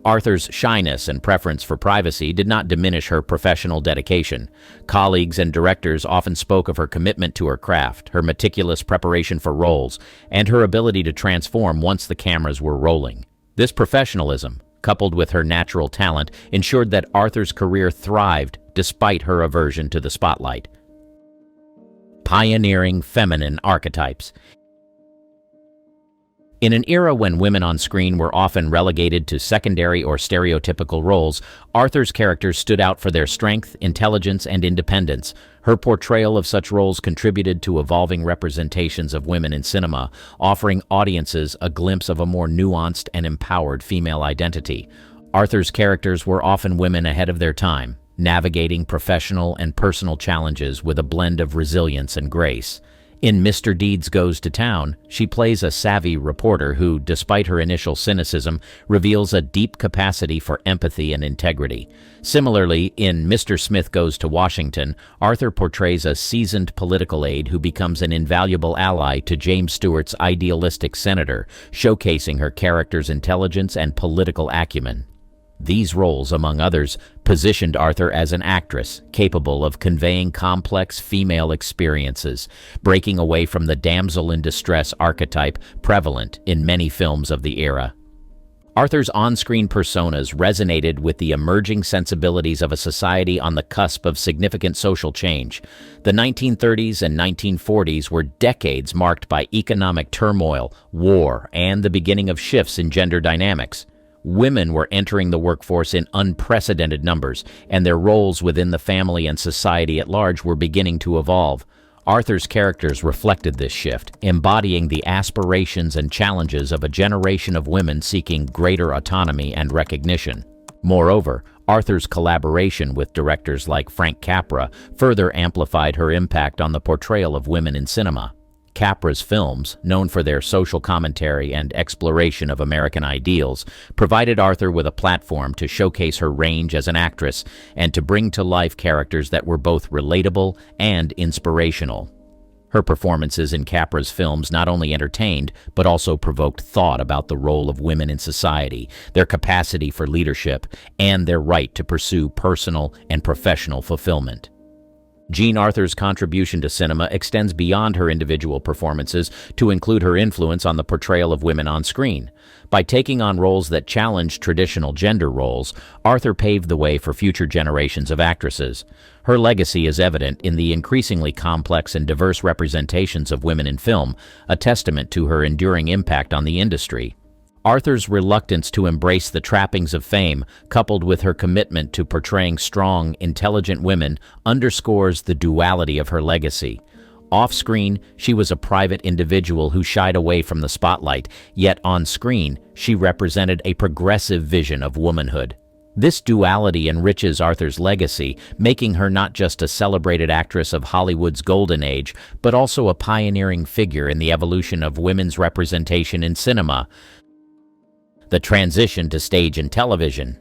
Arthur's shyness and preference for privacy did not diminish her professional dedication. Colleagues and directors often spoke of her commitment to her craft, her meticulous preparation for roles, and her ability to transform once the cameras were rolling. This professionalism, coupled with her natural talent, ensured that Arthur's career thrived despite her aversion to the spotlight. Pioneering feminine archetypes. In an era when women on screen were often relegated to secondary or stereotypical roles, Arthur's characters stood out for their strength, intelligence, and independence. Her portrayal of such roles contributed to evolving representations of women in cinema, offering audiences a glimpse of a more nuanced and empowered female identity. Arthur's characters were often women ahead of their time, navigating professional and personal challenges with a blend of resilience and grace. In Mr. Deeds Goes to Town, she plays a savvy reporter who, despite her initial cynicism, reveals a deep capacity for empathy and integrity. Similarly, in Mr. Smith Goes to Washington, Arthur portrays a seasoned political aide who becomes an invaluable ally to James Stewart's idealistic senator, showcasing her character's intelligence and political acumen. These roles, among others, positioned Arthur as an actress capable of conveying complex female experiences, breaking away from the damsel in distress archetype prevalent in many films of the era. Arthur's on-screen personas resonated with the emerging sensibilities of a society on the cusp of significant social change. The 1930s and 1940s were decades marked by economic turmoil, war, and the beginning of shifts in gender dynamics. Women were entering the workforce in unprecedented numbers, and their roles within the family and society at large were beginning to evolve. Arthur's characters reflected this shift, embodying the aspirations and challenges of a generation of women seeking greater autonomy and recognition. Moreover, Arthur's collaboration with directors like Frank Capra further amplified her impact on the portrayal of women in cinema. Capra's films, known for their social commentary and exploration of American ideals, provided Arthur with a platform to showcase her range as an actress and to bring to life characters that were both relatable and inspirational. Her performances in Capra's films not only entertained, but also provoked thought about the role of women in society, their capacity for leadership, and their right to pursue personal and professional fulfillment. Jean Arthur's contribution to cinema extends beyond her individual performances to include her influence on the portrayal of women on screen. By taking on roles that challenged traditional gender roles, Arthur paved the way for future generations of actresses. Her legacy is evident in the increasingly complex and diverse representations of women in film, a testament to her enduring impact on the industry. Arthur's reluctance to embrace the trappings of fame, coupled with her commitment to portraying strong, intelligent women, underscores the duality of her legacy. Off-screen, she was a private individual who shied away from the spotlight, yet on-screen, she represented a progressive vision of womanhood. This duality enriches Arthur's legacy, making her not just a celebrated actress of Hollywood's golden age, but also a pioneering figure in the evolution of women's representation in cinema. The transition to stage and television.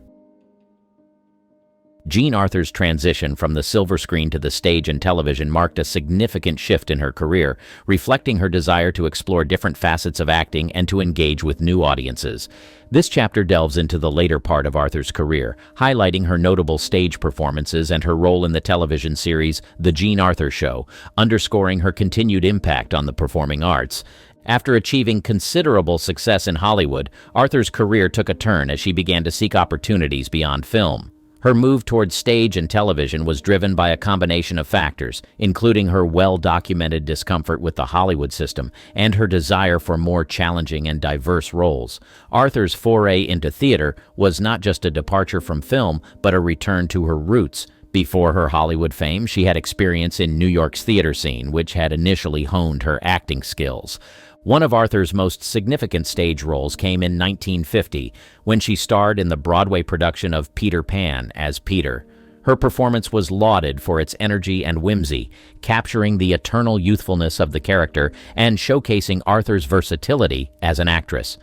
Jean Arthur's transition from the silver screen to the stage and television marked a significant shift in her career, reflecting her desire to explore different facets of acting and to engage with new audiences. This chapter delves into the later part of Arthur's career, highlighting her notable stage performances and her role in the television series The Jean Arthur Show, underscoring her continued impact on the performing arts. After achieving considerable success in Hollywood, Arthur's career took a turn as she began to seek opportunities beyond film. Her move towards stage and television was driven by a combination of factors, including her well-documented discomfort with the Hollywood system and her desire for more challenging and diverse roles. Arthur's foray into theater was not just a departure from film, but a return to her roots. Before her Hollywood fame, she had experience in New York's theater scene, which had initially honed her acting skills. One of Arthur's most significant stage roles came in 1950, when she starred in the Broadway production of Peter Pan as Peter. Her performance was lauded for its energy and whimsy, capturing the eternal youthfulness of the character and showcasing Arthur's versatility as an actress.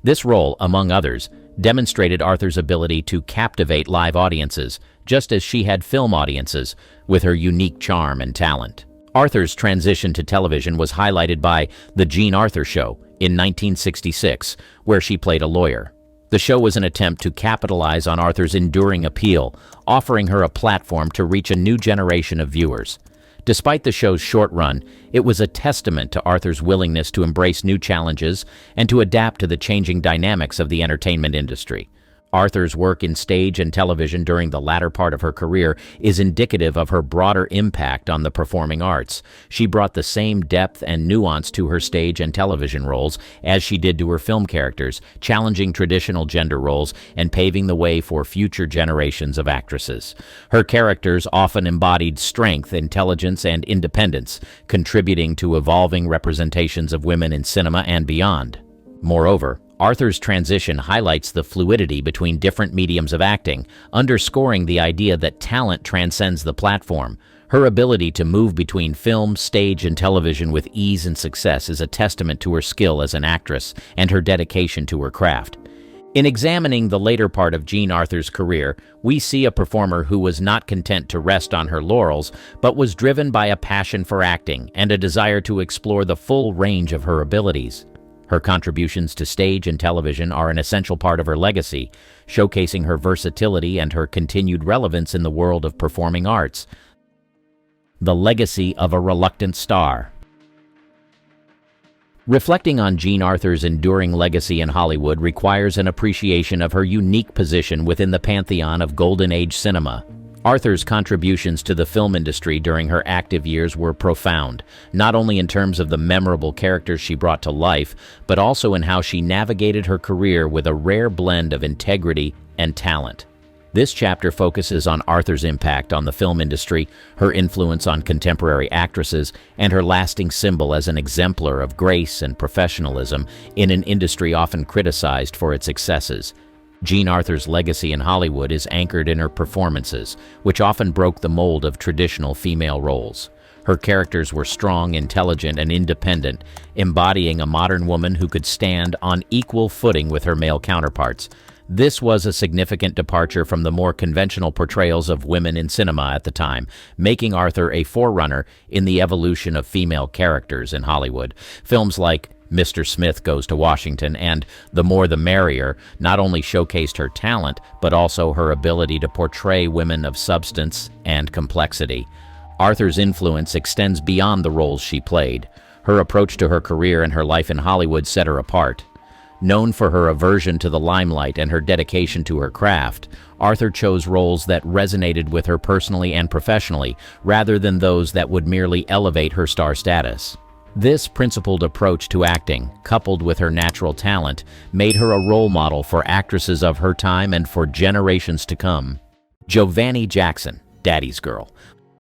This role, among others, demonstrated Arthur's ability to captivate live audiences, just as she had film audiences, with her unique charm and talent. Arthur's transition to television was highlighted by The Jean Arthur Show in 1966, where she played a lawyer. The show was an attempt to capitalize on Arthur's enduring appeal, offering her a platform to reach a new generation of viewers. Despite the show's short run, it was a testament to Arthur's willingness to embrace new challenges and to adapt to the changing dynamics of the entertainment industry. Arthur's work in stage and television during the latter part of her career is indicative of her broader impact on the performing arts. She brought the same depth and nuance to her stage and television roles as she did to her film characters, challenging traditional gender roles and paving the way for future generations of actresses. Her characters often embodied strength, intelligence, and independence, contributing to evolving representations of women in cinema and beyond. Moreover, Arthur's transition highlights the fluidity between different mediums of acting, underscoring the idea that talent transcends the platform. Her ability to move between film, stage, and television with ease and success is a testament to her skill as an actress and her dedication to her craft. In examining the later part of Jean Arthur's career, we see a performer who was not content to rest on her laurels, but was driven by a passion for acting and a desire to explore the full range of her abilities. Her contributions to stage and television are an essential part of her legacy, showcasing her versatility and her continued relevance in the world of performing arts. The legacy of a reluctant star. Reflecting on Jean Arthur's enduring legacy in Hollywood requires an appreciation of her unique position within the pantheon of Golden Age cinema. Arthur's contributions to the film industry during her active years were profound, not only in terms of the memorable characters she brought to life, but also in how she navigated her career with a rare blend of integrity and talent. This chapter focuses on Arthur's impact on the film industry, her influence on contemporary actresses, and her lasting symbol as an exemplar of grace and professionalism in an industry often criticized for its excesses. Jean Arthur's legacy in Hollywood is anchored in her performances, which often broke the mold of traditional female roles. Her characters were strong, intelligent, and independent, embodying a modern woman who could stand on equal footing with her male counterparts. This was a significant departure from the more conventional portrayals of women in cinema at the time, making Arthur a forerunner in the evolution of female characters in Hollywood. Films like Mr. Smith Goes to Washington and The More the Merrier not only showcased her talent, but also her ability to portray women of substance and complexity. Arthur's influence extends beyond the roles she played. Her approach to her career and her life in Hollywood set her apart. Known for her aversion to the limelight and her dedication to her craft, Arthur chose roles that resonated with her personally and professionally, rather than those that would merely elevate her star status. This principled approach to acting, coupled with her natural talent, made her a role model for actresses of her time and for generations to come. Giovanni Jackson, Daddy's Girl,